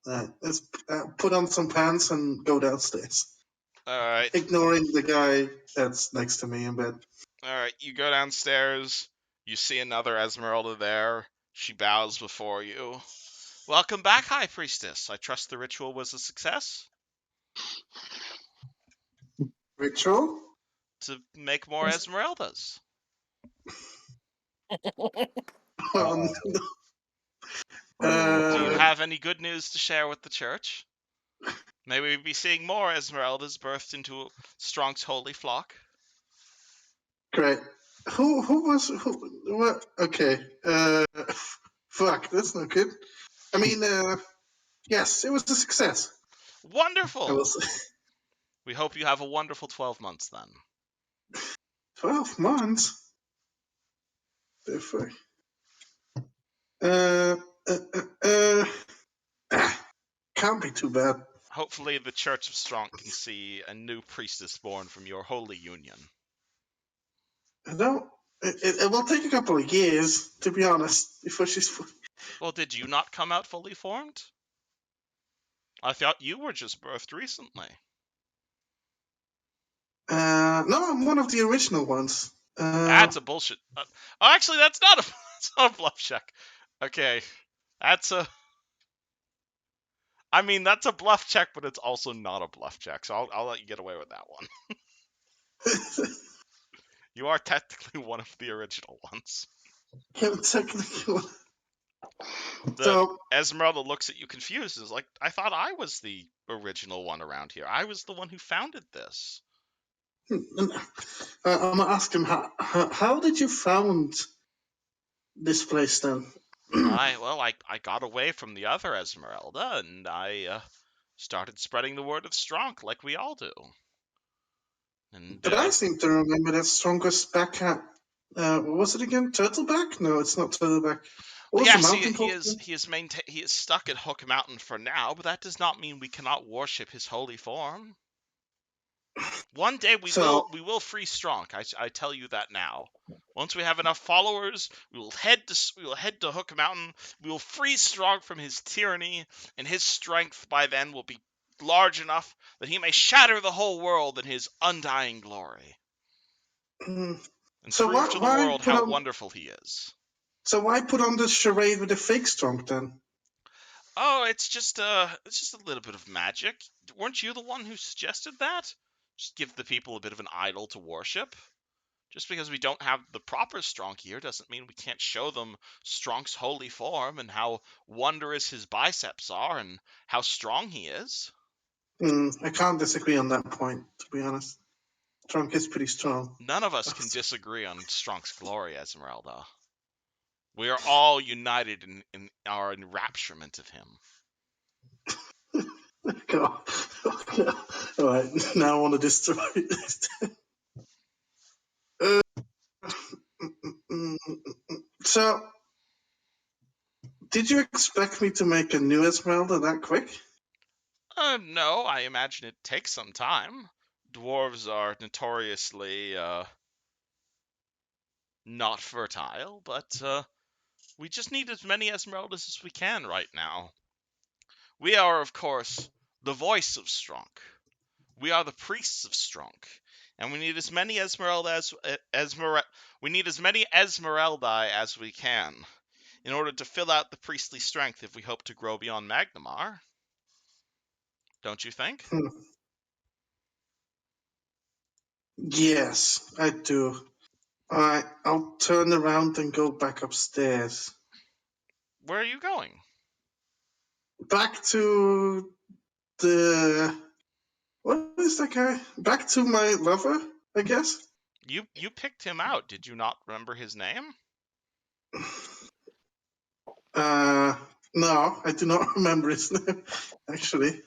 Let's put on some pants and go downstairs. Alright. Ignoring the guy that's next to me in bed. Alright, you go downstairs. You see another Esmeralda there. She bows before you. Welcome back, High Priestess. I trust the ritual was a success? Ritual? To make more Esmeraldas. Um, Do you uh, have any good news to share with the church? May we be seeing more Esmeraldas birthed into Strong's holy flock? great. Who was who? What? Okay. Fuck. That's not good. I mean, yes, it was a success. I Wonderful! was We hope you have a wonderful 12 months then. 12 months. The fuck. Can't be too bad. Hopefully the Church of Strong can see a new priestess born from your holy union. I don't. It will take a couple of years, to be honest, before she's. Well, did you not come out fully formed? I thought you were just birthed recently. No, I'm one of the original ones. That's a bullshit. Actually, that's not a bluff check. Okay, that's a. I mean, that's a bluff check, but it's also not a bluff check. So I'll let you get away with that one. You are technically one of the original ones. Yeah, technically. The Esmeralda looks at you confused and is like, I thought I was the original one around here. I was the one who founded this. I'm gonna ask him how did you found this place then? I got away from the other Esmeralda and I started spreading the word of Strong like we all do. And But I seem to remember that strongest back at what was it again? Turtleback? No, it's not Turtleback. What was the mountain called? he is stuck at Hook Mountain for now, but that does not mean we cannot worship his holy form. One day we will free Strong. I tell you that now. Once we have enough followers, we will head to Hook Mountain. We will free Strong from his tyranny, and his strength by then will be large enough that he may shatter the whole world in his undying glory. And prove to the world how wonderful he is. So why put on the charade with the fake Strong then? Oh, it's just a little bit of magic. Weren't you the one who suggested that? Just give the people a bit of an idol to worship. Just because we don't have the proper Stronk here doesn't mean we can't show them Stronk's holy form and how wondrous his biceps are and how strong he is. I can't disagree on that point, to be honest. Trunk is pretty strong. None of us can disagree on Stronk's glory, Esmeralda. We are all united in our enrapturement of him. God. Alright, now I want to destroy this. So, did you expect me to make a new Esmeralda that quick? No, I imagine it takes some time. Dwarves are notoriously, not fertile, but, we just need as many Esmeraldas as we can right now. We are, of course, the voice of Stronk. We are the priests of Stronk, and we need as many Esmeraldae as we can in order to fill out the priestly strength if we hope to grow beyond Magnamar. Don't you think? Yes, I do. Alright, I'll turn around and go back upstairs. Where are you going? Back to the... What is that guy? Back to my lover, I guess? You picked him out. Did you not remember his name? No, I do not remember his name, actually.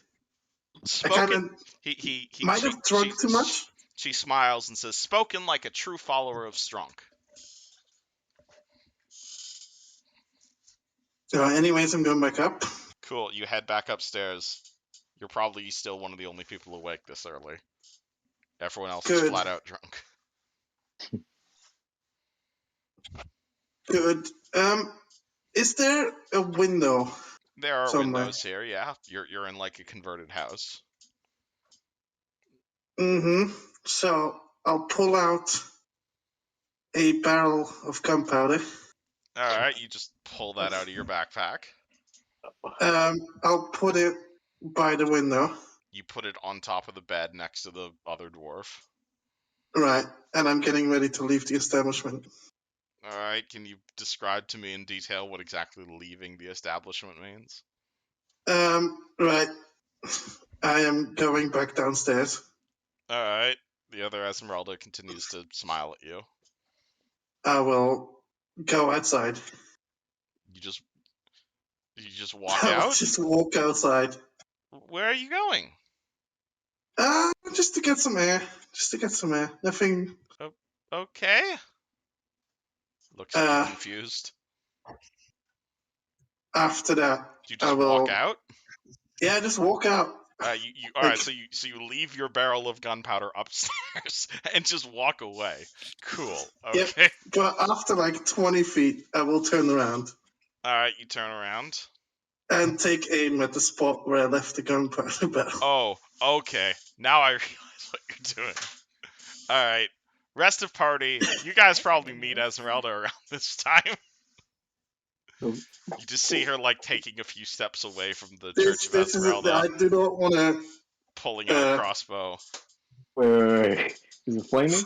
Spoken. I kind of He might have drunk too much. She smiles and says, "Spoken like a true follower of Stronk." Anyways, I'm going back up. Cool. You head back upstairs. You're probably still one of the only people awake this early. Everyone else is Good. flat out drunk. Good. Is there a window? There are somewhere? windows here, yeah. You're in like a converted house. Mm-hmm. So I'll pull out a barrel of gunpowder. Alright, you just pull that out of your backpack. I'll put it by the window. You put it on top of the bed next to the other dwarf. Right, and I'm getting ready to leave the establishment. Alright, can you describe to me in detail what exactly leaving the establishment means? Right. I am going back downstairs. Alright. The other Esmeralda continues to smile at you. I will go outside. You just walk I'll out? just walk outside. Where are you going? Just to get some air. Nothing. Okay. Looks at you confused. After that, Do you just walk out? Yeah, just walk out. Alright, so you leave your barrel of gunpowder upstairs and just walk away. Cool. Okay. Yep, but after like 20 feet, I will turn around Alright, you turn around. and take aim at the spot where I left the gunpowder barrel. Oh, okay. Now I realize what you're doing. Alright. Rest of party, you guys probably meet Esmeralda around this time. You just see her like taking a few steps away from the Church of Esmeralda, I do not want to. pulling out a crossbow. Wait. Is it flaming?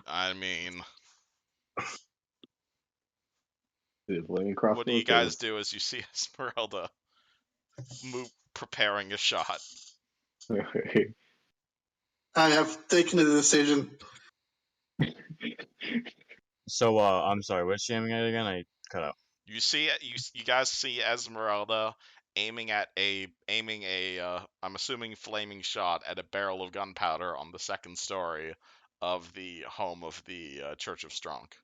I mean, Is it flaming crossbow? what do you guys do as you see Esmeralda preparing a shot? I have taken a decision. So, I'm sorry, what's she aiming at again? I cut out. You see, you guys see Esmeralda aiming a I'm assuming flaming shot at a barrel of gunpowder on the second story of the home of the Church of Stronk.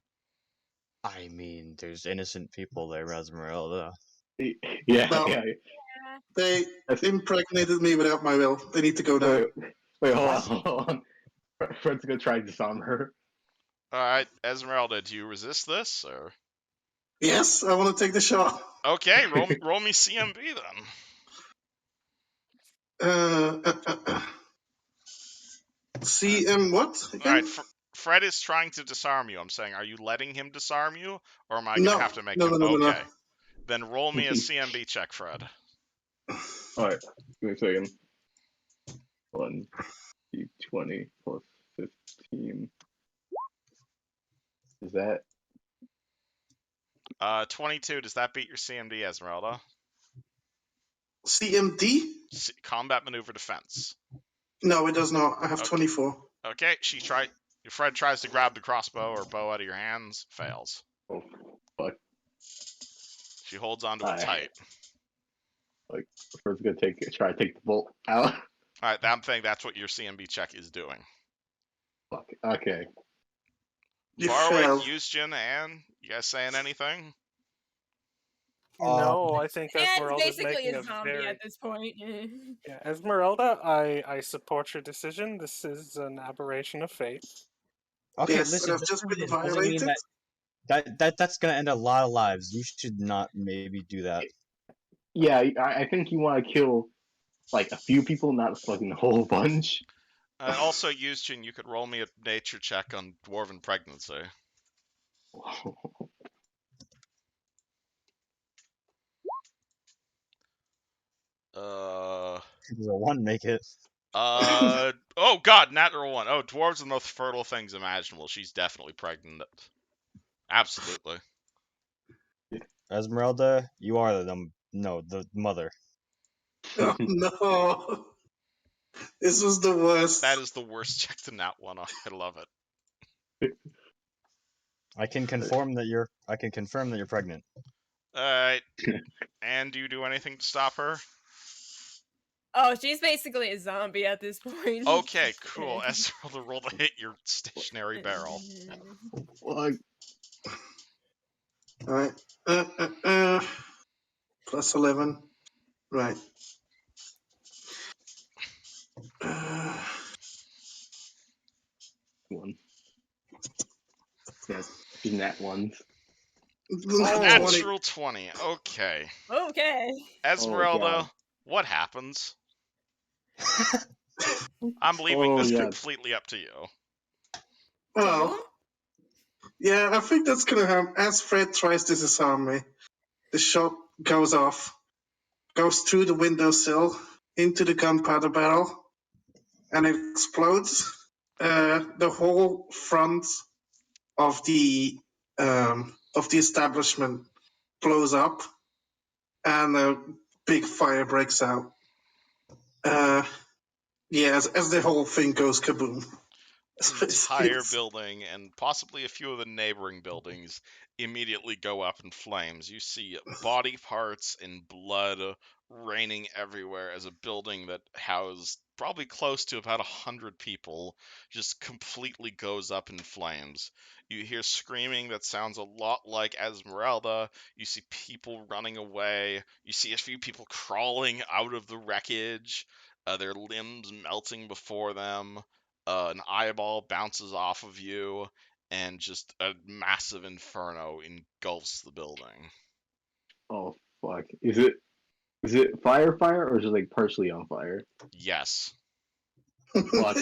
I mean, there's innocent people there, Esmeralda. Yeah, No. yeah. They impregnated me without my will. They need to go now. Wait, hold on. Fred's gonna try to disarm her. Alright, Esmeralda, do you resist this, or? Yes, I want to take the shot. Okay, roll me CMB then. CM what? Again? Alright, Fred is trying to disarm you. I'm saying, are you letting him disarm you, or am I gonna have to make him? No. Okay. Then roll me a CMB check, Fred. Alright, give me a second. 1, 20 plus 15. Is that 22. Does that beat your CMD, Esmeralda? CMD? Combat maneuver defense. No, it does not. I have Okay. 24. Okay, Fred tries to grab the crossbow or bow out of your hands, fails. oh fuck? She holds onto it tight. Like Fred's gonna try to take the bolt out. Alright, I'm saying that's what your CMB check is doing. Fuck. Okay. You Barwick, failed. Euston, Anne, you guys saying anything? No, I think And Esmeralda's basically making a a zombie very... at this point. Yeah, Esmeralda, I support your decision. This is an aberration of fate. Okay, Yes, listen. I've Just just because been it doesn't mean violated. that's gonna end a lot of lives. You should not maybe do that. Yeah, I think you want to kill like a few people, not a fucking whole bunch. Also, Euston, you could roll me a nature check on dwarven pregnancy. Does a 1 make it? Oh god, natural 1. Oh, dwarves are the most fertile things imaginable. She's definitely pregnant. Absolutely. Esmeralda, you are the mother. Oh, no. This was the worst. That is the worst check to nat 1. I love it. I can confirm that you're pregnant. Alright. And do you do anything to stop her? Oh, she's basically a zombie at this point. Okay, cool. Esmeralda, roll to hit your stationary barrel. Fuck. Alright. Plus 11. Right. One. Yes, nat ones. Natural 20. Okay. Okay. Esmeralda, God. what happens? I'm leaving this God. completely up to you. Well, yeah, I think that's gonna happen. As Fred tries to disarm me, the shot goes off, goes through the windowsill, into the gunpowder barrel, and it explodes. The whole front of the establishment blows up, and a big fire breaks out. Yeah, as the whole thing goes kaboom. The entire building and possibly a few of the neighboring buildings immediately go up in flames. You see body parts and blood raining everywhere as a building that housed probably close to about 100 people just completely goes up in flames. You hear screaming that sounds a lot like Esmeralda. You see people running away. You see a few people crawling out of the wreckage, their limbs melting before them. An eyeball bounces off of you, and just a massive inferno engulfs the building. Oh fuck! Is it fire, or is it like partially on fire? Yes. Fuck.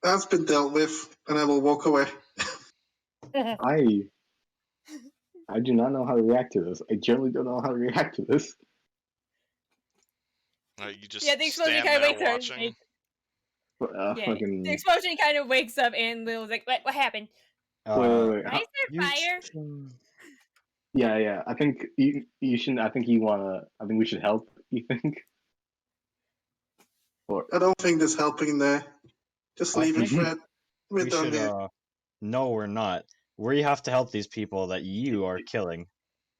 That's been dealt with, and I will walk away. I do not know how to react to this. I generally don't know how to react to this. You just Yeah, the explosion stand kind of there wakes her. watching. Yeah, Fucking... the explosion kind of wakes up, and Lil's like, "What happened? Wait. Why is there fire?" Yeah. I think you shouldn't. I think we should help. You think? Or I don't think there's helping there. Just leave it, Fred. We're done here. No, we're not. We have to help these people that you are killing.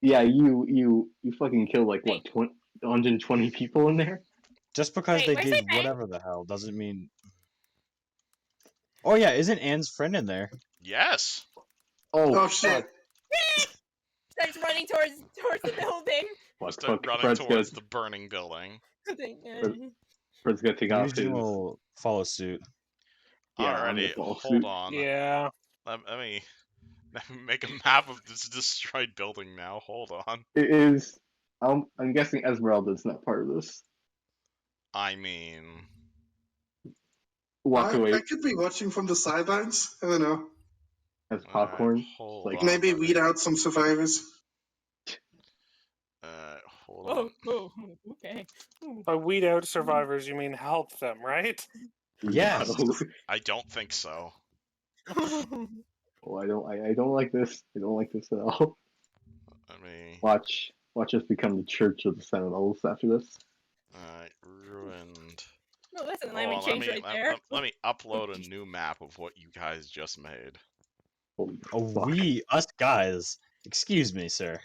yeah, you fucking killed like what 120 people in there. Just because they did whatever the hell doesn't mean. Oh yeah, isn't Anne's friend in there? Yes. Oh shit! Starts running towards the building. Start running towards the burning building. Fred's gonna take off his. Will follow suit. Yeah, alrighty, hold on. Yeah. Let me make a map of this destroyed building now. Hold on. It is. I'm guessing Esmeralda's not part of this. I mean, walk away. I could be watching from the sidelines. I don't know. Has All right, popcorn. hold Like, on. Maybe let weed me- out some survivors. Hold Oh, on. oh, okay. Ooh. By weed out survivors, you mean help them, right? Yes. No. I don't think so. Oh, I don't like this. I don't like this at all. Let me. Watch us become the Church of the Sentinels after this. Ruined. No, that's an Hold alignment on, let change me right there. let me upload a new map of what you guys just made. Holy Oh, fuck. us guys. Excuse me, sir.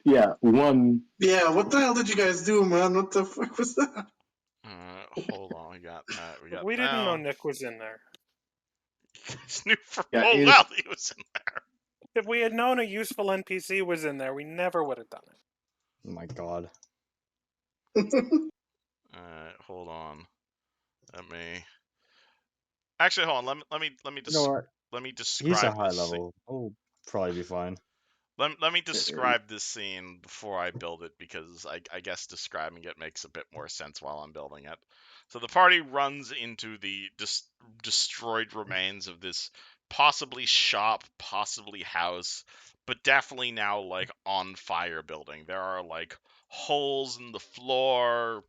Yeah, one. Yeah, what the hell did you guys do, man? What the fuck was that? Hold on, we got that. We got We didn't know now. Nick was in there. It's new for Yeah, oh it- well, he was in there. If we had known a useful NPC was in there, we never would have done it. Oh my god. Hold on. Let me. Actually, hold on. You know what? let me He's a describe high this scene. level. He'll probably be fine. Let me describe this scene before I build it because I guess describing it makes a bit more sense while I'm building it. So the party runs into the destroyed remains of this possibly shop, possibly house, but definitely now like on fire building. There are like holes in the floor,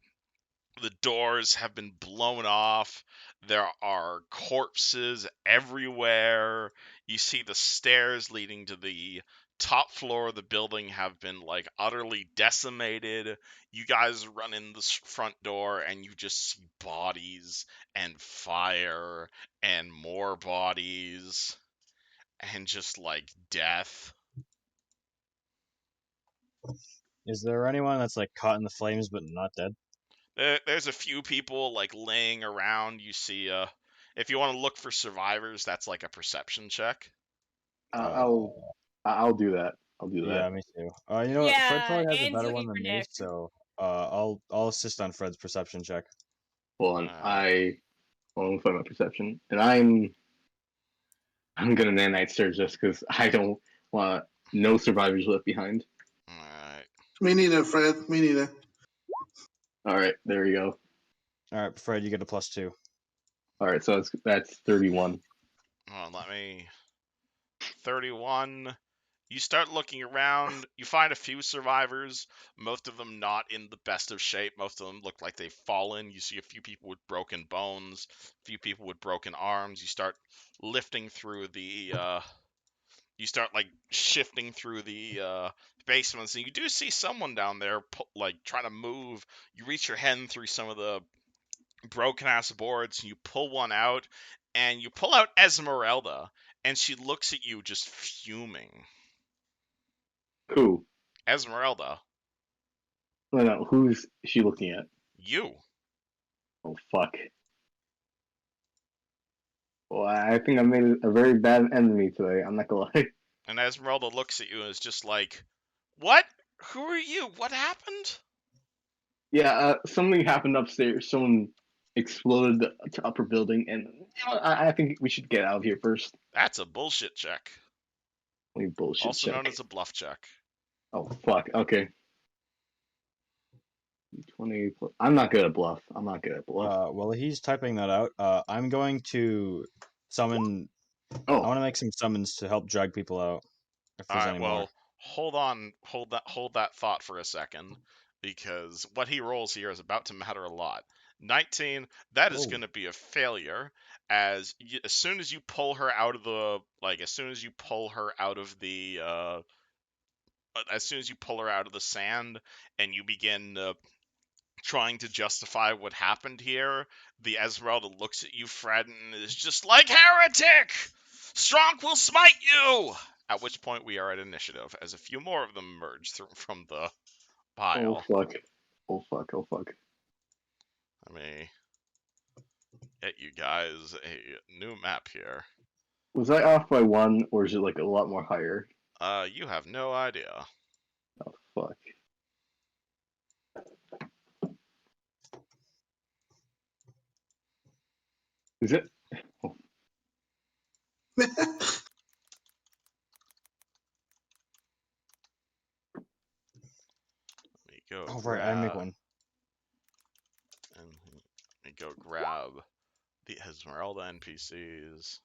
the doors have been blown off. There are corpses everywhere. You see the stairs leading to the top floor of the building have been like utterly decimated. You guys run in the front door and you just see bodies and fire and more bodies and just like death. Is there anyone that's like caught in the flames but not dead? There's a few people like laying around. You see, if you want to look for survivors, that's like a perception check. I'll do that. I'll do Yeah, that. me too. You know what? Fred Yeah, probably has a Anne's better looking one for than me, Nick. so I'll assist on Fred's perception check. Hold on. Alright. Hold on, find my perception, and I'm gonna nanite surge just because I don't want no survivors left behind. Alright. Me neither, Fred. Me neither. All right, there we go. All right, Fred, you get a +2. All right, so that's 31. Hold on, let me. 31. You start looking around. You find a few survivors. Most of them not in the best of shape. Most of them look like they've fallen. You see a few people with broken bones, a few people with broken arms. You start lifting through the. You start like shifting through the basements, and you do see someone down there, like trying to move. You reach your hand through some of the broken ass boards, and you pull one out, and you pull out Esmeralda, and she looks at you just fuming. Who? Esmeralda, No, who's she looking at? you. Oh fuck. Well, I think I made a very bad enemy today. I'm not gonna lie. And Esmeralda looks at you and is just like, "What? Who are you? What happened?" Yeah, something happened upstairs. Someone exploded the upper building, and you know, I think we should get out of here first. That's a bullshit check. Bullshit Also check. known as a bluff check. Oh fuck. Okay. 20. I'm not good at bluff. I'm not good at bluff. While he's typing that out, I'm going to summon. I Oh, want to make some summons to help drag people out. If All there's right, any more. well, hold on, hold that thought for a second, because what he rolls here is about to matter a lot. 19, that is Oh. going to be a failure, as soon as you pull her out of the as soon as you pull her out of the sand and you begin trying to justify what happened here, the Esmeralda looks at you, Fred, and is just like, "Heretic! Strong will smite you!" At which point we are at initiative, as a few more of them emerge from the oh pile. fuck. Oh fuck. Oh fuck. Let me get you guys a new map here. Was I off by one, or is it like a lot more higher? You have no idea. Oh fuck. Is it? Let me go Oh right, I make grab one. and let me go grab the Esmeralda NPCs.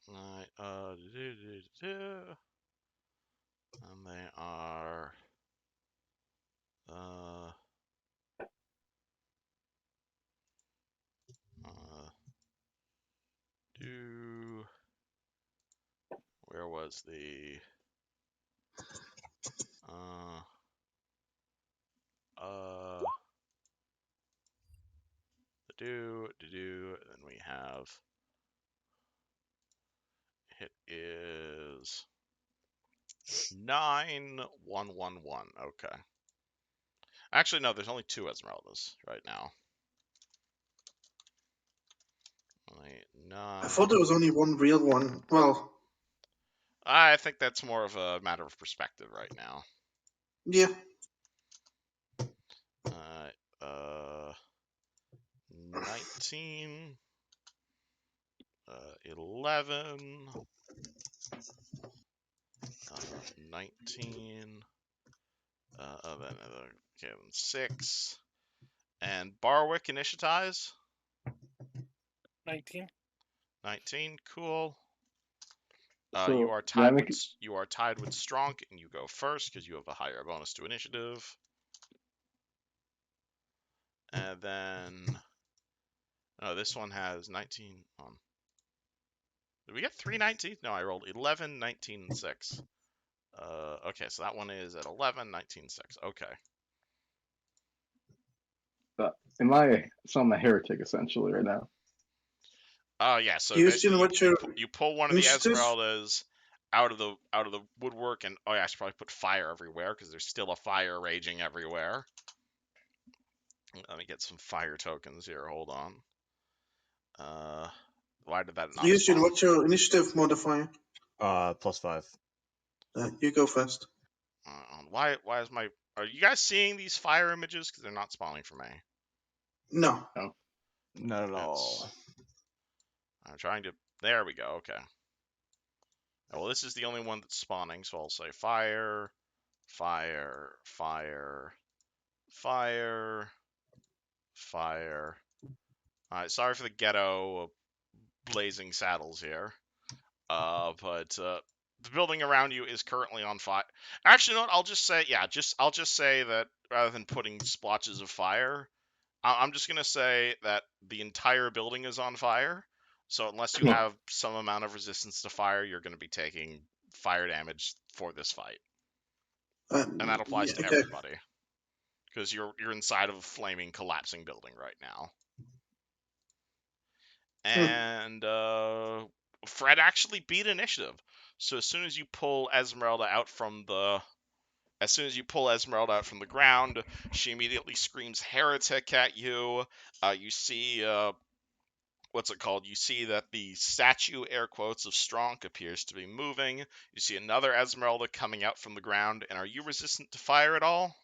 Right, and they are where was the and then we have it is 9111. Okay. Actually, no, there's only 2 Esmeraldas right now. I thought there was only one real one. Well, I think that's more of a matter of perspective right now. yeah. 19, 11, 19, then 6, and Barwick initiatize. 19. 19, cool. So, you are do I tied make with Stronk, and you go first because you have a higher bonus to initiative. And then, this one has 19. Did we get 3 19s? No, I rolled 11, 19, and 6. Okay, so that one is at 11, 19, 6. Okay. I'm a heretic essentially right now. Yeah. So Houston, basically, what's your you pull one of the initiative? Esmeraldas out of the woodwork, and I should probably put fire everywhere because there's still a fire raging everywhere. Let me get some fire tokens here. Hold on. Why did that not Houston, spawn? what's your initiative modifier? +5. You go first. Why is my... Are you guys seeing these fire images? Because they're not spawning for me. No. Not at all. I'm trying to... There we go. Okay. Well, this is the only one that's spawning, so I'll say fire, fire, fire, fire, fire. Alright, sorry for the ghetto blazing saddles here. But the building around you is currently on fire. Actually, you know what? I'll just say, I'll just say that rather than putting splotches of fire, I'm just gonna say that the entire building is on fire. So unless you have some amount of resistance to fire, you're gonna be taking fire damage for this fight, and that applies to everybody because you're inside of a flaming, collapsing building right now. And Fred actually beat initiative. So as soon as you pull Esmeralda out from the ground, she immediately screams "heretic" at you. You see what's it called? You see that the statue, air quotes, of Stronk appears to be moving. You see another Esmeralda coming out from the ground. And are you resistant to fire at all?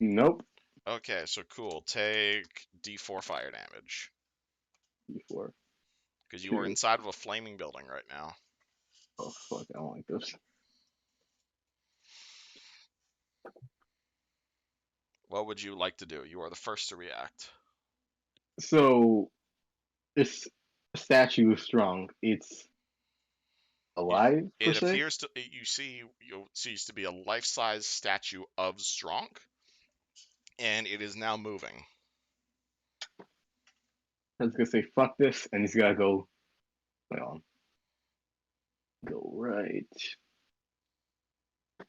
Nope. Okay, so cool. Take D4 fire damage. D4. Because you are inside of a flaming building right now. Oh, fuck. I don't like this. What would you like to do? You are the first to react. So, this statue is strong. It's alive, per It se? appears to... You seems to be a life-size statue of Stronk. And it is now moving. I was gonna say, fuck this, and he's gotta go... Wait on. Go right.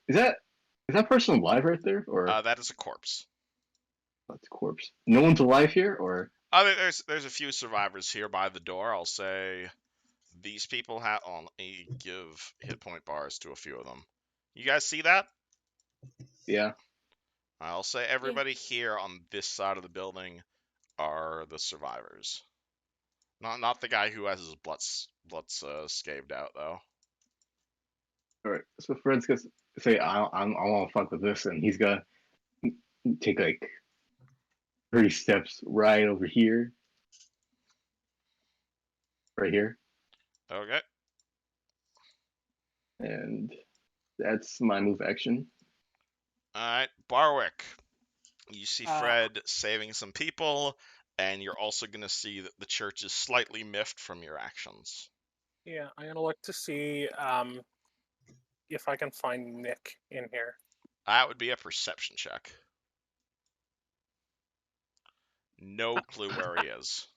Is that person alive right there, or That is a corpse. that's a corpse? No one's alive here, or There's a few survivors here by the door. I'll say these people have... let me give hit point bars to a few of them. You guys see that? yeah? I'll say everybody here on this side of the building are the survivors. Not the guy who has his butts scaved out, though. All right. So Fred's gonna say, I want to fuck with this, and he's gonna take like 30 steps right over here, right here, Okay. and That's my move action. Alright, Barwick. You see Uh, Fred saving some people, and you're also going to see that the church is slightly miffed from your actions. Yeah, I'm gonna look to see if I can find Nick in here. That would be a perception check. No clue where he is.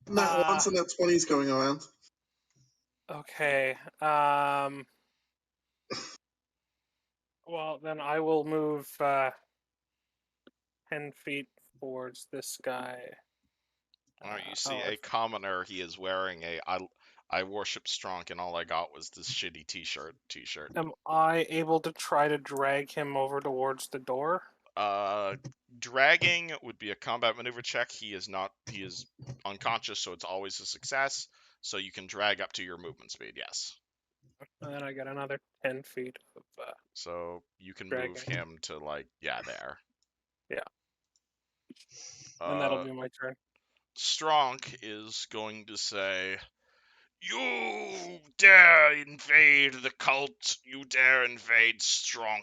Not once in that 20's going around. Okay. Well, then I will move 10 feet towards this guy. Alright, you see oh, a commoner. He is wearing a I worship Strong, and all I got was this shitty t-shirt. Am I able to try to drag him over towards the door? Dragging would be a combat maneuver check. He is unconscious, so it's always a success. So you can drag up to your movement speed, yes. And then I get another 10 feet of So you can dragging. move him to there. Yeah. And that'll be my turn. Strong is going to say, "You dare invade the cult! You dare invade Strong!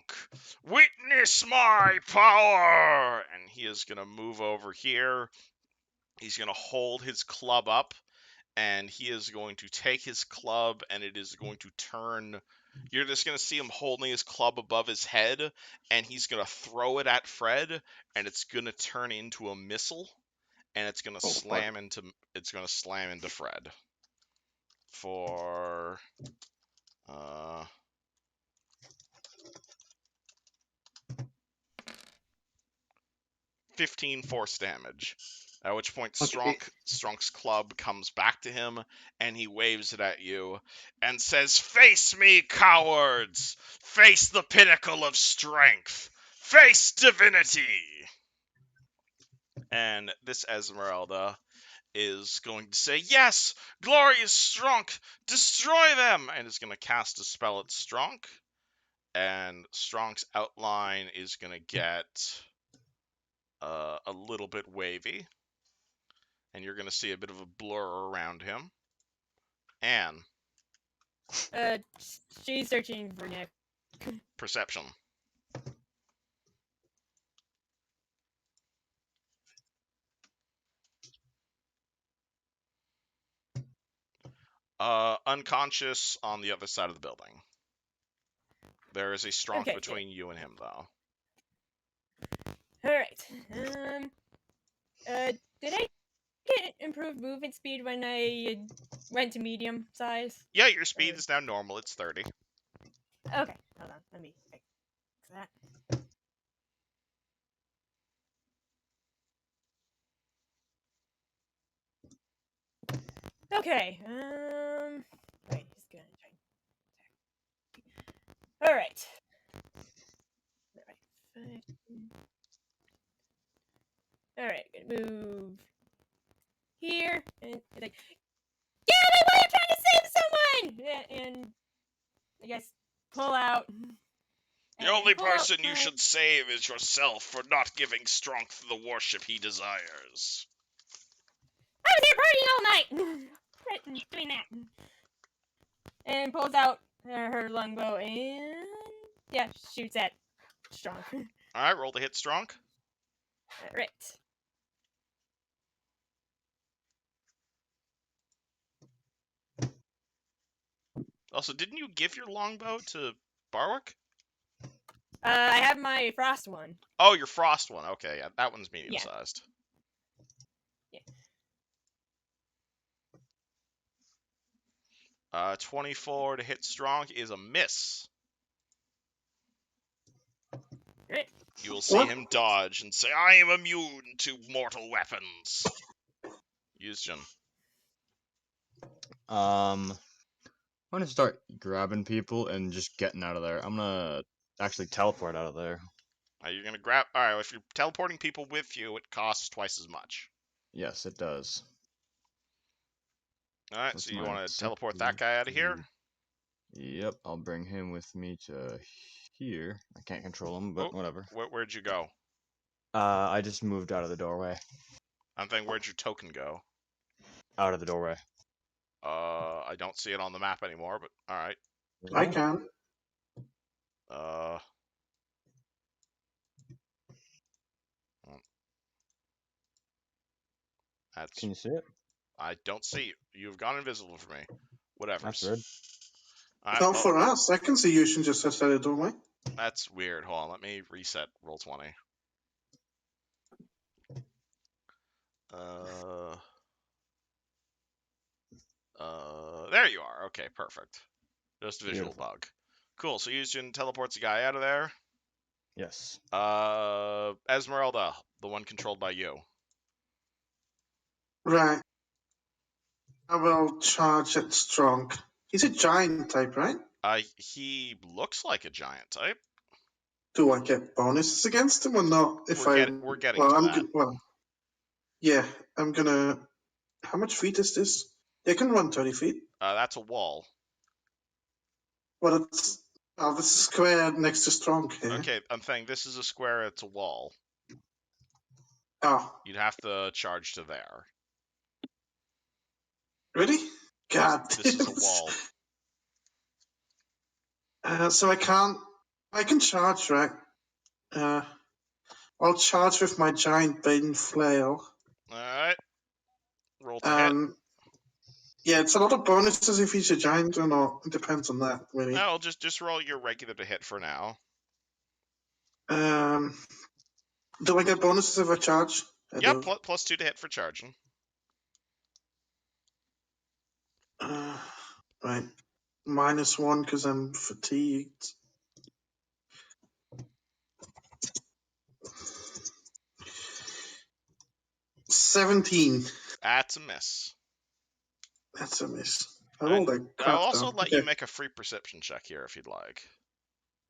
Witness my power!" And he is going to move over here. He's going to hold his club up, and he is going to take his club, and it is going to turn. You're just going to see him holding his club above his head, and he's going to throw it at Fred, and it's going to turn into a missile, and it's going to slam into Fred for 15 force damage. At which point, Okay. Strunk's club comes back to him, and he waves it at you, and says, "Face me, cowards! Face the pinnacle of strength! Face divinity!" And this Esmeralda is going to say, "Yes! Glorious Strunk! Destroy them!" And is going to cast a spell at Strunk. And Strunk's outline is going to get a little bit wavy. And you're going to see a bit of a blur around him. Anne. She's searching for Nick. Perception. Unconscious on the other side of the building. There is a Strunk Okay, between you and him, though. Alright. Did I get improved movement speed when I went to medium size? Yeah, your speed is now normal. It's 30. Okay, hold on. Let me fix that. Okay. Right, he's gonna try. All right. All right, gonna move here and like, get out of my way! I'm trying to save someone. And I guess pull out. The only person you should save is yourself for not giving Strunk the worship he desires. I was here partying all night! Doing that. And pulls out her longbow and... yeah, shoots at Strong. Alright, roll to hit Strunk. Alright. Also, didn't you give your longbow to Barwick? I have my frost one. Oh, your frost one. Okay, yeah, that one's medium-sized. Yeah. 24 to hit Strong is a miss. Great. You will see him dodge and say, "I am immune to mortal weapons." Yuzjin. I'm gonna start grabbing people and just getting out of there. I'm gonna actually teleport out of there. You're gonna grab. Alright, if you're teleporting people with you, it costs twice as much. Yes, it does. Alright, so you want to teleport that guy out of here? Yep, I'll bring him with me to here. I can't control him, but whatever. Where'd you go? I just moved out of the doorway. I'm thinking, where'd your token go? Out of the doorway. I don't see it on the map anymore, but alright. I can. That's. Can you see it? I don't see you. You've gone invisible for me. Whatever. That's weird. Not for us. I can see Yushin just outside the doorway. That's weird. Hold on. Let me reset roll 20. There you are. Okay, perfect. Just a visual Beautiful. bug. Cool. So Yushin teleports the guy out of there. Yes. Esmeralda, the one controlled by you. Right. I will charge at strong. He's a giant type, right? He looks like a giant type. Do I get bonuses against him or not? If We're getting to that. Yeah, I'm gonna. How much feet is this? They can run 30 feet. That's a wall. Well, it's the square next to strong here. Okay, I'm saying this is a square. It's a wall. Oh, You'd have to charge to there. really? God, This is a wall. So I can't. I can charge, right? I'll charge with my giant bane flail. All right. Roll to hit. Yeah, it's a lot of bonuses if he's a giant or not. It depends on that, really. No, just roll your regular to hit for now. Do I get bonuses if I charge? Yeah, plus 2 to hit for charging. Right. -1 because I'm fatigued. $17. That's a miss. That's a miss. I rolled a crap I'll also down. let you make a free perception check here if you'd like.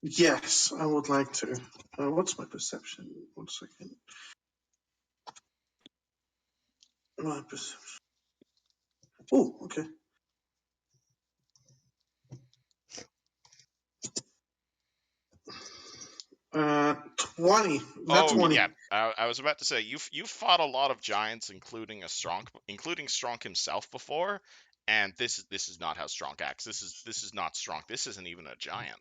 Yes, I would like to. What's my perception? 1 second. My perception. Oh, okay. Uh, 20. Not 20. Yeah. I was about to say you've fought a lot of giants, including Strong himself before, and this is not how Strong acts. This is not Strong. This isn't even a giant.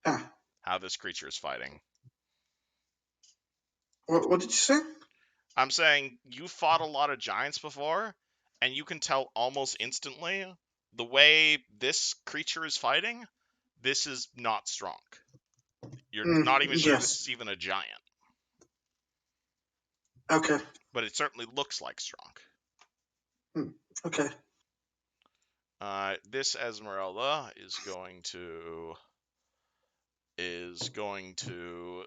How this creature is fighting. What did you say? I'm saying you fought a lot of giants before, and you can tell almost instantly the way this creature is fighting. This is not Strong. You're not even sure this is even a giant. Okay. But it certainly looks like Strong. Okay. This Esmeralda is going to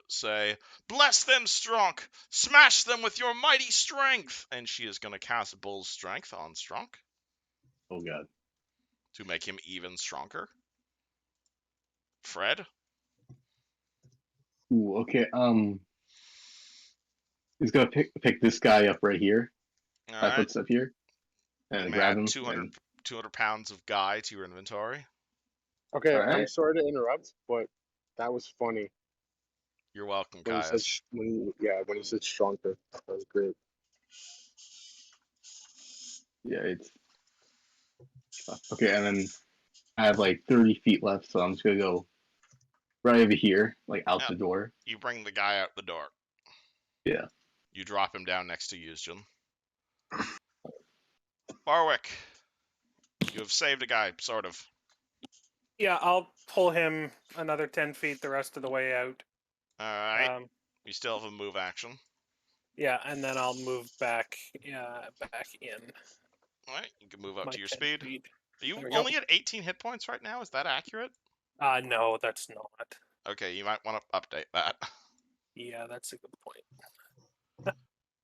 say, "Bless them, Strong! Smash them with your mighty strength!" And she is going to cast Bull's Strength on Strong. Oh god. To make him even stronger. Fred? Ooh, okay. He's gonna pick this guy up right here. All 5 right. foot step here. And grab him. 200 pounds of guy to your inventory. Okay, Alright. I'm sorry to interrupt, but that was funny. You're welcome, When guys. when he said stronger, that was great. Yeah, it's okay. And then I have like 30 feet left, so I'm just gonna go right over here, like out the door. You bring the guy out the door. Yeah. You drop him down next to Yusjin. Barwick, you have saved a guy, sort of. Yeah, I'll pull him another 10 feet the rest of the way out. All right. You still have a move action. Yeah, and then I'll move back in. All right, you can move up to your speed. Feet. Are you only at 18 hit points right now? Is that accurate? No, that's not. Okay, you might want to update that. Yeah, that's a good point.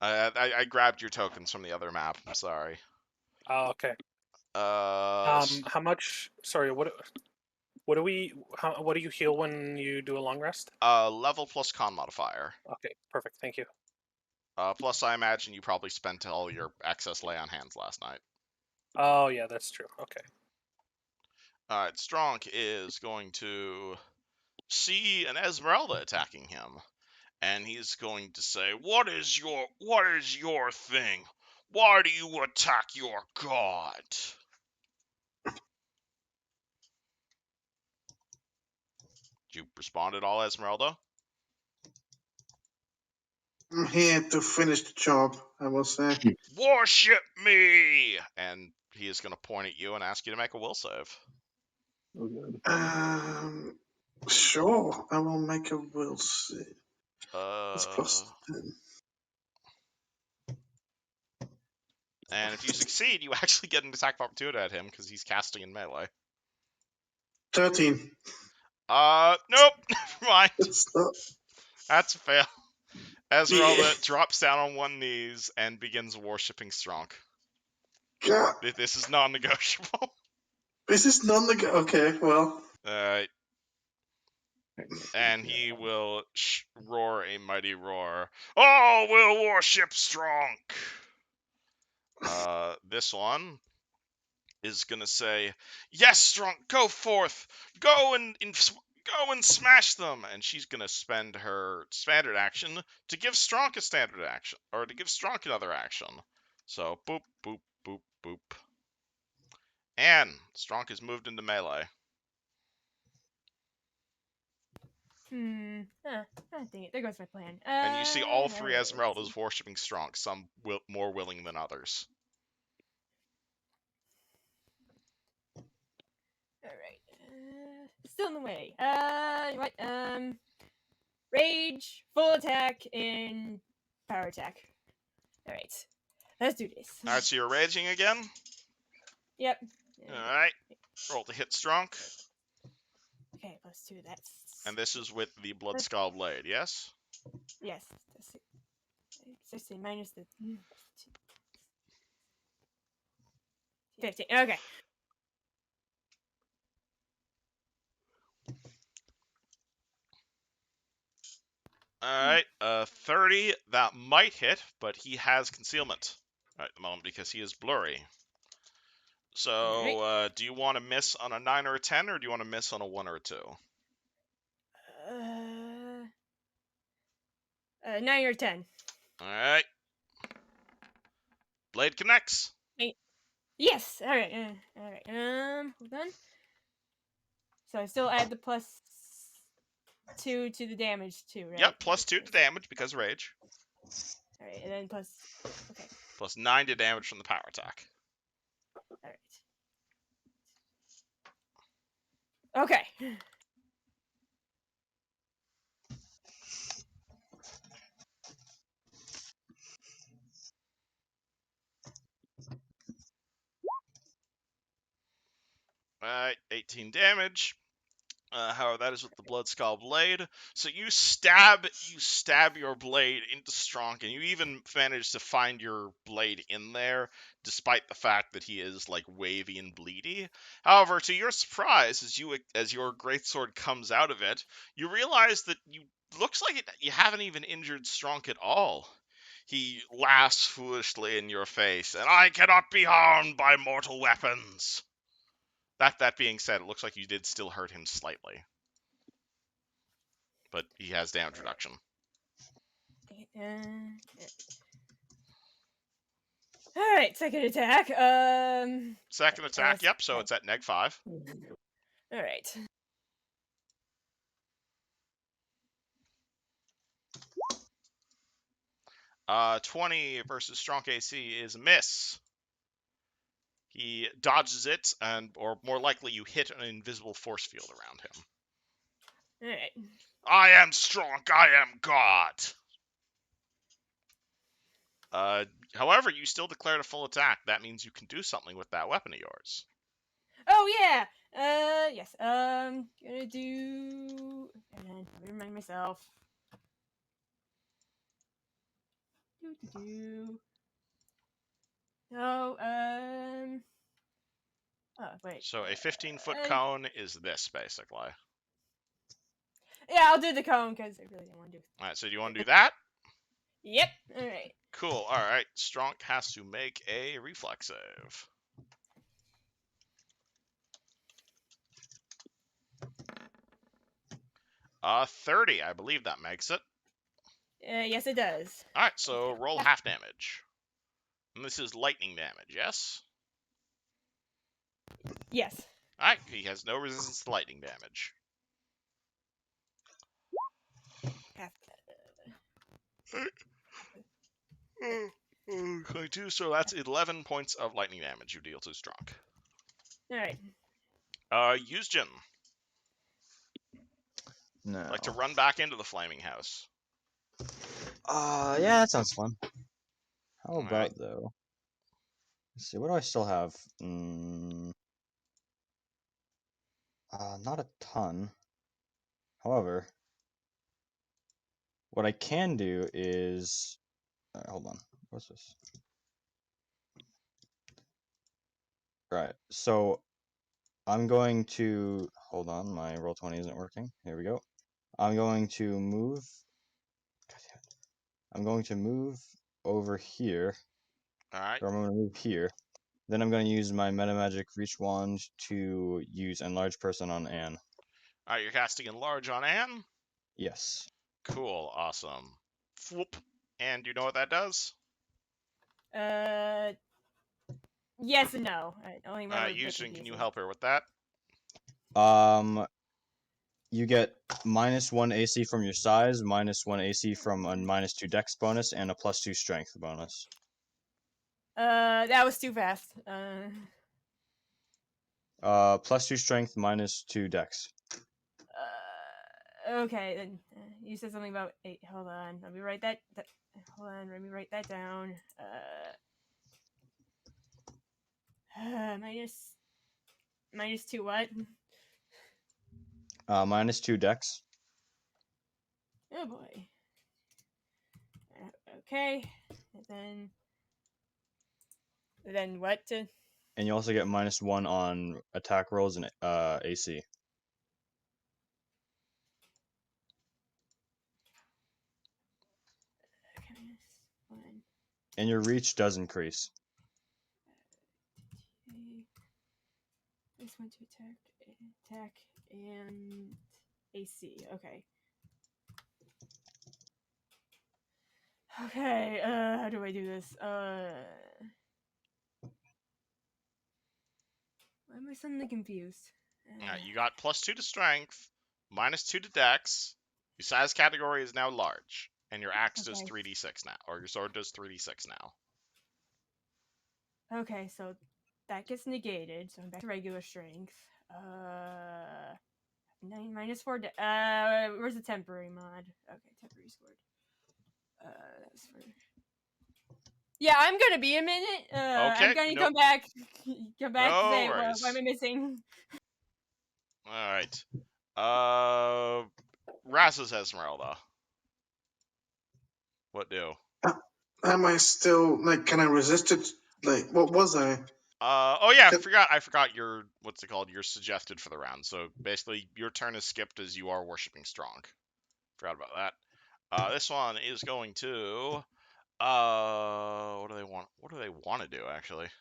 I grabbed your tokens from the other map. I'm sorry. Oh, okay. How much? Sorry, what do you heal when you do a long rest? Level plus con modifier. Okay, perfect. Thank you. Plus, I imagine you probably spent all your excess lay on hands last night. Oh, yeah, that's true. Okay. All right, Strong is going to see an Esmeralda attacking him, and he's going to say, "What is your thing? Why do you attack your god?" Do you respond at all, Esmeralda? I'm here to finish the job, I will say. Worship me! And he is going to point at you and ask you to make a will save. Oh, good. Sure, I will make a will save. It's plus 10. And if you succeed, you actually get an attack of opportunity at him because he's casting in melee. 13. Nope, never mind. It's not. That's a fail. Esmeralda Yeah. drops down on one knees and begins worshipping Stronk. God, This is non-negotiable. this is okay, well. And he will roar a mighty roar. Oh, we'll worship Stronk! This one is gonna say, yes, Stronk, go forth! Go and smash them! And she's gonna spend her standard action to give Stronk a standard action, or to give Stronk another action. So, boop, boop, boop, boop. And Stronk is moved into melee. Dang it. There goes my plan. And you see all three alright, let's Esmeraldas see. worshipping Stronk, some more willing than others. Alright. Still in the way. What? Rage, full attack, and power attack. Alright. Let's do this. Alright, so you're raging again? Yep. Alright. Roll to hit Stronk. Okay, plus 2. That's. And this is with the Blood Skull Blade, yes? Yes. That's it. 16 minus the. 15. Okay. Alright, 30, that might hit, but he has concealment at the moment because he is blurry. So, do you want to miss on a 9 or a 10, or do you want to miss on a 1 or a 2? 9 or 10. Alright. Blade connects. Yes! Alright, alright. Hold on. So I still add the plus 2 to the damage too, right? Yep, plus 2 to damage because rage. Alright, and then plus. Okay. Plus 9 to damage from the power attack. Alright. Okay. Alright, 18 damage. However, that is with the Blood Skull Blade. So you stab your blade into Stronk, and you even manage to find your blade in there, despite the fact that he is like wavy and bleedy. However, to your surprise, as your greatsword comes out of it, you realize that looks like you haven't even injured Stronk at all. He laughs foolishly in your face, and I cannot be harmed by mortal weapons. That being said, it looks like you did still hurt him slightly. But he has damage reduction. Alright, second attack. Second attack, yep, so it's at -5. Alright. Uh, 20 versus Strong AC is a miss. He dodges it, or more likely, you hit an invisible force field around him. Alright. I am strong, I am God! However, you still declared a full attack. That means you can do something with that weapon of yours. Oh, yeah! Yes. Gonna do. Let me remind myself. No, oh, wait. So a 15-foot cone is this, basically. Yeah, I'll do the cone, because I really don't want to do it. Alright, so do you want to do that? Yep, alright. Cool, alright. Strong has to make a reflex save. Uh, 30, I believe that makes it. Yes, it does. Alright, so roll half damage. And this is lightning damage, yes? Yes. Alright, he has no resistance to lightning damage. half. 22, so that's 11 points of lightning damage you deal to Strong. All right. Yusjin, No. like to run back into the flaming house. Yeah, that sounds fun. How All about right. though? Let's see. What do I still have? Not a ton. However, what I can do is, hold on. What's this? Right. So I'm going to hold on. My roll20 isn't working. Here we go. I'm going to move. God damn it. I'm going to move over here. All right. Or I'm going to move here. Then I'm going to use my Meta Magic Reach Wand to use Enlarge Person on Anne. All right, you're casting Enlarge on Anne. Yes. Cool, awesome. Whoop. And you know what that does? Yes and no. I only remember bits and Yushin, can you pieces. help her with that? You get -1 AC from your size, -1 AC from a -2 Dex bonus, and a +2 Strength bonus. That was too fast. +2 Strength, -2 Dex. Okay, then you said something about 8. Hold on, let me write that. Hold on, let me write that down. Minus 2 what? -2 Dex. Oh boy. Okay, and then what? And you also get -1 on attack rolls and AC. Okay, -1. And your reach does increase. This one to attack and AC. Okay. Okay. How do I do this? Why am I suddenly confused? You got +2 to Strength, -2 to Dex. Your size category is now large, and your axe does Okay. 3d6 now, or your sword does 3d6 now. Okay, so that gets negated, so I'm back to regular strength. 9 -4. Where's the temporary mod? Okay, temporary sword. That's for. Yeah, I'm gonna be a minute. Okay, I'm gonna nope. come back. Come back to No say worries. what am I missing? All right. Raz's Esmeralda. What do? Am I still like? Can I resist it? Like, what was I? Oh yeah, I forgot your what's it called? You're suggested for the round. So basically, your turn is skipped as you are worshiping Strong. Forgot about that. This one is going to. What do they want? What do they want to do actually?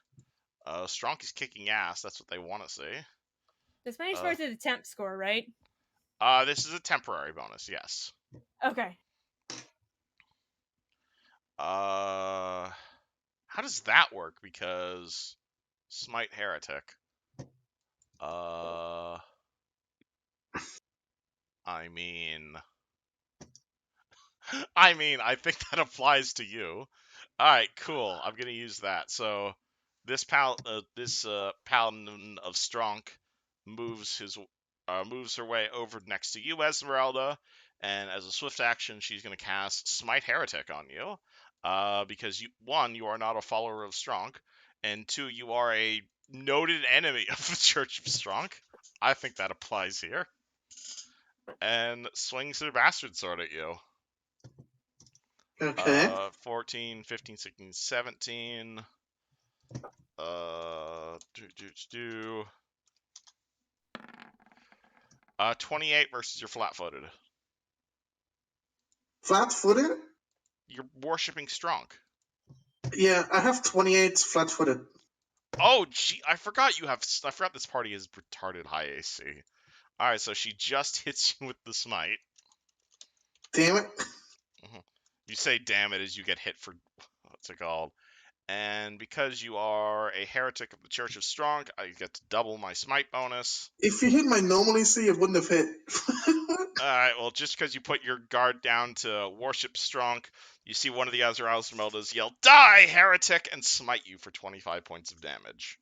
Strong is kicking ass. That's what they want to see. This -4 to the temp score, right? This is a temporary bonus. Yes. Okay. How does that work? Because Smite Heretic. I mean, I think that applies to you. All right, cool. I'm gonna use that. So this paladin of Strong moves her way over next to you, Esmeralda, and as a swift action, she's gonna cast Smite Heretic on you, because you are not a follower of Strong, and 2, you are a noted enemy of the Church of Strong. I think that applies here. And swings her bastard sword at you. Okay. 14, 15, 16, 17. 28 versus your flat-footed. Flat-footed? You're worshipping Strong. Yeah, I have 28 flat-footed. Oh, gee, I forgot this party has retarded high AC. Alright, so she just hits you with the smite. Damn it. You say damn it as you get hit for, what's it called? And because you are a heretic of the Church of Strong, I get to double my smite bonus. If you hit my normal AC, it wouldn't have hit. Alright, well, just because you put your guard down to worship Strong, you see one of the Azrael yell, "Die, heretic!" and smite you for 25 points of damage.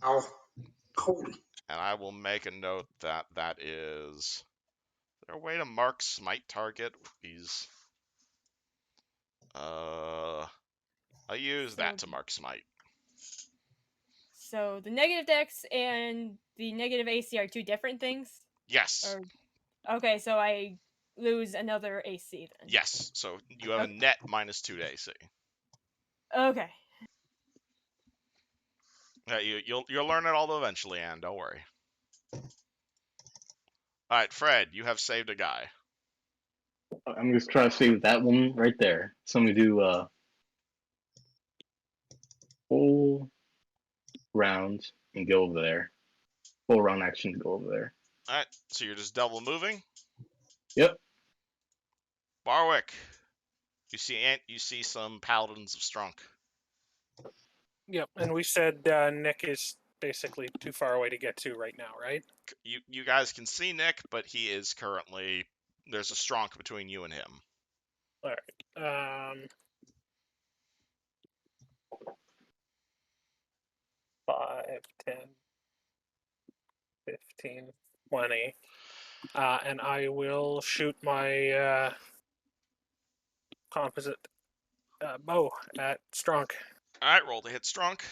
Ow. Holy. And I will make a note that that is... Is there a way to mark smite target? These... I use that to mark smite. So the negative dex and the negative AC are two different things? Yes. Okay, so I lose another AC then. Yes. So you have a net -2 to AC. Okay. Yeah, you'll learn it all eventually, Anne. Don't worry. All right, Fred, you have saved a guy. I'm just trying to save that one right there. So I'm gonna do full round and go over there. Full round action to go over there. All right, so you're just double moving. Yep. Barwick, you see some paladins of Strunk. Yep, and we said Nick is basically too far away to get to right now, right? You guys can see Nick, but he is currently... There's a Strunk between you and him. All right. 5, 10, 15, 20. And I will shoot my composite bow at Strunk. All right, roll to hit Strunk.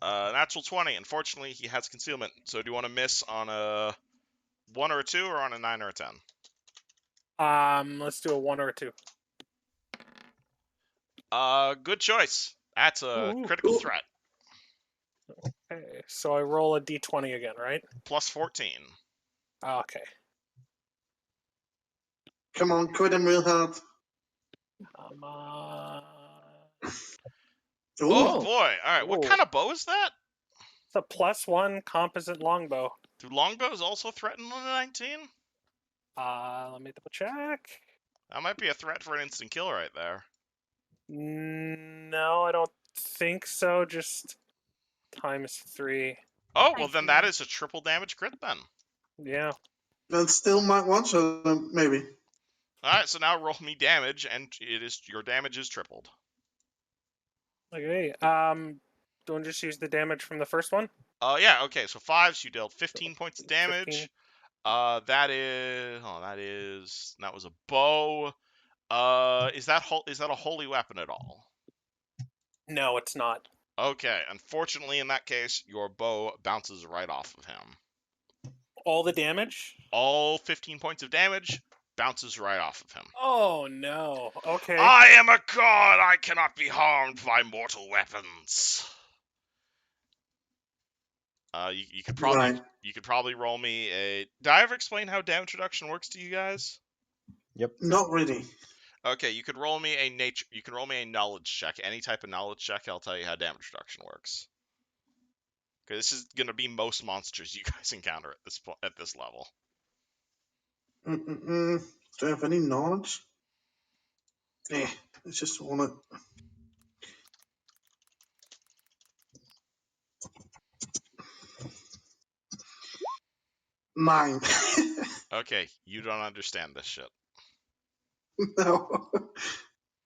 Natural 20. Unfortunately, he has concealment. So do you want to miss on a 1 or a 2 or on a 9 or a 10? Let's do a 1 or a 2. Good choice. That's a critical threat. Okay, so I roll a d20 again, right? Plus 14. Okay. Come on, quit him real hard. Ooh. Oh boy! All right, what kind of bow is that? It's a +1 composite longbow. Do longbows also threaten on a 19? Let me double check. That might be a threat for an instant kill right there. No, I don't think so. Just ×3. Oh, well then that is a triple damage crit then. Yeah. That still might want so maybe. Alright, so now roll me damage, and your damage is tripled. Okay. Don't just use the damage from the first one? Yeah, okay, so 5, so you dealt 15 points of 15. damage. That was a bow. Is that a holy weapon at all? No, it's not. Okay, unfortunately in that case, your bow bounces right off of him. All the damage? All 15 points of damage bounces right off of him. Oh no. Okay. I am a god! I cannot be harmed by mortal weapons. You could probably roll me a... Did I ever explain how damage reduction works to you guys? Yep. Not really. Okay, you could roll me a nature. You can roll me a knowledge check. Any type of knowledge check, I'll tell you how damage reduction works. Okay, this is gonna be most monsters you guys encounter at this level. Do I have any knowledge? Yeah, it's just want to. Nine. Okay, you don't understand this shit. No.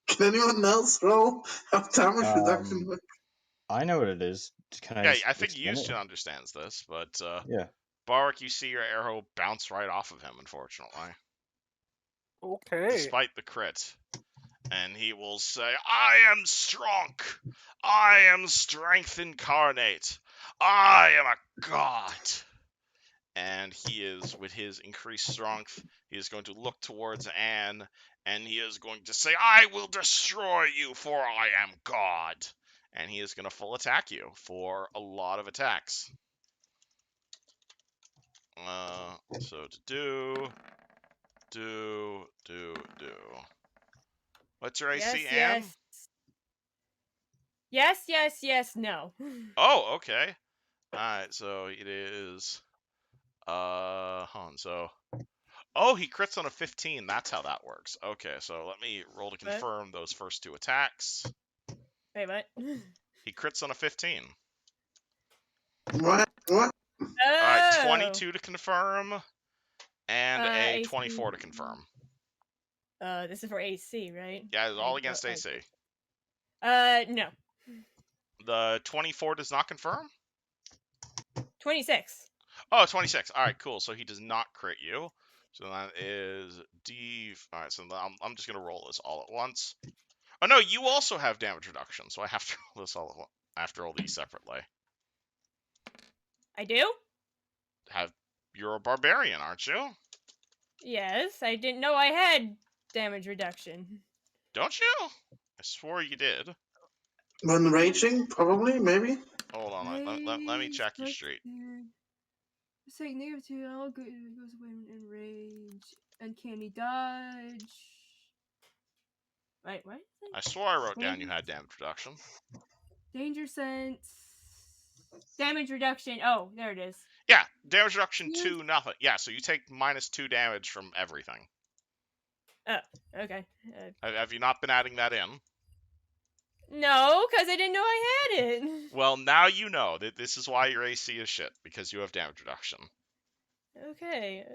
Can anyone else roll? How damage reduction works? I know what it is. Can I? Yeah, just I think explain it? Houston understands this, but Yeah. Barwick, you see your arrow bounce right off of him, unfortunately. Okay. Despite the crit. And he will say, I am strong. I am strength incarnate. I am a god. And he is, with his increased strength, he is going to look towards Anne, and he is going to say, I will destroy you, for I am God. And he is going to full attack you for a lot of attacks. So to do. What's your AC, Anne? Yes, no. Oh, okay. Alright, so it is... hold on, so... Oh, he crits on a 15. That's how that works. Okay, so let me roll to What? confirm those first two attacks. Wait, what? He crits on a 15. What? What? All right, Oh. 22 to confirm, and a AC. 24 to confirm. This is for AC, right? Yeah, it's all against AC. No. The 24 does not confirm? 26. Oh, 26. All right, cool. So he does not crit you. So that is D. All right, so I'm just going to roll this all at once. Oh, no, you also have damage reduction, so I have to roll this all at once. I have to roll these separately. I do? You're a barbarian, aren't you? Yes, I didn't know I had damage reduction. Don't you? I swore you did. When raging, probably, maybe. Hold on, let me check your street. It's like -2, all good goes away in rage. Uncanny dodge. Wait, what? I swore I wrote down you had damage reduction. Danger sense. Damage reduction. Oh, there it is. Yeah, damage reduction Yes. 2, nothing. Yeah, so you take -2 damage from everything. Oh, okay. Have you not been adding that in? No, because I didn't know I had it. Well, now you know that this is why your AC is shit, because you have damage reduction. Okay.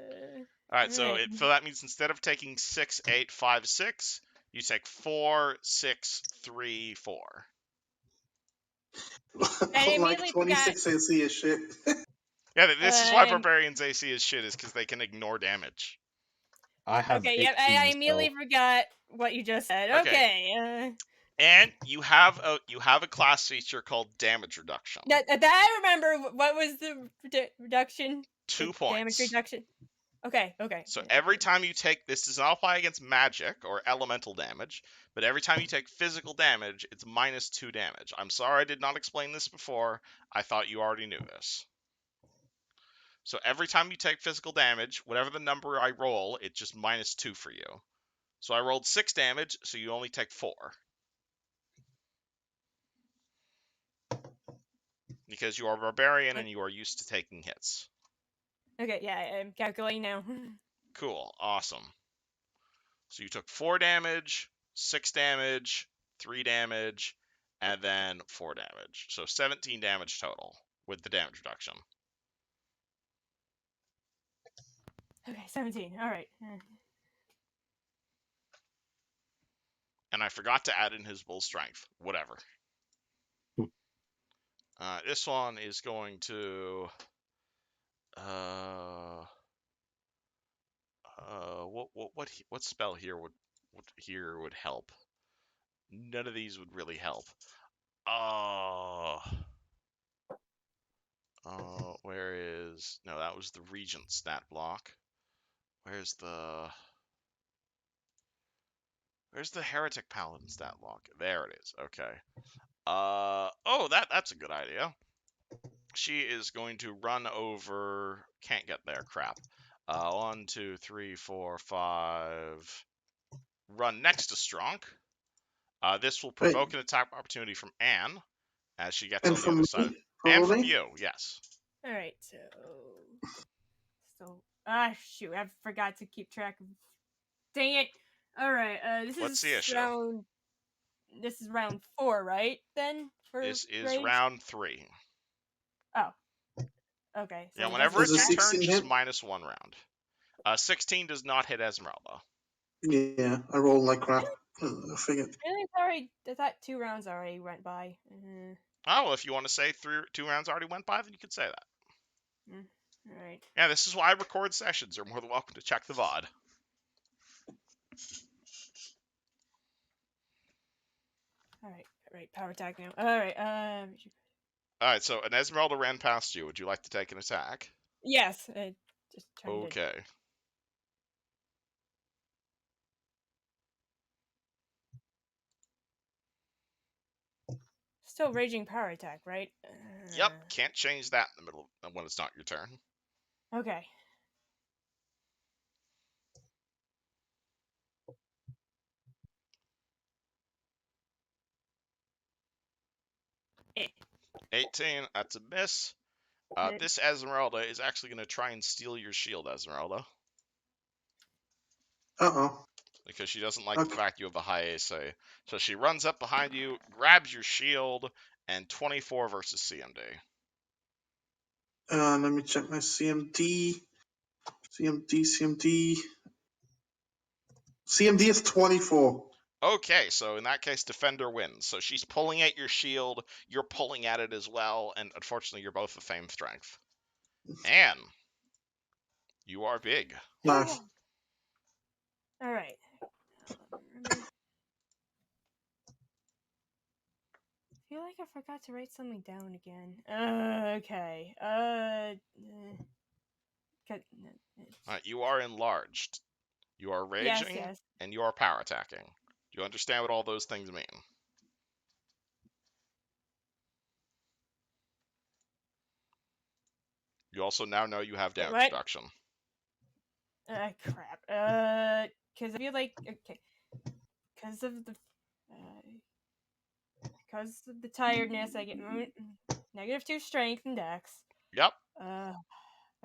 Alright, so Alright. so that means instead of taking 6, 8, 5, 6, you take 4, 6, 3, 4. I Like immediately 26 AC is shit. Yeah, this is why and- Barbarian's AC is shit, is because they can ignore damage. I have Okay, 18, yep, I immediately so forgot what you just said. Okay. Okay. And you have a class feature called damage reduction. That I remember. What was the reduction? 2 The points. Damage reduction. Okay. So Yeah, every time you take, this does not apply against magic or elemental damage, but every time you take physical damage, it's -2 damage. I'm sorry I did not explain this before. I thought you already knew this. So every time you take physical damage, whatever the number I roll, it's just -2 for you. So I rolled 6 damage, so you only take 4. Because you are a barbarian and you are used to taking hits. Okay, yeah, I'm calculating now. Cool, awesome. So you took 4 damage, 6 damage, 3 damage, and then 4 damage. So 17 damage total with the damage reduction. Okay, 17. All right. And I forgot to add in his bull strength. Whatever. This one is going to... what spell here would help? None of these would really help. Where is... No, that was the Regent stat block. Where's the Heretic Paladin stat block? There it is. Okay. That's a good idea. She is going to run over... Can't get there, crap. 1, 2, 3, 4, 5... Run next to Stronk. This will provoke an attack opportunity from Anne, as she gets And on the from other me, side. probably? And from you, yes. All right. So shoot, I forgot to keep track of. Dang it! All right. What's the issue? This is round 4, right? Then for This is rage? round 3. Oh. Okay. So Yeah, it whenever doesn't it's your Does a turn, 16 just hit? -1 round. 16 does not hit Esmeralda. Yeah, I rolled like crap. I figured. Really? I thought 2 rounds already went by. Oh, well, if you want to say 2 rounds already went by, then you can say that. All right. Yeah, this is why I record sessions. You're more than welcome to check the VOD. All right. Power attack now. All right. Alright, so an Esmeralda ran past you. Would you like to take an attack? Yes. Just trying to. Okay. Still raging power attack, right? Yep, can't change that in the middle of when it's not your turn. Okay. Eh. 18, that's a miss. Okay. This Esmeralda is actually going to try and steal your shield, Esmeralda. Uh-oh. because she doesn't like the Okay. fact you have a high AC. So she runs up behind you, grabs your shield, and 24 versus CMD. Let me check my CMD. CMD is 24. Okay, so in that case, Defender wins. So she's pulling at your shield, you're pulling at it as well, and unfortunately, you're both the same strength. Anne, you are big. Nice. All right. Remember. I feel like I forgot to write something down again. Okay. You are enlarged. You are raging, Yes. and you are power attacking. Do you understand what all those things mean? You also now know you have damage What? reduction. Crap. Because I feel like okay, because of the tiredness, I get -2 strength and dex. Yep.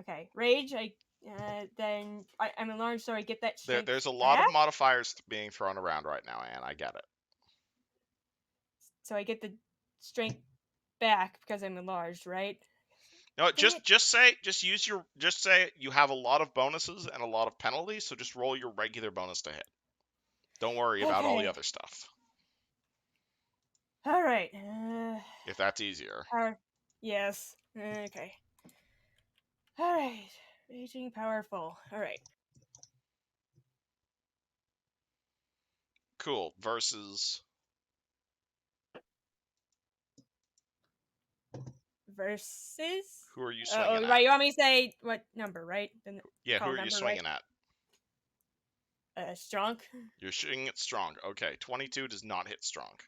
Okay. Rage. Then I'm enlarged, so I get that strength. There's a lot of modifiers being thrown around right now, Anne. I get it. So I get the strength back because I'm enlarged, right? No, just say you have a lot of bonuses and a lot of penalties, so just roll your regular bonus to hit. Don't worry about all the other stuff. All right. If that's easier. Yes. Okay. All right. Raging powerful. All right. Cool. Versus Who are you swinging at? Right. You want me to say what number, right? Yeah, who are you swinging at? Strong. You're shooting at strong. Okay, 22 does not hit strong.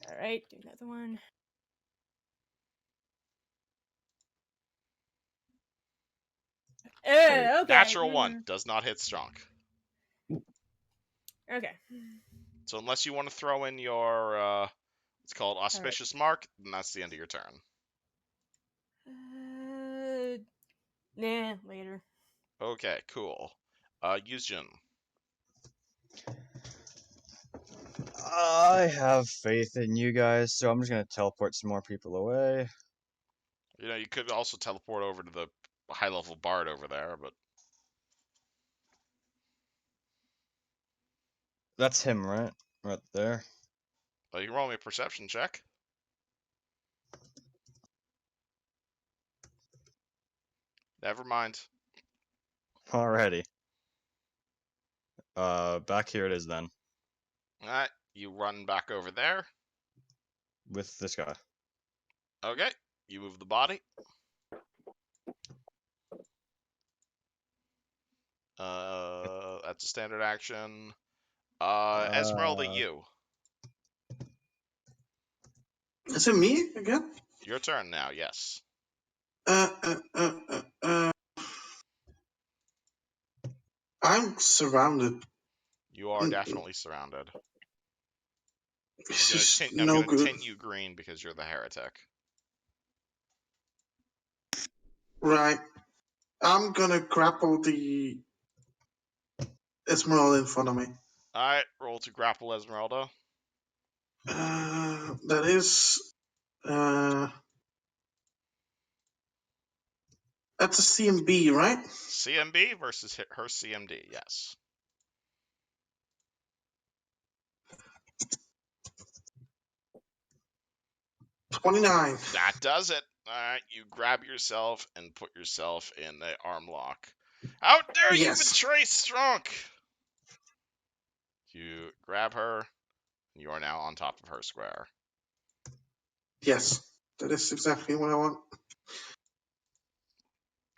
All right, do another one. Okay. Natural 1 does not hit strong. Okay. So unless you want to throw in your, it's called auspicious mark, then that's the end of your turn. Nah, later. Okay, cool. Yuzjin. I have faith in you guys, so I'm just gonna teleport some more people away. You know, you could also teleport over to the high-level bard over there, but... That's him, right? Right there. Well, you can roll me a perception check. Never mind. Alrighty. Back here it is then. Alright, you run back over there. With this guy. Okay, you move the body. That's a standard action. Esmeralda, you. Is it me again? Your turn now, yes. I'm surrounded. You are definitely surrounded. This is I'm no gonna good. tint you green because you're the heretic. Right. I'm gonna grapple the Esmeralda in front of me. Alright, roll to grapple Esmeralda. That is... that's a CMB, right? CMB versus her CMD, yes. $29. That does it. Alright, you grab yourself and put yourself in the arm lock. How dare you betray Strunk! You grab her, and you are now on top of her square. Yes, that is exactly what I want.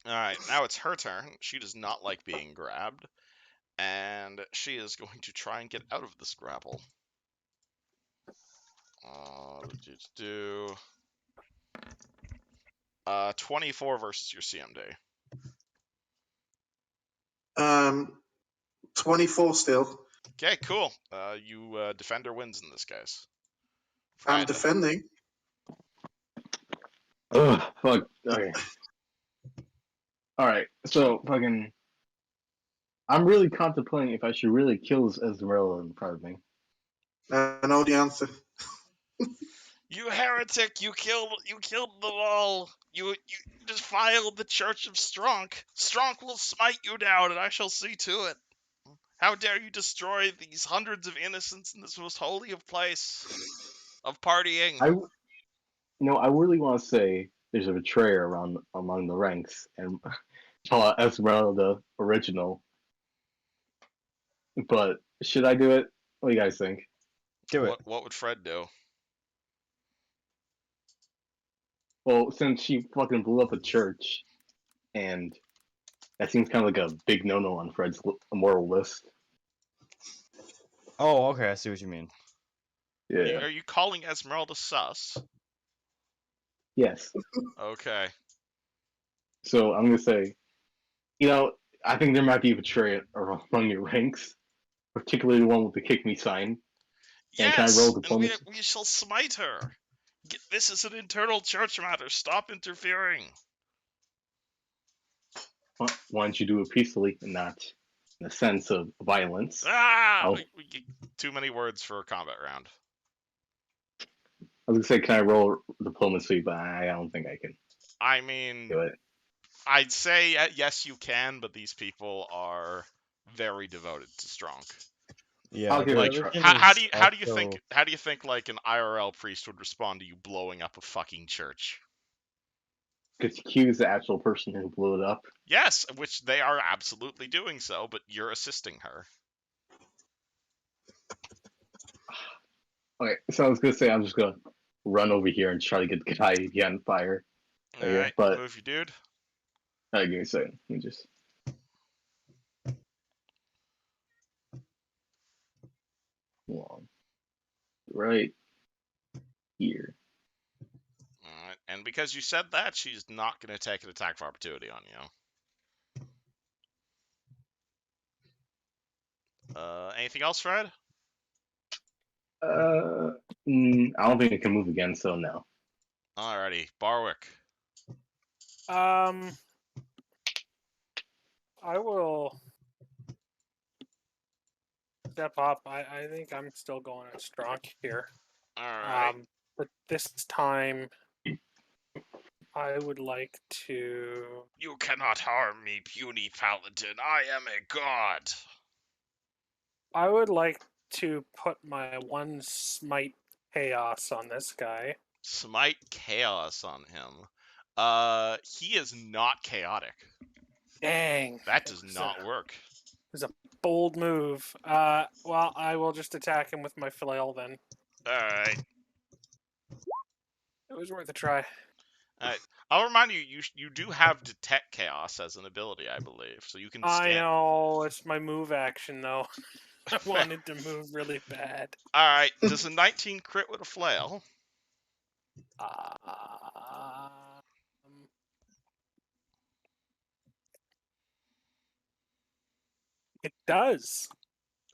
Alright, now it's her turn. She does not like being grabbed, and she is going to try and get out of this grapple. 24 versus your CMD. 24 still. Okay, cool. You defender wins in this case. I'm defending. Ugh, fuck. Okay. Alright, so fucking I'm really contemplating if I should really kill Esmeralda in front of me. I know the answer. You heretic! You killed them all. You defiled the Church of Stronk. Stronk will smite you down, and I shall see to it. How dare you destroy these hundreds of innocents in this most holy of place of partying? I really want to say there's a betrayer around among the ranks and call out Esmeralda original. But should I do it? What do you guys think? Do it. What would Fred do? Well, since she fucking blew up a church, and that seems kind of like a big no-no on Fred's moral list. Oh, okay, I see what you mean. Yeah. Are you calling Esmeralda sus? Yes. Okay. So I'm gonna say, I think there might be a betrayer among your ranks, particularly the one with the kick me sign. And can I roll Yes, and diplomacy? we shall smite her. This is an internal church matter. Stop interfering. Why don't you do it peacefully and not in a sense of violence? Ah! I Too many words for a combat round. was gonna say, can I roll diplomacy? But I don't think I can I mean, do it. I'd say yes, you can, but these people are very devoted to Stronk. Yeah, I'll give the it a try. religion How is do you also- think like an IRL priest would respond to you blowing up a fucking church? Could accuse the actual person who blew it up. Yes, which they are absolutely doing so, but you're assisting her. Okay, so I was gonna say I'm just gonna run over here and try to get the guy on fire. All Yeah, right, but move you, dude. give me a second. Let me just. Hold on. Right here. All right, and because you said that, she's not going to take an attack of opportunity on you. Anything else, Fred? I don't think it can move again, so no. Alrighty, Barwick. I will step up. I think I'm still going at strong here. All right. But this time, I would like to. You cannot harm me, puny paladin. I am a god. I would like to put my one smite chaos on this guy. Smite chaos on him. He is not chaotic. Dang. That does not work. Bold move. Well, I will just attack him with my flail then. Alright. It was worth a try. Alright. I'll remind you, you do have detect chaos as an ability, I believe. So you can I know, it's my move action though. I wanted to move really bad. Alright, does a 19 crit with a flail? It does.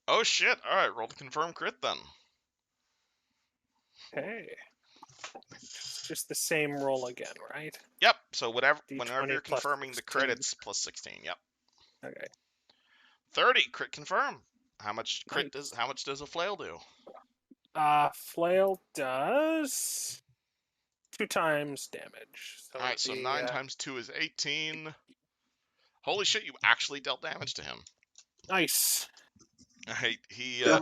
Oh shit, alright, roll to confirm crit then. Okay. Just the same roll again, right? Yep, so whenever D20 you're plus confirming the 16. crit, it's plus 16, yep. Okay. 30, crit confirm. How much Nice. how much does a flail do? Flail does 2 times damage. So Alright, so 9 times 2 is 18. Holy shit, you actually dealt damage to him. Nice. Alright,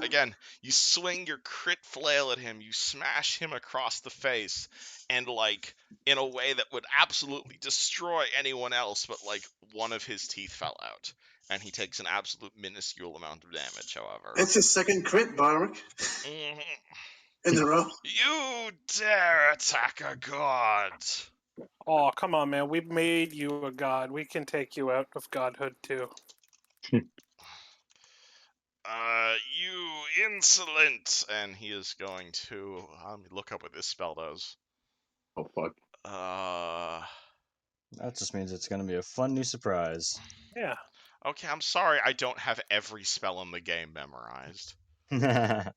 again, you swing your crit flail at him, you smash him across the face, and, like, in a way that would absolutely destroy anyone else, but, like, one of his teeth fell out. And he takes an absolute minuscule amount of damage, however. It's his second crit, Barwick. In a row. You dare attack a god! Oh, come on, man. We've made you a god. We can take you out of godhood, too. You insolent! And he is going to... let me look up what this spell does. Oh, fuck. That just means it's gonna be a fun new surprise. Yeah. Okay, I'm sorry I don't have every spell in the game memorized. Well,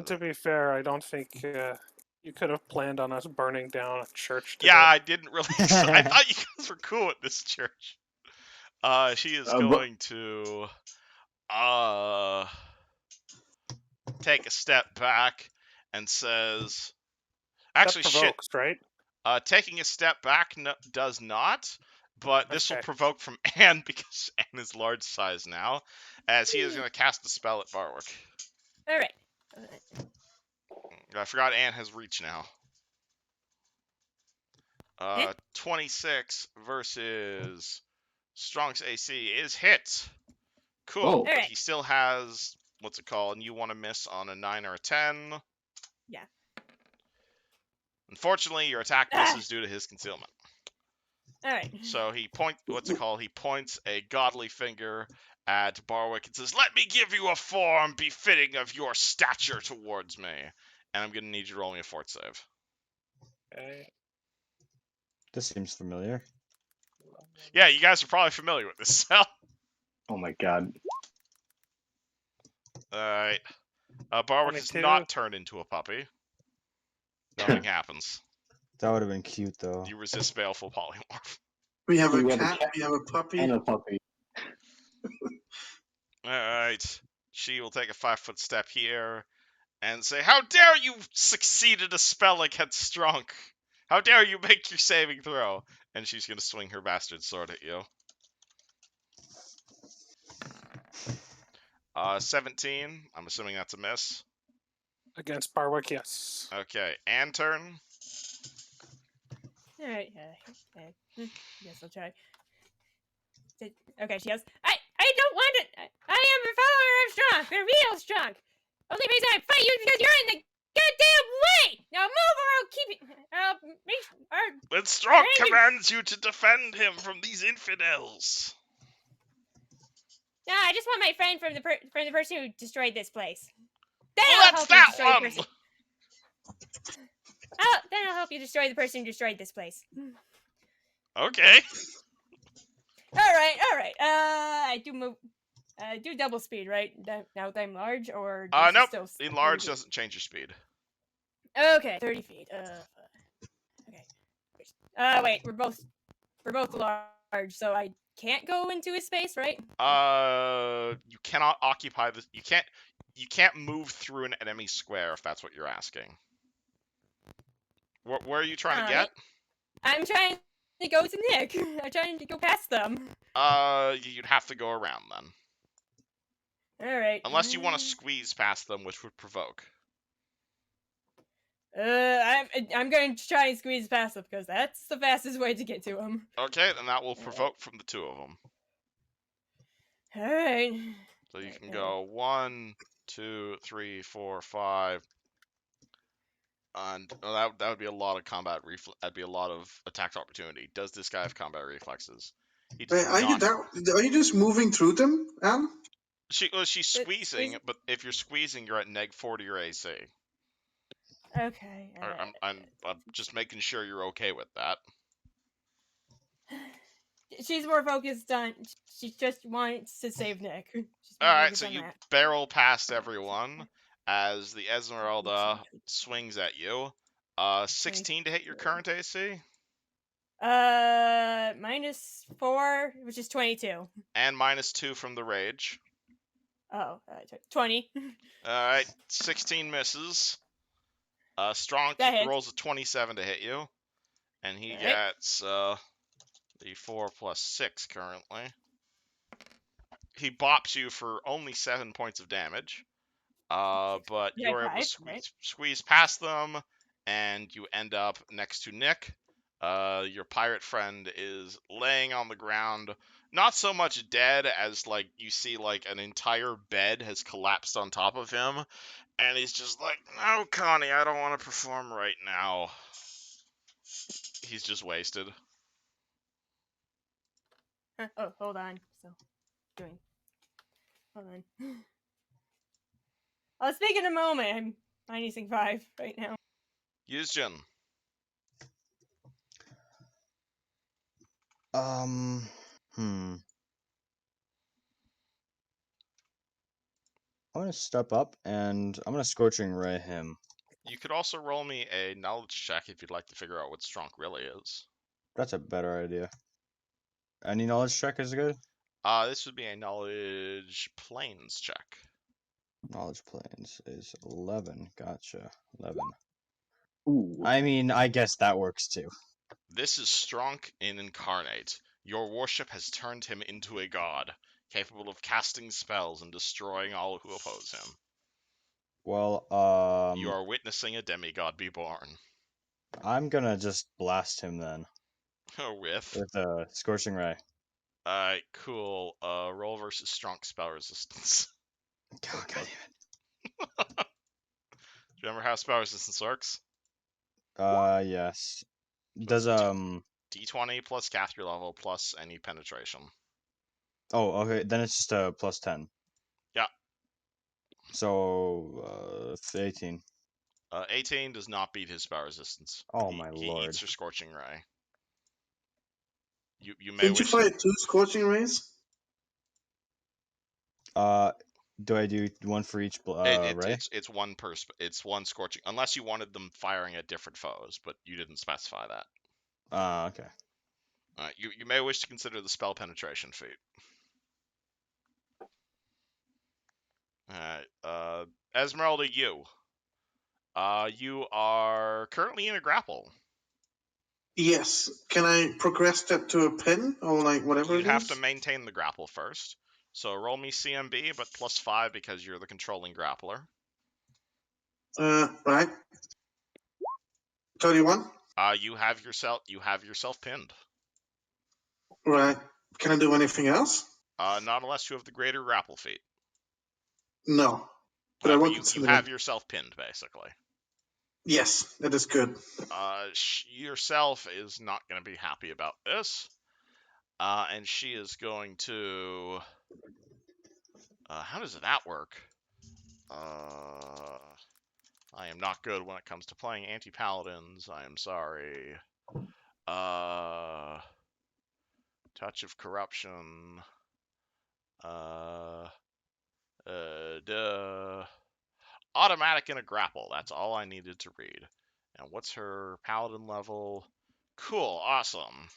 to be fair, I don't think you could have planned on us burning down a church today. Yeah, I didn't really... I thought you guys were cool at this church. She is But going to take a step back and says, actually, that shit. provokes, right? Taking a step back does not, but this will Okay. provoke from Anne because Anne is large size now, as he is going to cast a spell at Barwick. All right. I forgot Anne has reach now. 26 versus Strong's AC is hit. Cool, Oh. but Alright. he still has, what's it called, and you want to miss on a 9 or a 10. Yeah. Unfortunately, your attack Ah! misses due to his concealment. All right. So he he points a godly finger at Barwick and says, "Let me give you a form befitting of your stature towards me." And I'm gonna need you to roll me a fort save. Okay. This seems familiar. Yeah, you guys are probably familiar with this cell. Oh my god. Alright. Barwick has 22. not turned into a puppy. Nothing happens. That would have been cute, though. You resist baleful polymorph. We have a We have a cat. cat We have a puppy. And a puppy. Alright. She will take a 5-foot step here and say, "How dare you succeeded a spell against Strunk? How dare you make your saving throw?" And she's going to swing her bastard sword at you. 17. I'm assuming that's a miss. Against Barwick, yes. Okay, and turn. All right. Guess I'll try. Okay, she goes, I don't want it. I am a follower of Strong, the real Strong. Only reason I fight you is because you're in the goddamn way. Now move or I'll keep it. When Strunk Thank you. commands you to defend him from these infidels. No, I just want my friend from the person who destroyed this place. Then Well, I'll that's help you that destroy the one! person. Then I'll help you destroy the person who destroyed this place. Okay. All right. I do move. Do double speed, right? Now that I'm large, or does it Nope. still Enlarge 30 feet? doesn't change your speed. Okay, 30 feet. Okay. Wait, we're both large, so I can't go into his space, right? You cannot occupy this. You can't move through an enemy square if that's what you're asking. Where are you trying to get? I'm trying to go to Nick. I'm trying to go past them. You'd have to go around then. All right. Unless you want to squeeze past them, which would provoke. I'm going to try and squeeze past them because that's the fastest way to get to him. Okay, then that will provoke from the two of them. All right. So you can go 1, 2, 3, 4, 5. And that would be a lot of combat that'd be a lot of attack opportunity. Does this guy have combat reflexes? He does Wait, not. are you just moving through them, Anne? She's squeezing, but if you're squeezing, you're at -40 your AC. Okay. I'm just making sure you're okay with that. She's more focused on. She just wants to save Nick. All right, so you barrel past everyone as the Esmeralda swings at you. 16 to hit your current AC. -4, which is 22. And -2 from the rage. Oh, 20. Alright, 16 misses. Strong rolls a 27 to hit you. And he gets the 4 plus 6 currently. He bops you for only 7 points of damage. But you're able to squeeze past them, and you end up next to Nick. Your pirate friend is laying on the ground, not so much dead as like you see like an entire bed has collapsed on top of him, and he's just like, "No, Connie, I don't want to perform right now." He's just wasted. Oh, hold on. So, hold on. I'll speak in a moment. I'm minusing 5 right now. Yuzjin. I'm gonna step up and I'm gonna Scorching Ray him. You could also roll me a knowledge check if you'd like to figure out what Strong really is. That's a better idea. Any knowledge check is good? This would be a knowledge planes check. Knowledge planes is 11. Gotcha. 11. Ooh. I mean, I guess that works too. This is Stronk in Incarnate. Your worship has turned him into a god, capable of casting spells and destroying all who oppose him. Well, You are witnessing a demigod be born. I'm gonna just blast him then With with a scorching ray. Alright, cool. Roll versus Stronk spell resistance. God damn it. Do you remember how spell resistance works? Yes. So Does D20 plus caster level plus any penetration. Oh, okay. Then it's just a plus 10. Yeah. So 18. 18 does not beat his spell resistance. Oh my He lord. eats your scorching ray. You may Didn't you wish. fire 2 scorching rays? Do I do one for each ray? It's one per. It's one scorching, unless you wanted them firing at different foes, but you didn't specify that. Okay. You may wish to consider the spell penetration feat. Alright, Esmeralda, you are currently in a grapple. Yes. Can I progress that to a pen or like whatever You'd it have is? to maintain the grapple first. So roll me CMB, but +5 because you're the controlling grappler. Right. 31. You have yourself pinned. Right. Can I do anything else? Not unless you have the greater grapple feat. No. But I But won't you consider have that. yourself pinned, basically. Yes, that is good. Yourself is not going to be happy about this. And she is going to... how does that work? I am not good when it comes to playing anti-paladins. I am sorry. Touch of corruption. Automatic in a grapple. That's all I needed to read. And what's her paladin level? Cool, awesome.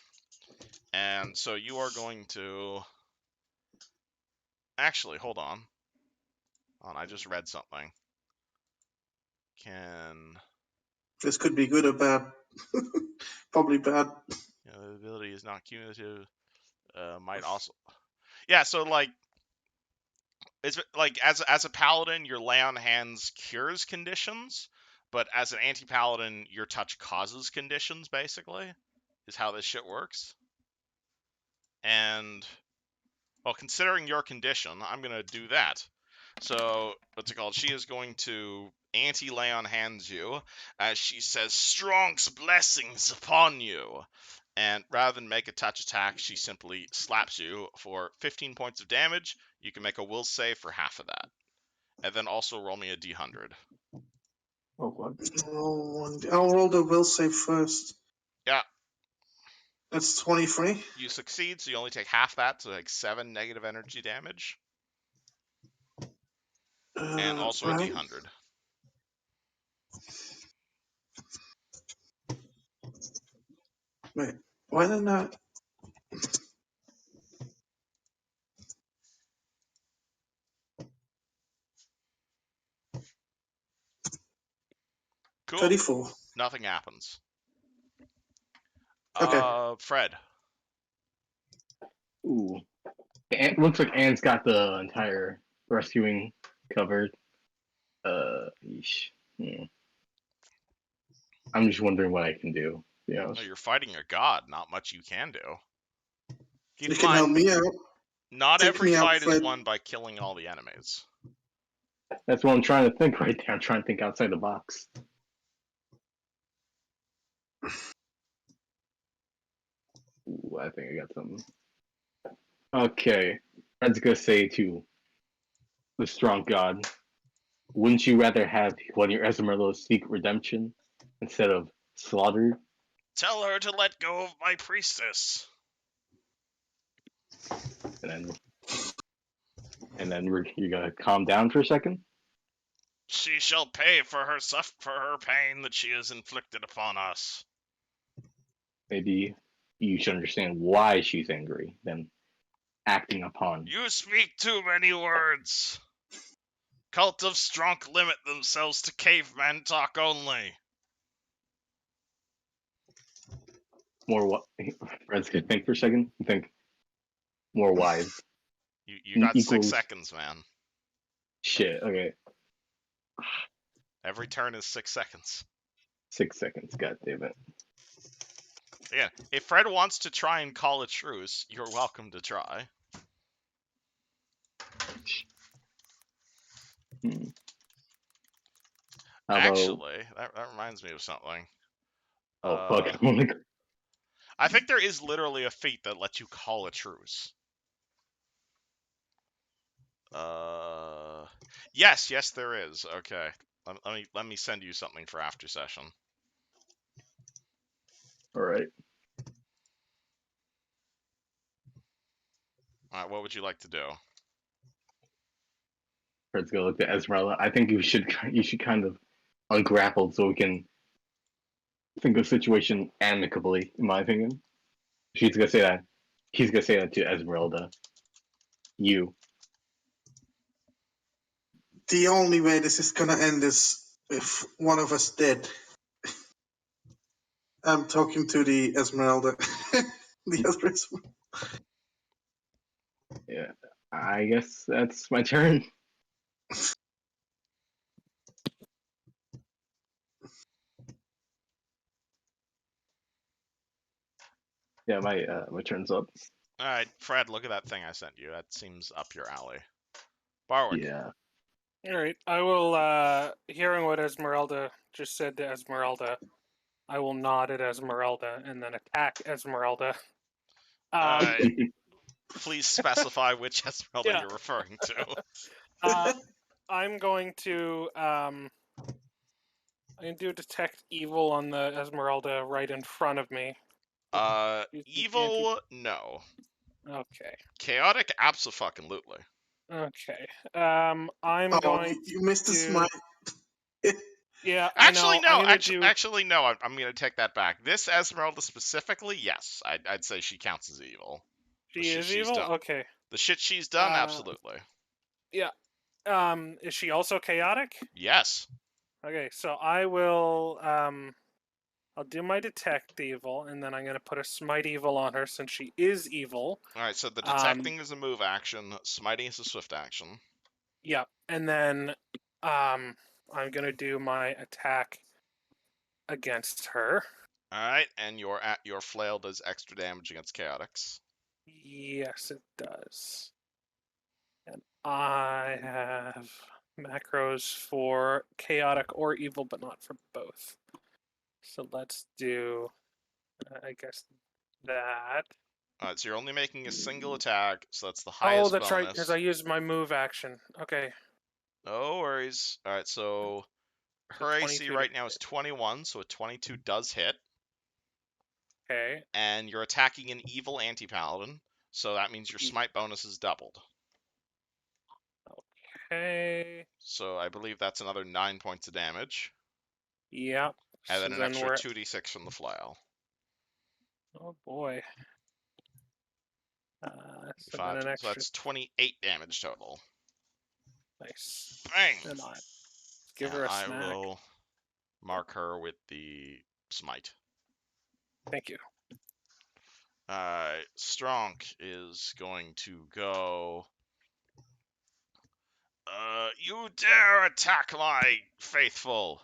And so you are going to... Actually, hold on. I just read something. This could be good or bad. Probably bad. The ability is not cumulative. Might also... Yeah, so like... It's like as a paladin, your lay on hands cures conditions, but as an anti-paladin, your touch causes conditions, basically, is how this shit works. And, well, considering your condition, I'm going to do that. So, what's it called? She is going to anti-lay on hands you, as she says, Strong's blessings upon you. And rather than make a touch attack, she simply slaps you for 15 points of damage. You can make a will save for half of that. And then also roll me a d100. Oh, what? I'll roll the will save first. Yeah. That's 23. You succeed, so you only take half that, so like 7 negative energy damage. And also right. a d100. Wait, why didn't I? Cool. 34. Nothing happens. Okay. Fred. Ooh. Looks like Anne's got the entire rescuing covered. Yeesh. I'm just wondering what I can do. No, you're fighting a god. Not much you can do. Keep You in can help mind, me out. not Take every me out, fight is Fred. won by killing all the enemies. That's what I'm trying to think right there. I'm trying to think outside the box. Ooh, I think I got something. Okay. Fred's gonna say to the strong god, wouldn't you rather have one of your Esmeraldas seek redemption instead of slaughtered? Tell her to let go of my priestess. And then you're gonna calm down for a second. She shall pay for her pain that she has inflicted upon us. Maybe you should understand why she's angry than acting upon. You speak too many words. Cult of Strunk limit themselves to caveman talk only. More what? Fred's gonna think for a second. Think more wise. You got 6 Equals seconds, man. shit. Okay, Every turn is 6 seconds. 6 seconds. God damn it. Yeah, if Fred wants to try and call a truce, you're welcome to try. Hmm. How about- Actually, that reminds me of something. oh fuck! I think there is literally a feat that lets you call a truce. Yes, there is. Okay, let me send you something for after session. All right. All right, what would you like to do? Fred's gonna look at Esmeralda. I think you should kind of ungrapple so we can think of the situation amicably. In my opinion, she's gonna say that. He's gonna say that to Esmeralda. You. The only way this is gonna end is if one of us dead. I'm talking to the Esmeralda. The other Esmeralda. Yeah. I guess that's my turn. Yeah, my turn's up. All right, Fred, look at that thing I sent you. That seems up your alley. Barwick. Yeah. All right, I will. Hearing what Esmeralda just said to Esmeralda, I will nod at Esmeralda and then attack Esmeralda. All right, please specify which Esmeralda Yeah. you're referring to. I'm going to do detect evil on the Esmeralda right in front of me. Evil, no. Okay. Chaotic, abso-fucking-lutely. Okay. I'm going. You missed the to... smite. Yeah. Actually, I know. no. Actually, no. I'm gonna take that back. This Esmeralda specifically, yes, I'd say she counts as evil. She is evil. Done. Okay. The shit she's done, absolutely. Yeah. Is she also chaotic? Yes. Okay, so I will. I'll do my detect evil, and then I'm going to put a smite evil on her since she is evil. All right. So the detecting is a move action. Smiting is a swift action. Yeah, and then I'm going to do my attack against her. All right, and your flail does extra damage against chaotics. Yes, it does. And I have macros for chaotic or evil, but not for both. So let's do, I guess, that. Alright, so you're only making a single attack, so that's the highest Oh, that's bonus. right, because I used my move action. Okay. No worries. Alright, so her AC right now is 21, so a 22 does hit. Okay. And you're attacking an evil anti-paladin, so that means your smite bonus is doubled. Okay. So I believe that's another 9 points of damage. Yep. And then an extra 2d6 from the flail. Oh boy. So then an extra... So that's 28 damage total. Nice. Bang! And give her a snack. I will mark her with the smite. Thank you. Stronk is going to go. You dare attack my faithful!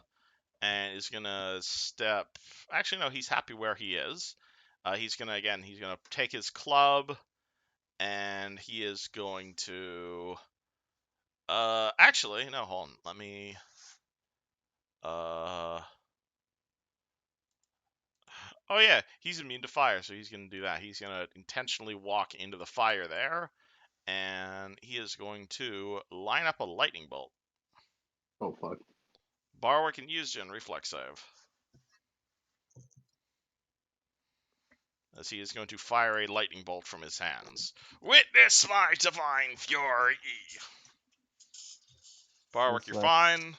And is gonna step. Actually, no, he's happy where he is. He's gonna take his club, and he is going to. Actually, no, hold on. Let me. Oh yeah, he's immune to fire, so he's gonna do that. He's gonna intentionally walk into the fire there, and he is going to line up a lightning bolt. Oh fuck. Barwick and Yuzjin reflex save. As he is going to fire a lightning bolt from his hands. Witness my divine fury! Barwick, you're fine.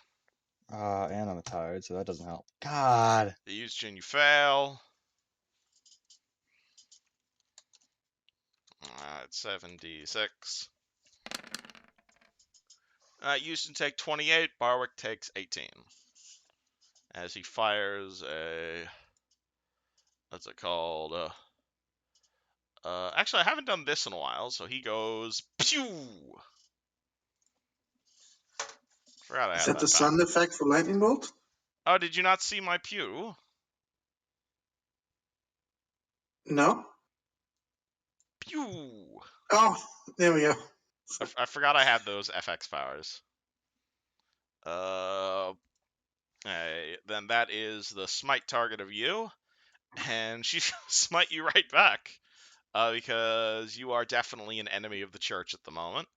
And I'm tired, so that doesn't help. God! Yuzjin, you fail. Alright, 7d6. Houston take 28, Barwick takes 18. As he fires a... What's it called? Actually, I haven't done this in a while, so he goes... Pew! Forgot I Is had that the that back. sound effect for lightning bolt? Oh, did you not see my pew? No. Pew! Oh, there we go. I forgot I had those FX powers. Then that is the smite target of you, and she's gonna smite you right back, because you are definitely an enemy of the church at the moment.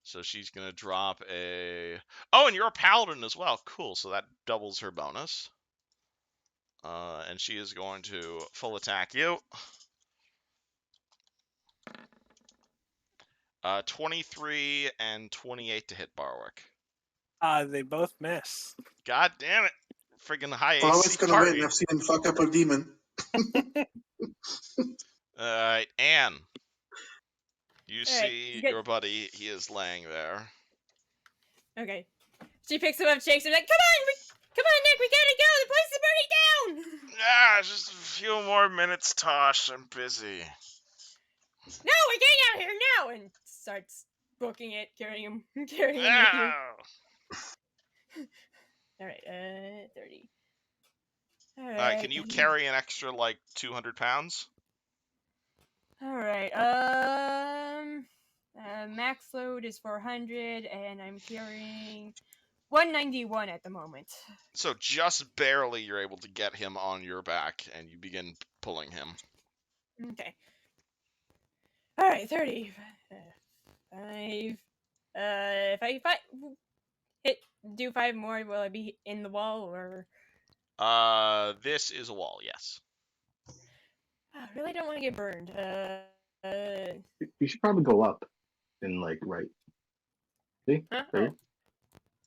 So she's gonna drop a... Oh, and you're a paladin as well. Cool, so that doubles her bonus. And she is going to full attack you. 23 and 28 to hit Barwick. They both miss. God damn it. Friggin' high Barwick's AC gonna party. win. I've seen him fuck up a demon. Alright, Anne. You Alright, see good. your buddy, he is laying there. Okay. She picks him up, shakes him, like, come on, Nick, we gotta go. The place is burning down. Ah, just a few more minutes, Tosh. I'm busy. No, we're getting out of here now, and starts booking it, carrying him with you. All right, 30. All right. Can you carry an extra, like, 200 pounds? All right. Max load is 400, and I'm carrying 191 at the moment. So just barely you're able to get him on your back, and you begin pulling him. Okay. All right, 30. 5. If I do 5 more, will I be in the wall, or? This is a wall, yes. I really don't want to get burned. You should probably go up and like right. See? Huh? Right?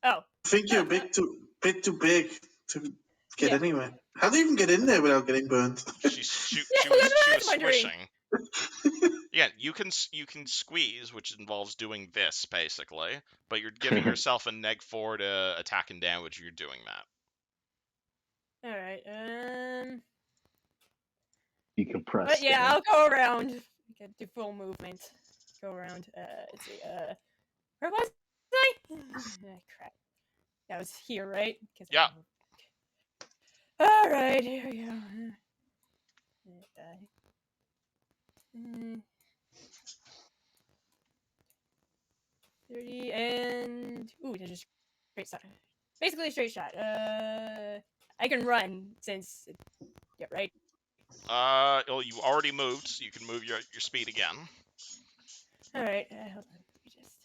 Oh. I think you're a bit too big to get Yeah. anywhere. How do you even get in there without getting burned? She Yeah, was that's what I was swishing. wondering. Yeah, you can squeeze, which involves doing this basically, but you're giving yourself a -4 to attack and damage. You're doing that. All right. You can press. But yeah, I'll go around. Get to full movement. Go around. Let's see. Where was I? Crap. That was here, right? Yeah. All right. Here we go. 30 and that's just straight shot. Basically a straight shot. I can run since yeah, right. Well, you already moved, so you can move your speed again. All right. Hold on. Let me just.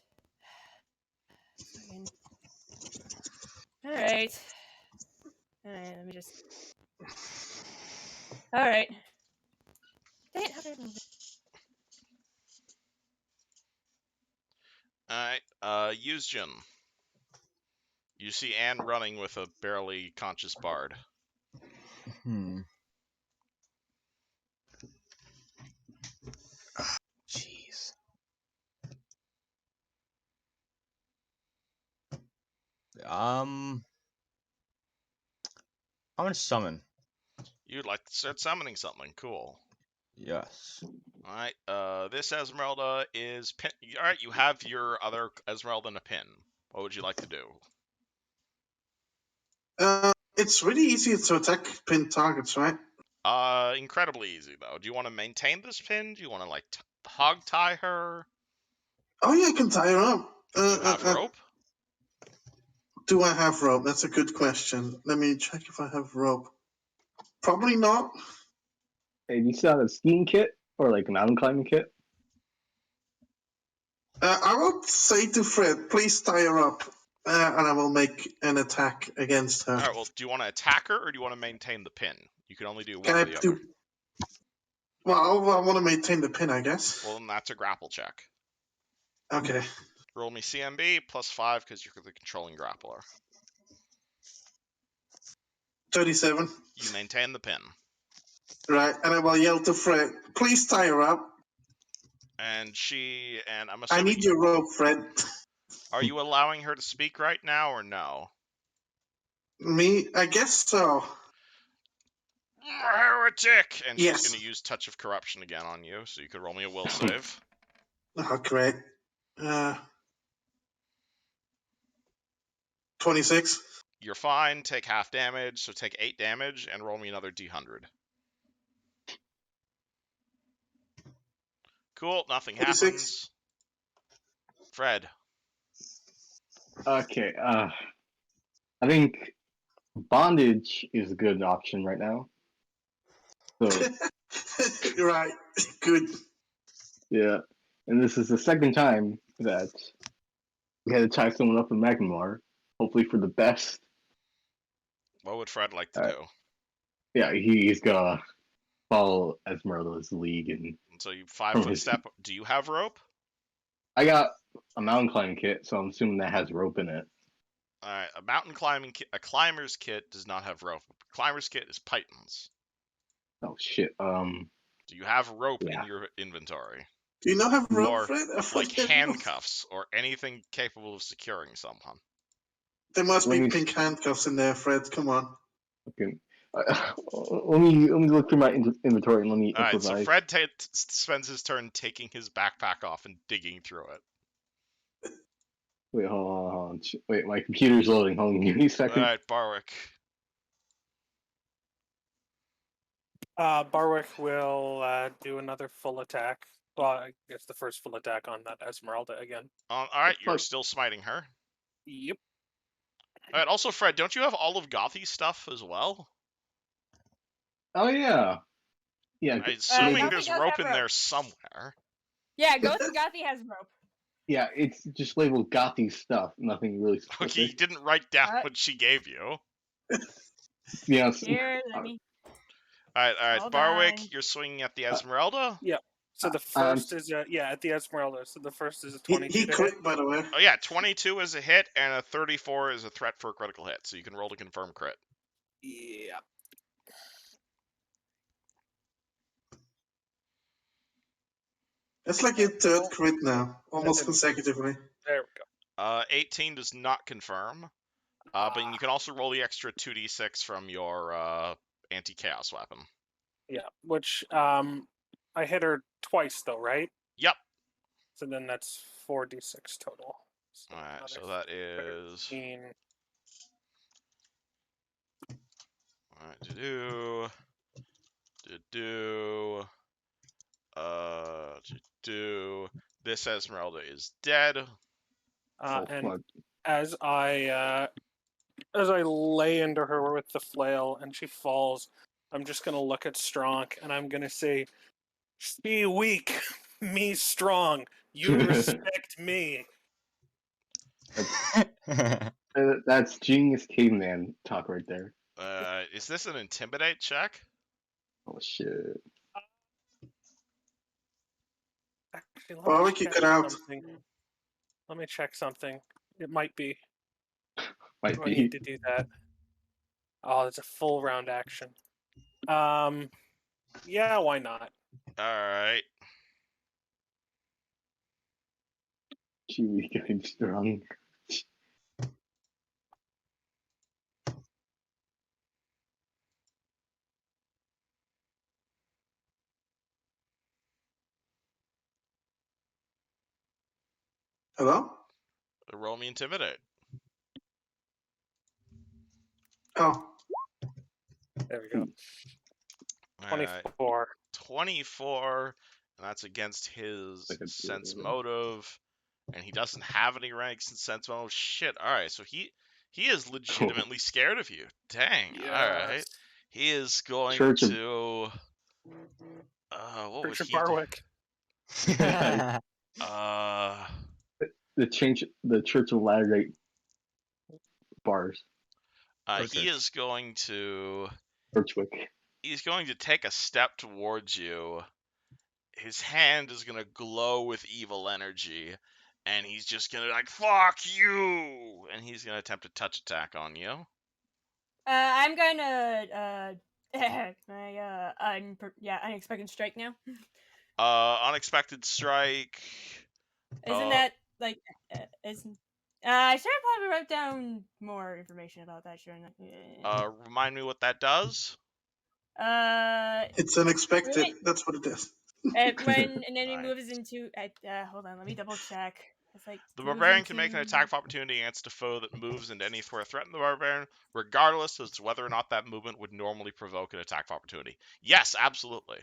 All right. Let me just. All right. Dang it, how did I move it? Alright, Yuzjin. You see Anne running with a barely conscious bard. Jeez. I'm gonna summon. You'd like to start summoning something, cool. Yes. Alright, this Esmeralda is pin. Alright, you have your other Esmeralda in a pin. What would you like to do? It's really easy to attack pin targets, right? Incredibly easy, though. Do you want to maintain this pin? Do you want to, like, hog tie her? Oh yeah, I can tie her up. Do you have rope? Do I have rope? That's a good question. Let me check if I have rope. Probably not. Hey, do you still have a skiing kit or like a mountain climbing kit? I will say to Fred, please tie her up, and I will make an attack against her. Alright, well, do you want to attack her, or do you want to maintain the pin? You can only do one Can or I the do? other. Well, I want to maintain the pin, I guess. Well, then that's a grapple check. Okay. Roll me CMB +5 because you're the controlling grappler. 37. You maintain the pin. Right, and I will yell to Fred, please tie her up. And I'm I assuming. need your rope, Fred. Are you allowing her to speak right now or no? Me? I guess so. Heretic! And Yes. she's going to use Touch of Corruption again on you, so you could roll me a will save. Oh, great. 26. You're fine. Take half damage, so take 8 damage, and roll me another d100. Cool, nothing 26. happens. Fred. Okay, I think bondage is a good option right now. So, You're right. Good. yeah. And this is the second time that we had to tie someone up in Magmar, hopefully for the best. What would Fred like to Alright. do? Yeah, he's gonna follow Esmeralda's lead. And So you 5-foot step. Do you have rope? I got a mountain climbing kit, so I'm assuming that has rope in it. Alright, a mountain climbing kit, a climber's kit does not have rope. A climber's kit is pythons. Oh shit. Do you have rope Yeah. in your inventory? Do you not have rope, Or Fred? I thought like you had rope. handcuffs or anything capable of securing someone? There must Let be me- pink handcuffs in there, Fred. Come on. Okay. Let me look through my inventory and let me Alright, improvise. so Fred spends his turn taking his backpack off and digging through it. Wait, hold on. Wait, my computer's loading. Hold on, give me a second. Alright, Barwick. Barwick will do another full attack. Well, I guess the first full attack on that Esmeralda again. Alright, you're Fuck. still smiting her. Yep. Alright, also Fred, don't you have all of Gothy's stuff as well? Oh yeah. Yeah. I'm assuming Gothy there's does rope have in there rope. somewhere. Yeah, Gothy has rope. Yeah, it's just labeled Gothy stuff. Nothing really specific. Okay, you didn't write down Alright. what she gave you. Yeah. Here, let me. Alright, Hold Barwick, on. you're swinging at the Esmeralda? So the first is at the Esmeralda. So the first is a 22 He to hit. quit, by the way. Oh yeah, 22 is a hit, and a 34 is a threat for a critical hit, so you can roll to confirm crit. Yeah. That's like your third crit now, almost didn't- consecutively. There we go. 18 does not confirm, but you can also roll the extra 2d6 from your anti-chaos weapon. Yeah, which I hit her twice though, right? Yep. So then that's 4d6 total. So Alright, another so that is... 13. Alright, This Esmeralda is dead. And fuck. as I lay into her with the flail and she falls, I'm just gonna look at Stronk and I'm gonna say, "She weak, me strong. You respect me." That's genius caveman talk right there. Is this an intimidate check? Oh shit. Actually, let Barwick, me you check got out. something. Let me check something. It might be. Might Do I be. need to do that? Oh, it's a full round action. Yeah, why not? Alright. She weak and strong. Hello? Roll me intimidate. Oh, There we go. Alright. 24. 24, and that's against his Like a sense duel. motive, and he doesn't have any ranks in sense motive. Shit. All right, so he is legitimately scared of you. Dang. All right. Yes. He is going Church of- to. What would Richard he do? Barwick. The Church of Latter-day Bars. He is going to. Birchwick. He's going to take a step towards you. His hand is going to glow with evil energy, and he's just going to like, fuck you! And he's going to attempt a touch attack on you. I'm gonna my unexpected strike now. Unexpected strike. Isn't that like isn't I should have probably wrote down more information about that, shouldn't I? Remind me what that does. It's unexpected. Really? That's what it is. When an enemy Alright. moves into hold on, let me double check. It's like The moves barbarian can make an into- attack of opportunity against a foe that moves into any square threatening the barbarian, regardless as to whether or not that movement would normally provoke an attack of opportunity. Yes, absolutely.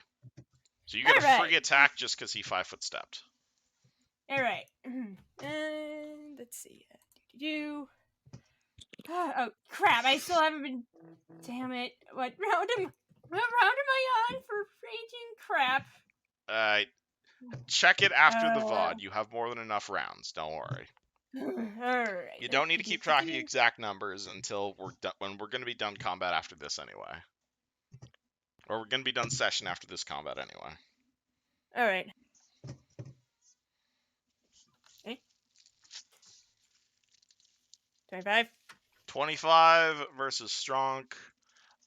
So you get a free attack just because he 5-foot stepped. All right. And let's see. Oh crap! I still haven't been. Damn it! What round am I on for raging crap? Check it after the VOD. You have more than enough rounds. Don't worry. Alright. You don't need to keep track of the exact numbers until when we're going to be done combat after this anyway. Or we're going to be done session after this combat anyway. Alright. Okay. 25. 25 versus Stronk.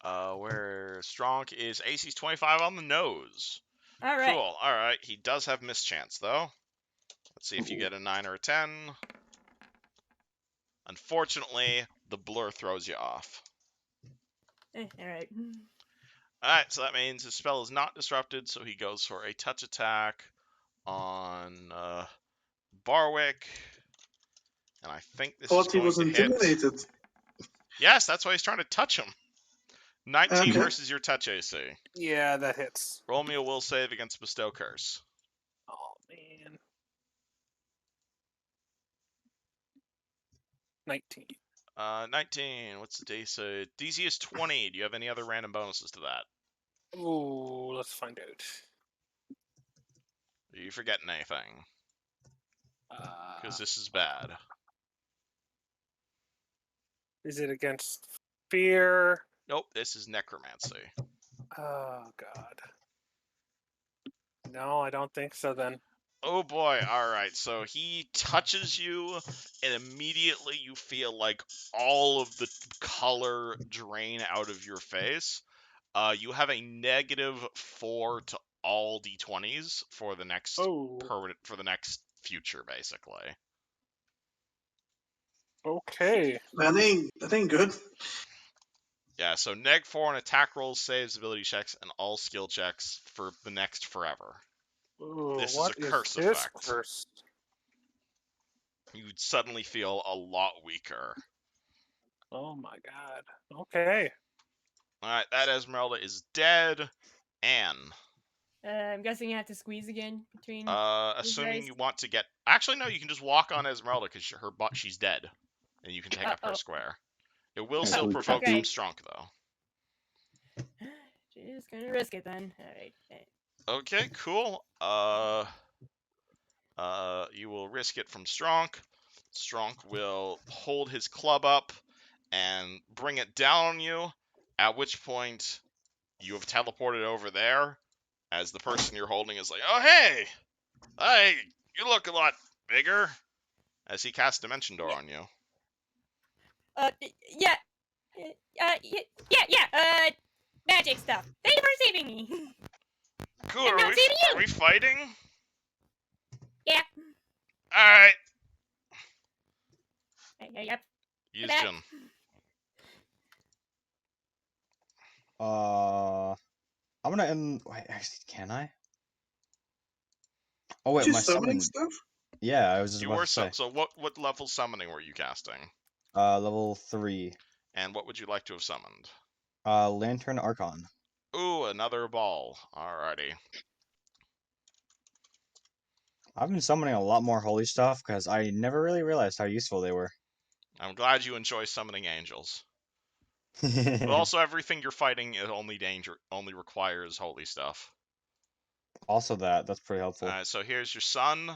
Where Stronk is AC's 25 on the nose. Alright. Cool. Alright. He does have mischance, though. Let's see if you get a 9 or a 10. Unfortunately, the blur throws you off. Alright. Alright, so that means his spell is not disrupted, so he goes for a touch attack on Barwick. And I think this Thought is he going was to hit. intimidated. Yes, that's why he's trying to touch him. 19 Okay. versus your touch AC. Yeah, that hits. Roll me a will save against Bestow Curse. Oh, man. 19. 19. What's the DC? DC is 20. Do you have any other random bonuses to that? Ooh, let's find out. Are you forgetting anything? Because this is bad. Is it against fear? Nope, this is necromancy. Oh, God. No, I don't think so then. Oh boy, alright, so he touches you, and immediately you feel like all of the color drain out of your face. You have a -4 to all d20s for the next for the next future, basically. Okay. That ain't good. Yeah, so -4 on attack rolls, saves, ability checks, and all skill checks for the next forever. Ooh, This what is a curse this effect. curse? You'd suddenly feel a lot weaker. Oh my god. Okay. Alright, that Esmeralda is dead. Anne. I'm guessing you have to squeeze again between. Assuming you want to get. Actually, no, you can just walk on Esmeralda because she's dead. And you can take up her square. It will still we provoke okay. from Strong, though. She's gonna risk it then. Alright. Okay, cool. You will risk it from Stronk. Stronk will hold his club up and bring it down on you, at which point you have teleported over there, as the person you're holding is like, oh, hey, you look a lot bigger, as he casts Dimension Door on you. Yeah. Magic stuff. Thank you for saving me. Cool, And now saving you. are we fighting? Yeah. Alright. Yep. Use Back. Jim. I'm gonna end. Wait, actually, can I? Oh wait, Just my summoning summon. stuff? Yeah, I was just You about were to say. so what level summoning were you casting? Level 3. And what would you like to have summoned? Lantern Archon. Ooh, another ball. Alrighty. I've been summoning a lot more holy stuff because I never really realized how useful they were. I'm glad you enjoy summoning angels. But also, everything you're fighting is only requires holy stuff. Also, that's pretty helpful. Alright, so here's your sun.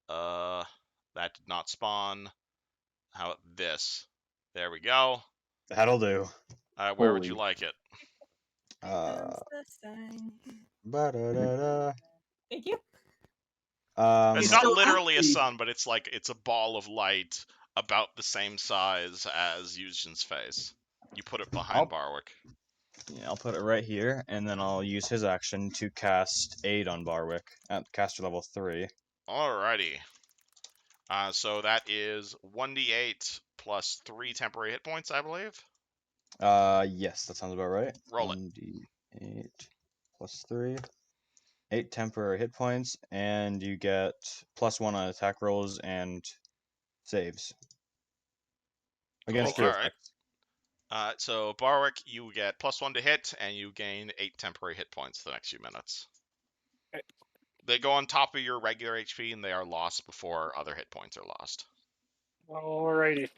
That did not spawn. How about this? There we go. That'll do. Alright, where would Holy. you like it? Ba-da-da-da. Thank you. It's He's not still literally a happy. sun, but it's a ball of light about the same size as Yujin's face. You put it behind Barwick. Yeah, I'll put it right here, and then I'll use his action to cast Aid on Barwick at caster level 3. Alrighty. So that is 1d8 plus 3 temporary hit points, I believe. Yes, that sounds about right. Roll it. 1d8 plus 3. 8 temporary hit points, and you get +1 on attack rolls and saves. Against Cool, your alright. effects. So Barwick, you get +1 to hit, and you gain 8 temporary hit points for the next few minutes. Okay. They go on top of your regular HP, and they are lost before other hit points are lost. Alrighty.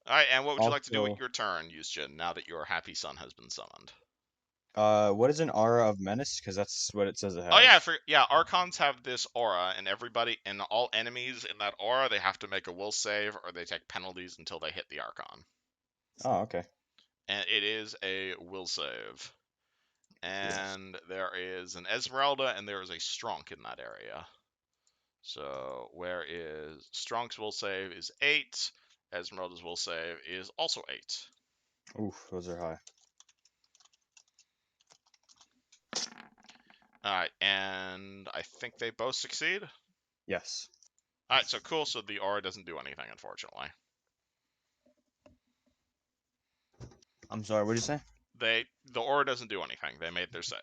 Alright, and what would you like to do with Also- your turn, Yusjin, now that your happy son has been summoned? What is an aura of menace? Because that's what it says it has. Oh yeah, Archons have this aura, and everybody and all enemies in that aura, they have to make a will save, or they take penalties until they hit the Archon. Oh, okay. And it is a will save. And there is an Esmeralda, and there is a Stronk in that area. So where is Stronk's will save is 8. Esmeralda's will save is also 8. Oof, those are high. Alright, and I think they both succeed. Yes. Alright, so cool, so the aura doesn't do anything, unfortunately. I'm sorry, what did you say? The aura doesn't do anything. They made their save.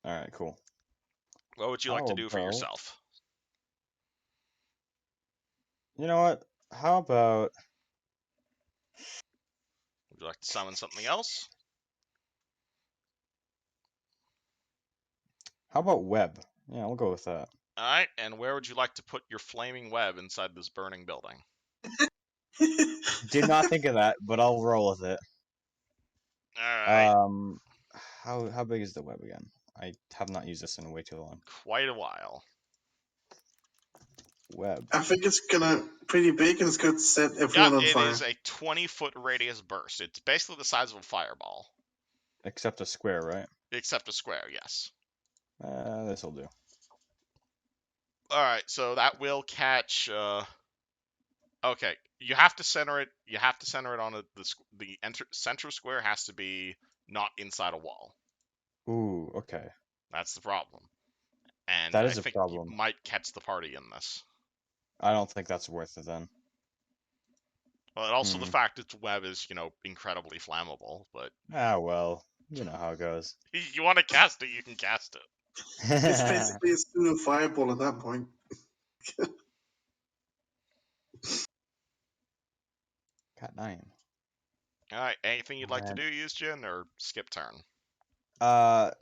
Alright, cool. What would you like to do for yourself? You know what? How about... Would you like to summon something else? How about web? Yeah, we'll go with that. Alright, and where would you like to put your flaming web inside this burning building? Did not think of that, but I'll roll with it. Alright. How big is the web again? I have not used this in way too long. Quite a while. Web. I think it's gonna pretty big and it's gonna set everyone on It fire. is a 20-foot radius burst. It's basically the size of a fireball. Except a square, right? Except a square, yes. This'll do. Alright, so that will catch, okay, you have to center it. You have to center it on the central square has to be not inside a wall. Ooh, okay. That's the problem. And That I is a think problem. you might catch the party in this. I don't think that's worth it then. Well, and also the fact its web is, incredibly flammable, but... Ah, well. You know how it goes. You want to cast it, you can cast it. It's basically a pseudo fireball at that point. Got 9. Alright, anything you'd like to Man. do, Yusjin, or skip turn? Let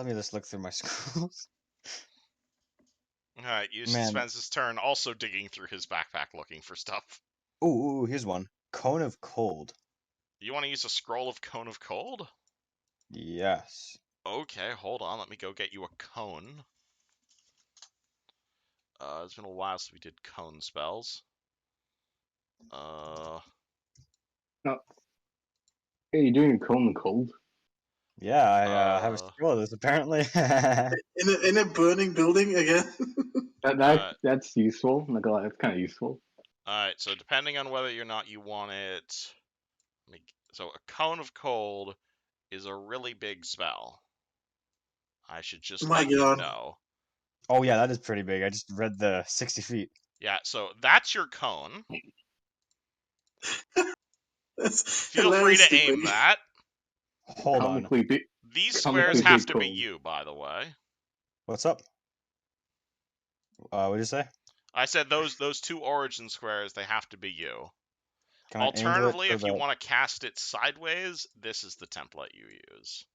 me just look through my scrolls. Alright, Yusjin Man. spends his turn also digging through his backpack looking for stuff. Ooh, here's one. Cone of Cold. You want to use a scroll of Cone of Cold? Yes. Okay, hold on, let me go get you a cone. It's been a while since we did cone spells. Hey, you doing Cone Cold? Yeah, I have a scroll of this apparently. In a burning building again. That's useful. I'm not gonna lie, that's kind of useful. Alright, so depending on whether or not you want it... So a Cone of Cold is a really big spell. I should just My let you God. know. Oh yeah, that is pretty big. I just read the 60 feet. Yeah, so that's your cone. That's Feel free to hilariously aim big. that. Hold on. Comically big. These Comically squares big have to be cone. you, by the way. What's up? What'd you say? I said those 2 origin squares, they have to be you. Can I angle it Alternatively, so if you that... want to cast it sideways, this is the template you use.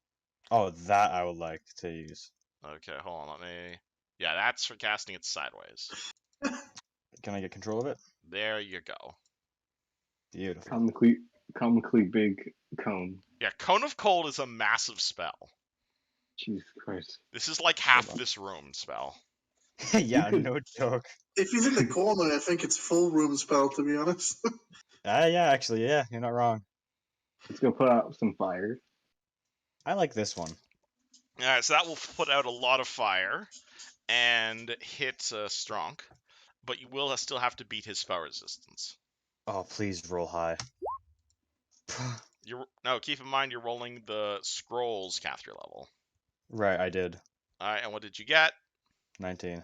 Oh, that I would like to use. Okay, hold on, let me... Yeah, that's for casting it sideways. Can I get control of it? There you go. Beautiful. Comically big cone. Yeah, Cone of Cold is a massive spell. Jesus Christ. This is like half this room spell. Yeah, no joke. If he's in the corner, I think it's full room spell, to be honest. Yeah, actually, yeah, you're not wrong. Let's go put out some fire. I like this one. Alright, so that will put out a lot of fire and hit Stronk, but you will still have to beat his spell resistance. Oh, please roll high. Keep in mind you're rolling the scrolls Catherine level. Right, I did. All right, and what did you get? 19.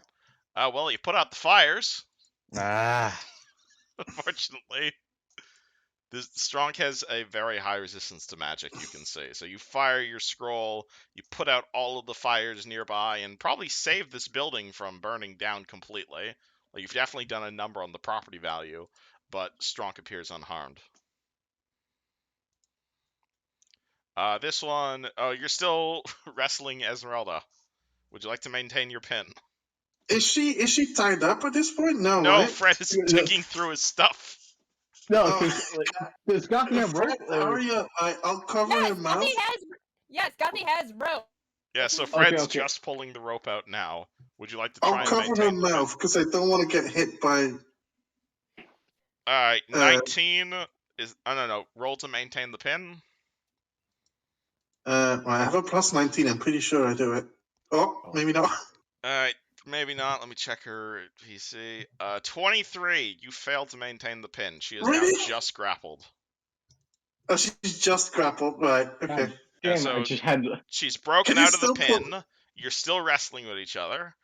Well, you put out the fires. Ah. Unfortunately, this Strong has a very high resistance to magic, you can see. So you fire your scroll, you put out all of the fires nearby, and probably save this building from burning down completely. Like, you've definitely done a number on the property value, but Strong appears unharmed. This one, you're still wrestling Esmeralda. Would you like to maintain your pin? Is she tied up at this point? No, No, right? Fred is digging through his stuff. No, Oh. because does Gotham have rope? Fred, Or... I'll cover her mouth. Scotty has rope. Yeah, so Okay, Fred's okay. just pulling the rope out now. Would you like to I'll try and cover her maintain the pin? mouth because I don't want to get hit by. Alright, 19 is... Oh, no. Roll to maintain the pin. I have a plus 19. I'm pretty sure I do it. Oh, maybe not. Alright, maybe not. Let me check her PC. 23. You failed to maintain the pin. She is Really? now just grappled. Oh, she's just grappled. Right. Okay. Yeah, Damn, so I just had. she's broken Can you out of the still pin. pull- You're still wrestling with each other.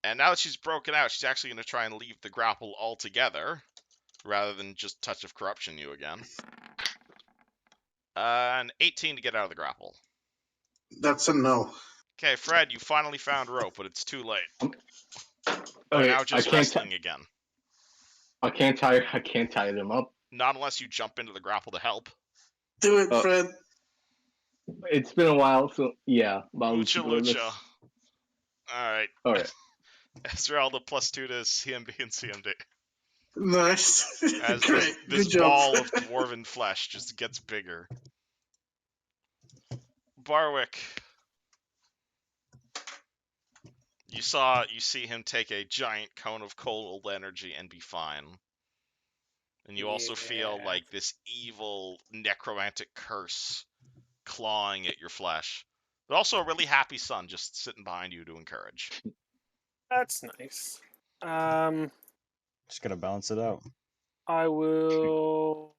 And now that she's broken out, she's actually going to try and leave the grapple altogether, rather than just Touch of Corruption you again. An 18 to get out of the grapple. That's a no. Okay, Fred, you finally found rope, but it's too late. You're Okay, now just I can't. wrestling again. I can't tie them up. Not unless you jump into the grapple to help. Do it, Fred. It's been a while, so yeah. Lucha Lucha. Alright. Alright. Esmeralda +2 to CMB and CMD. Nice. As Great. this Good job. ball of dwarven flesh just gets bigger. Barwick. You see him take a giant cone of cold energy and be fine. And you also feel like this evil necromantic curse clawing at your flesh. But also a really happy sun just sitting behind you to encourage. That's nice. Just gotta balance it out. I will.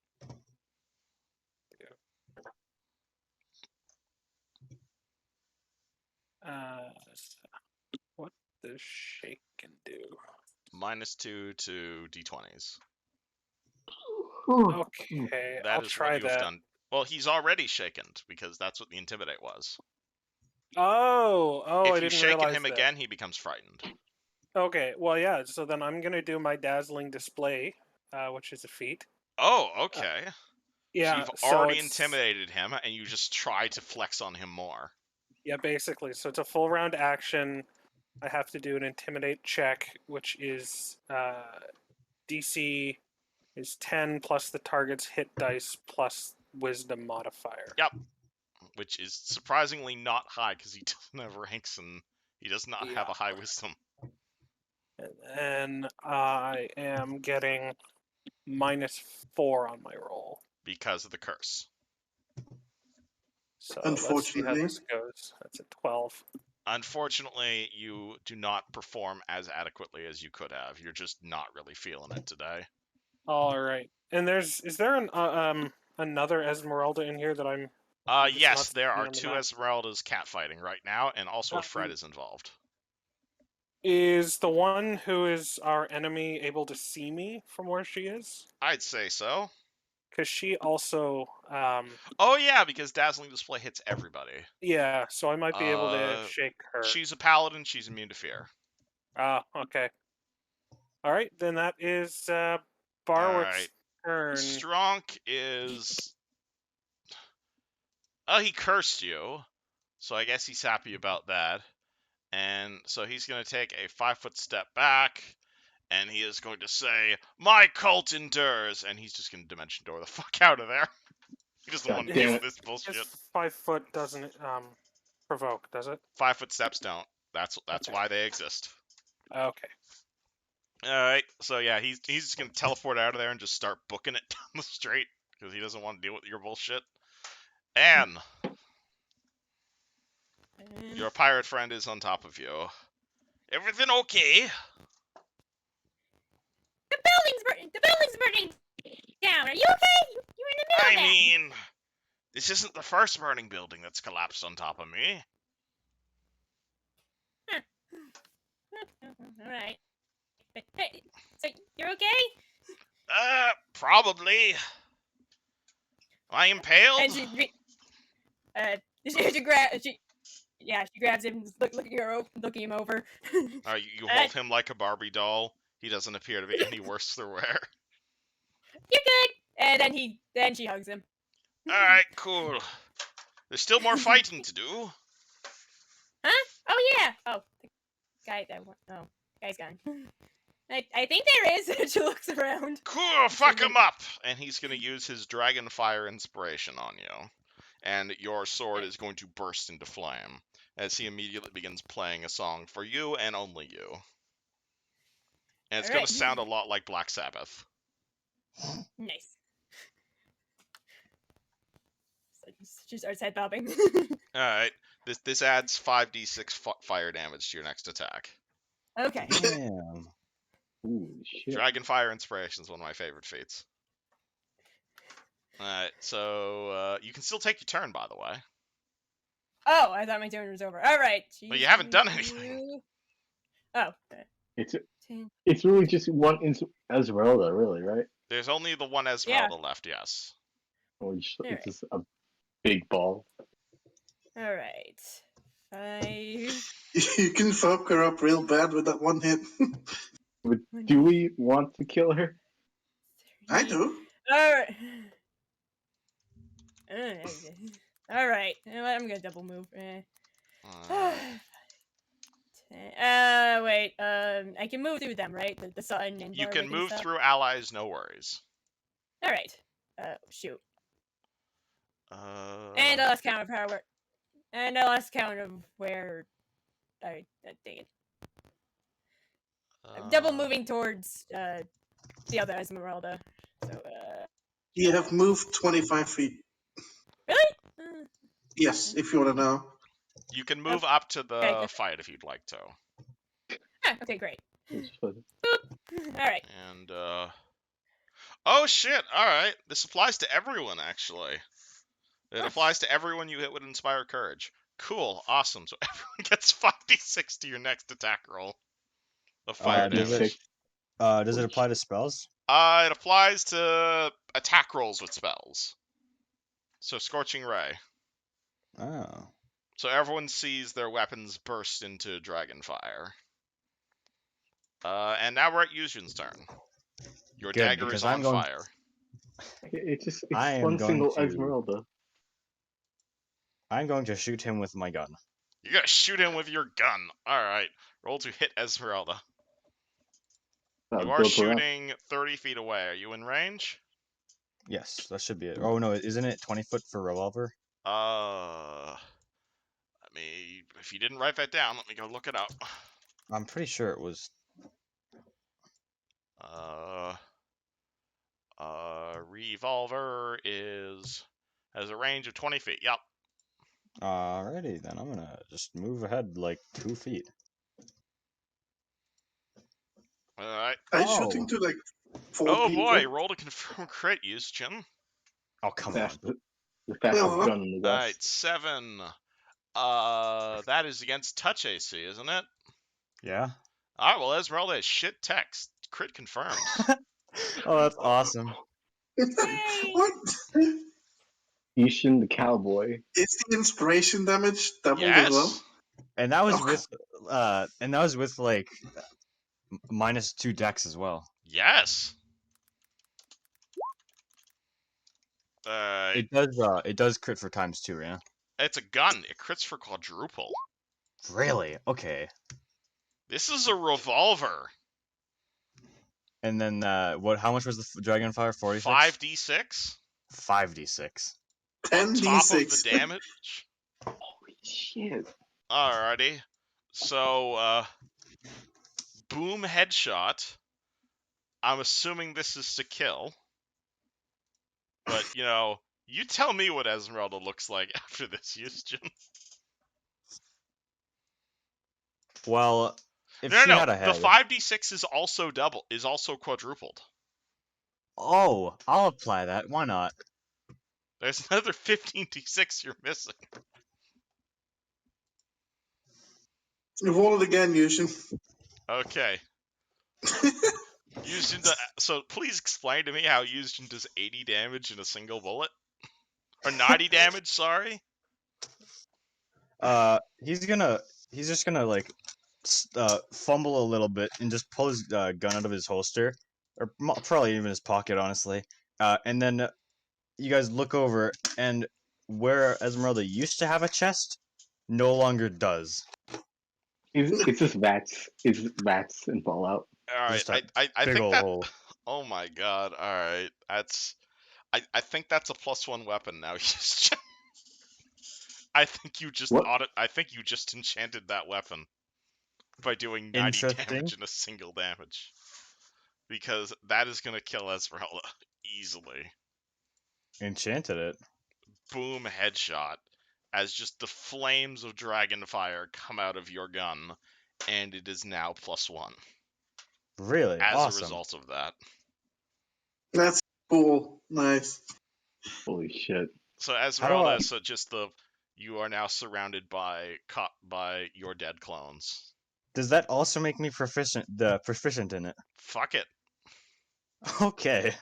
What does shake can do? -2 to d20s. Okay, That I'll is try what you have that. done. Well, he's already shaken because that's what the intimidate was. Oh, If I you didn't shaken realize him that. again, he becomes frightened. Okay, well, yeah. So then I'm gonna do my dazzling display, which is a feat. Oh, okay. Yeah, So you've so already it's- intimidated him, and you just try to flex on him more. Yeah, basically. So it's a full round action. I have to do an intimidate check, which is DC is 10 plus the target's hit dice plus wisdom modifier. Yep. Which is surprisingly not high because he doesn't have ranks and he does not have a high wisdom. And then I am getting -4 on my roll. Because of the curse. So let's see how Unfortunately. this goes. That's a 12. Unfortunately, you do not perform as adequately as you could have. You're just not really feeling it today. All right. And is there an another Esmeralda in here that I'm? just Yes, not there seeing are on the 2 map? Esmeraldas catfighting right now, and also a Fred is involved. Is the one who is our enemy able to see me from where she is? I'd say so. Because she also, Oh yeah, because Dazzling Display hits everybody. yeah, so I might be able to shake her. She's a paladin, she's immune to fear. Ah, okay. All right, then that is Barwick's turn. Stronk is... Oh, he cursed you, so I guess he's happy about that. And so he's going to take a 5-foot step back, and he is going to say, "My cult endures," and he's just going to dimension door the fuck out of there. He doesn't want to deal with this bullshit. His 5 foot doesn't provoke, does it? 5-foot steps don't. That's why they exist. Okay. All right, so yeah, he's just going to teleport out of there and just start booking it down the street because he doesn't want to deal with your bullshit. Anne, your pirate friend is on top of you. Everything okay? The building's burning down. Are you okay? You're in the middle of that. I mean, This isn't the first burning building that's collapsed on top of me. All right. But, hey, so you're okay? Probably. Am I impaled? And she grabs him, looking him over. You hold him like a Barbie doll. He doesn't appear to be any worse for wear. You're good. And then she hugs him. Alright, cool. There's still more fighting to do. Huh? Oh yeah. Oh, the guy that guy's gone. I think there is. She looks around. Cool, fuck him up! And he's gonna use his dragon fire inspiration on you. And your sword is going to burst into flame as he immediately begins playing a song for you and only you. And it's going to sound a lot like Black Sabbath. Nice. So she starts head bobbing. Alright, this adds 5d6 fire damage to your next attack. Okay. Damn. Ooh, shit. Dragon Fire Inspiration is one of my favorite feats. Alright, so you can still take your turn, by the way. Oh, I thought my turn was over. All right. But you haven't done anything. Oh. It's really just one Esmeralda, really, right? There's only the one Esmeralda left, yes. Or it's just a big ball. All right. 5. You can fuck her up real bad with that one hit. But do we want to kill her? I do. All right. All right. You know what? I'm gonna double move. Wait. I can move through them, right? The sun and you Barwick can and move stuff? through allies, no worries. All right. Shoot. Uh, And I lost count of power. And I lost count of where. Dang it. I'm double moving towards the other Esmeralda. So You have moved 25 feet. really? Yes, if you want to know. You can move up to the Okay. fight if you'd like to. Okay, great. It's fun. All right. And oh shit! All right, this applies to everyone actually. It applies to everyone you hit with Inspire Courage. Cool, awesome. So everyone gets 5d6 to your next attack roll of fire damage. Does it apply to spells? It applies to attack rolls with spells. So Scorching Ray. Oh. So everyone sees their weapons burst into dragon fire. And now we're at Yuzhin's turn. Your Good, dagger is because on I'm going- fire. It's I am one going single to- Esmeralda. I'm going to shoot him with my gun. You're gonna shoot him with your gun. Alright. Roll to hit Esmeralda. You are shooting 30 feet away. Are you in range? Yes, that should be it. Oh no, isn't it 20 foot for revolver? If you didn't write that down, let me go look it up. I'm pretty sure it was. Revolver has a range of 20 feet. Yep. Alrighty, then I'm gonna just move ahead like 2 feet. Alright. I'm Oh. shooting to like 4 Oh people. boy, roll to confirm crit, Jim. Oh, come on. The fastest Uh-huh. gun in the West. Alright, 7. That is against touch AC, isn't it? Yeah? Alright, well, Esmeralda has shit text. Crit confirmed. Oh, that's awesome. What? Ishin the cowboy. Is the inspiration damage doubled as well? Yes. And that was Okay. with like -2 dex as well. Yes. It does crit for ×2, yeah? It's a gun. It crits for quadruple. Really? Okay. This is a revolver. And then how much was the dragon fire? 46? 5d6. 5d6. On top of the 10d6. damage. Holy shit. Alrighty. So, boom headshot. I'm assuming this is to kill. But, you tell me what Esmeralda looks like after this use, Jim. Well, if No, she no, had a head. the 5d6 is also quadrupled. Oh, I'll apply that. Why not? There's another 15d6 you're missing. Roll it again, Yushin. Okay. So please explain to me how Yushin does 80 damage in a single bullet? Or 90 damage, sorry? He's just gonna like fumble a little bit and just pull his gun out of his holster, or probably even his pocket, honestly. And then you guys look over, and where Esmeralda used to have a chest, no longer does. It's just vats. It's vats in Fallout. Alright, Just a I big think old that... hole. Oh my god, alright. That's... I think that's a +1 weapon now. I think you just What? I think you just enchanted that weapon by doing 90 Interesting. damage in a single damage. Because that is gonna kill Esmeralda easily. Enchanted it. Boom, headshot. As just the flames of dragon fire come out of your gun, and it is now +1. Really As awesome. a result of that. That's cool. Nice. Holy shit. So How do Esmeralda, I- so just you are now surrounded by your dead clones. Does that also make me proficient in it? Fuck it. Okay.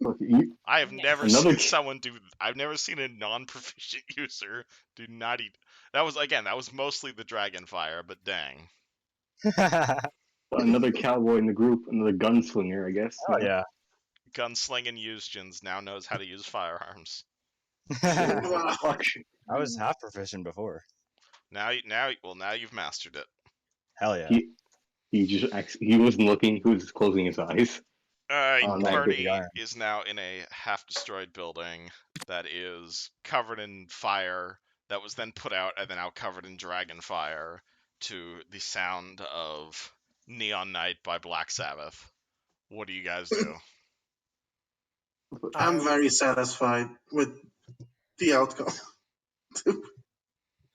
Look, you, I have Yeah. never Another- seen someone do. I've never seen a non-proficient user do 90. That was mostly the dragon fire, but dang. another cowboy in the group, another gunslinger, I guess. Oh yeah. Gunslinging Yusjins now knows how to use firearms. Wow. Fuck. I was half proficient before. Now you've mastered it. Hell yeah. He wasn't looking. He was just closing his eyes. Alright, Oh, nice. party Big iron. is now in a half-destroyed building that is covered in fire that was then put out and then now covered in dragon fire to the sound of Neon Night by Black Sabbath. What do you guys do? I'm very satisfied with the outcome.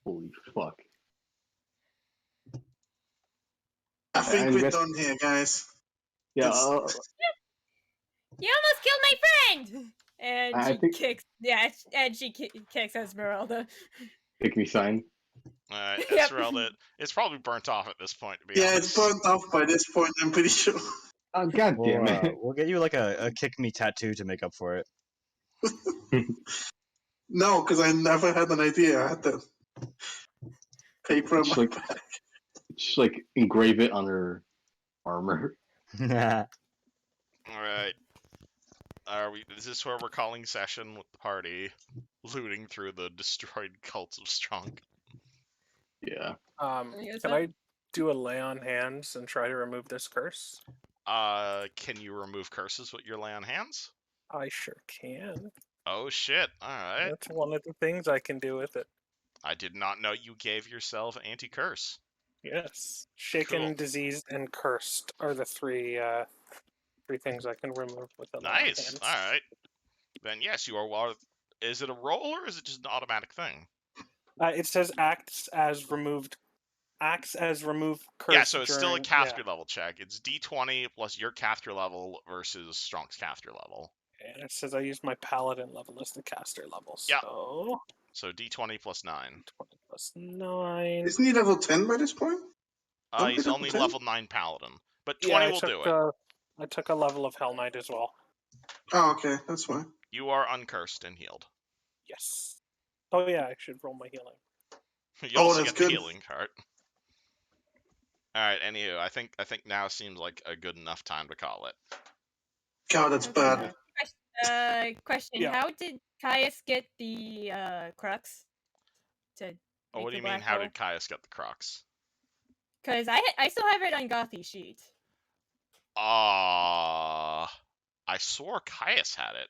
Holy fuck. I think I we're guess- done here, guys. Yeah, It's- You almost killed my friend! And I she think- kicks. Kicks Esmeralda. pick me sign. Alright, Yep. Esmeralda, it's probably burnt off at this point, to be yeah, honest. it's burnt off by this point, I'm pretty sure. Oh, god damn it. We'll get you like a kick me tattoo to make up for it. No, because I never had an idea. I had the paper on Just my like, just like engrave it on her armor. Alright. Is this where we're calling session with the party? Looting through the destroyed cults of Strong. Yeah. I guess Can so. I do a lay on hands and try to remove this curse? Can you remove curses with your lay on hands? I sure can. Oh shit, alright. That's one of the things I can do with it. I did not know you gave yourself anti-curse. Yes. Shaken, Cool. diseased, and cursed are the three things I can remove with a lay on Nice, hands. alright. Then yes, you are well. Is it a roll or is it just an automatic thing? It says acts as removed curse. Yeah, so it's still a during- caster level check. It's D20 plus your caster level versus Strong's caster level. And it says I used my paladin level as the caster level. Yeah. So So D20 plus 9. 20 plus 9. Isn't he level 10 by this point? Don't He's we only level 10? level 9 paladin. But Yeah, 20 will do it. I took a level of Hell Knight as well. Oh, okay, that's fine. You are uncursed and healed. Yes. Oh yeah, I should roll my healing. You Oh, also that's get the good. healing card. Alright, anywho, I think now seems like a good enough time to call it. God, that's bad. Question: Yeah. How did Caius get the crux? To Oh, what do make the you mean, black how hole? did Caius get the Crocs? Because I still have it on Gothy sheet. I swore Caius had it.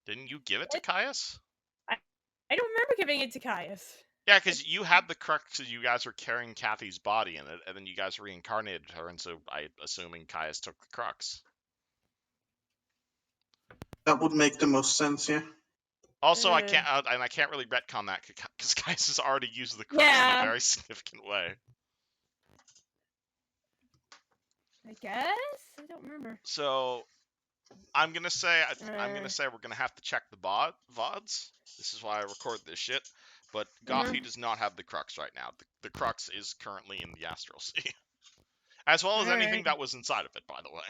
Didn't you give it to Caius? I don't remember giving it to Caius. Yeah, because you had the Crux because you guys were carrying Kathy's body in it, and then you guys reincarnated her, and so I'm assuming Caius took the Crux. That would make the most sense, yeah. Also, I can't really retcon that because Caius has already used the Crux in Yeah. a very significant way. I guess I don't remember. So, I'm gonna say we're gonna have to check the VODs. This is why I record this shit. But Goffy does not have the Crux right now. The Crux is currently in the Astral Sea, as well as anything that was inside of it, by the way.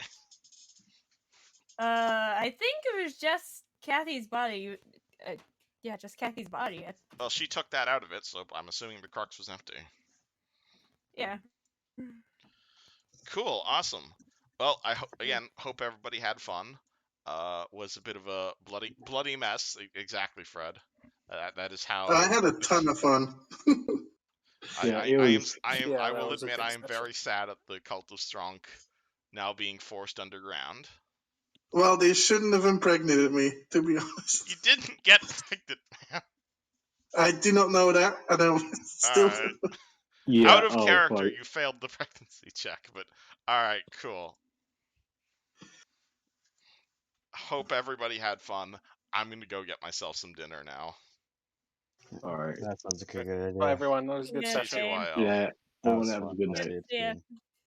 I think it was just Kathy's body. Yeah, just Kathy's body. Well, she took that out of it, so I'm assuming the Crux was empty. Yeah. Cool, awesome. Well, I hope everybody had fun. Was a bit of a bloody mess. Exactly, Fred. That is how I had a ton of fun. I will was a admit good I am session. very sad at the Cult of Strong now being forced underground. Well, they shouldn't have impregnated me, to be honest. You didn't get pregnant, man. I do not know that, and I'm still. Alright. Yeah. Out of character, fuck. you failed the pregnancy check, but alright, cool. Hope everybody had fun. I'm gonna go get myself some dinner now. All right. That sounds like a good idea. Bye, everyone. That was a good Yeah, session. same. TTYL. Yeah. That Everyone was have a fun. good I'll night. see you Yeah. soon.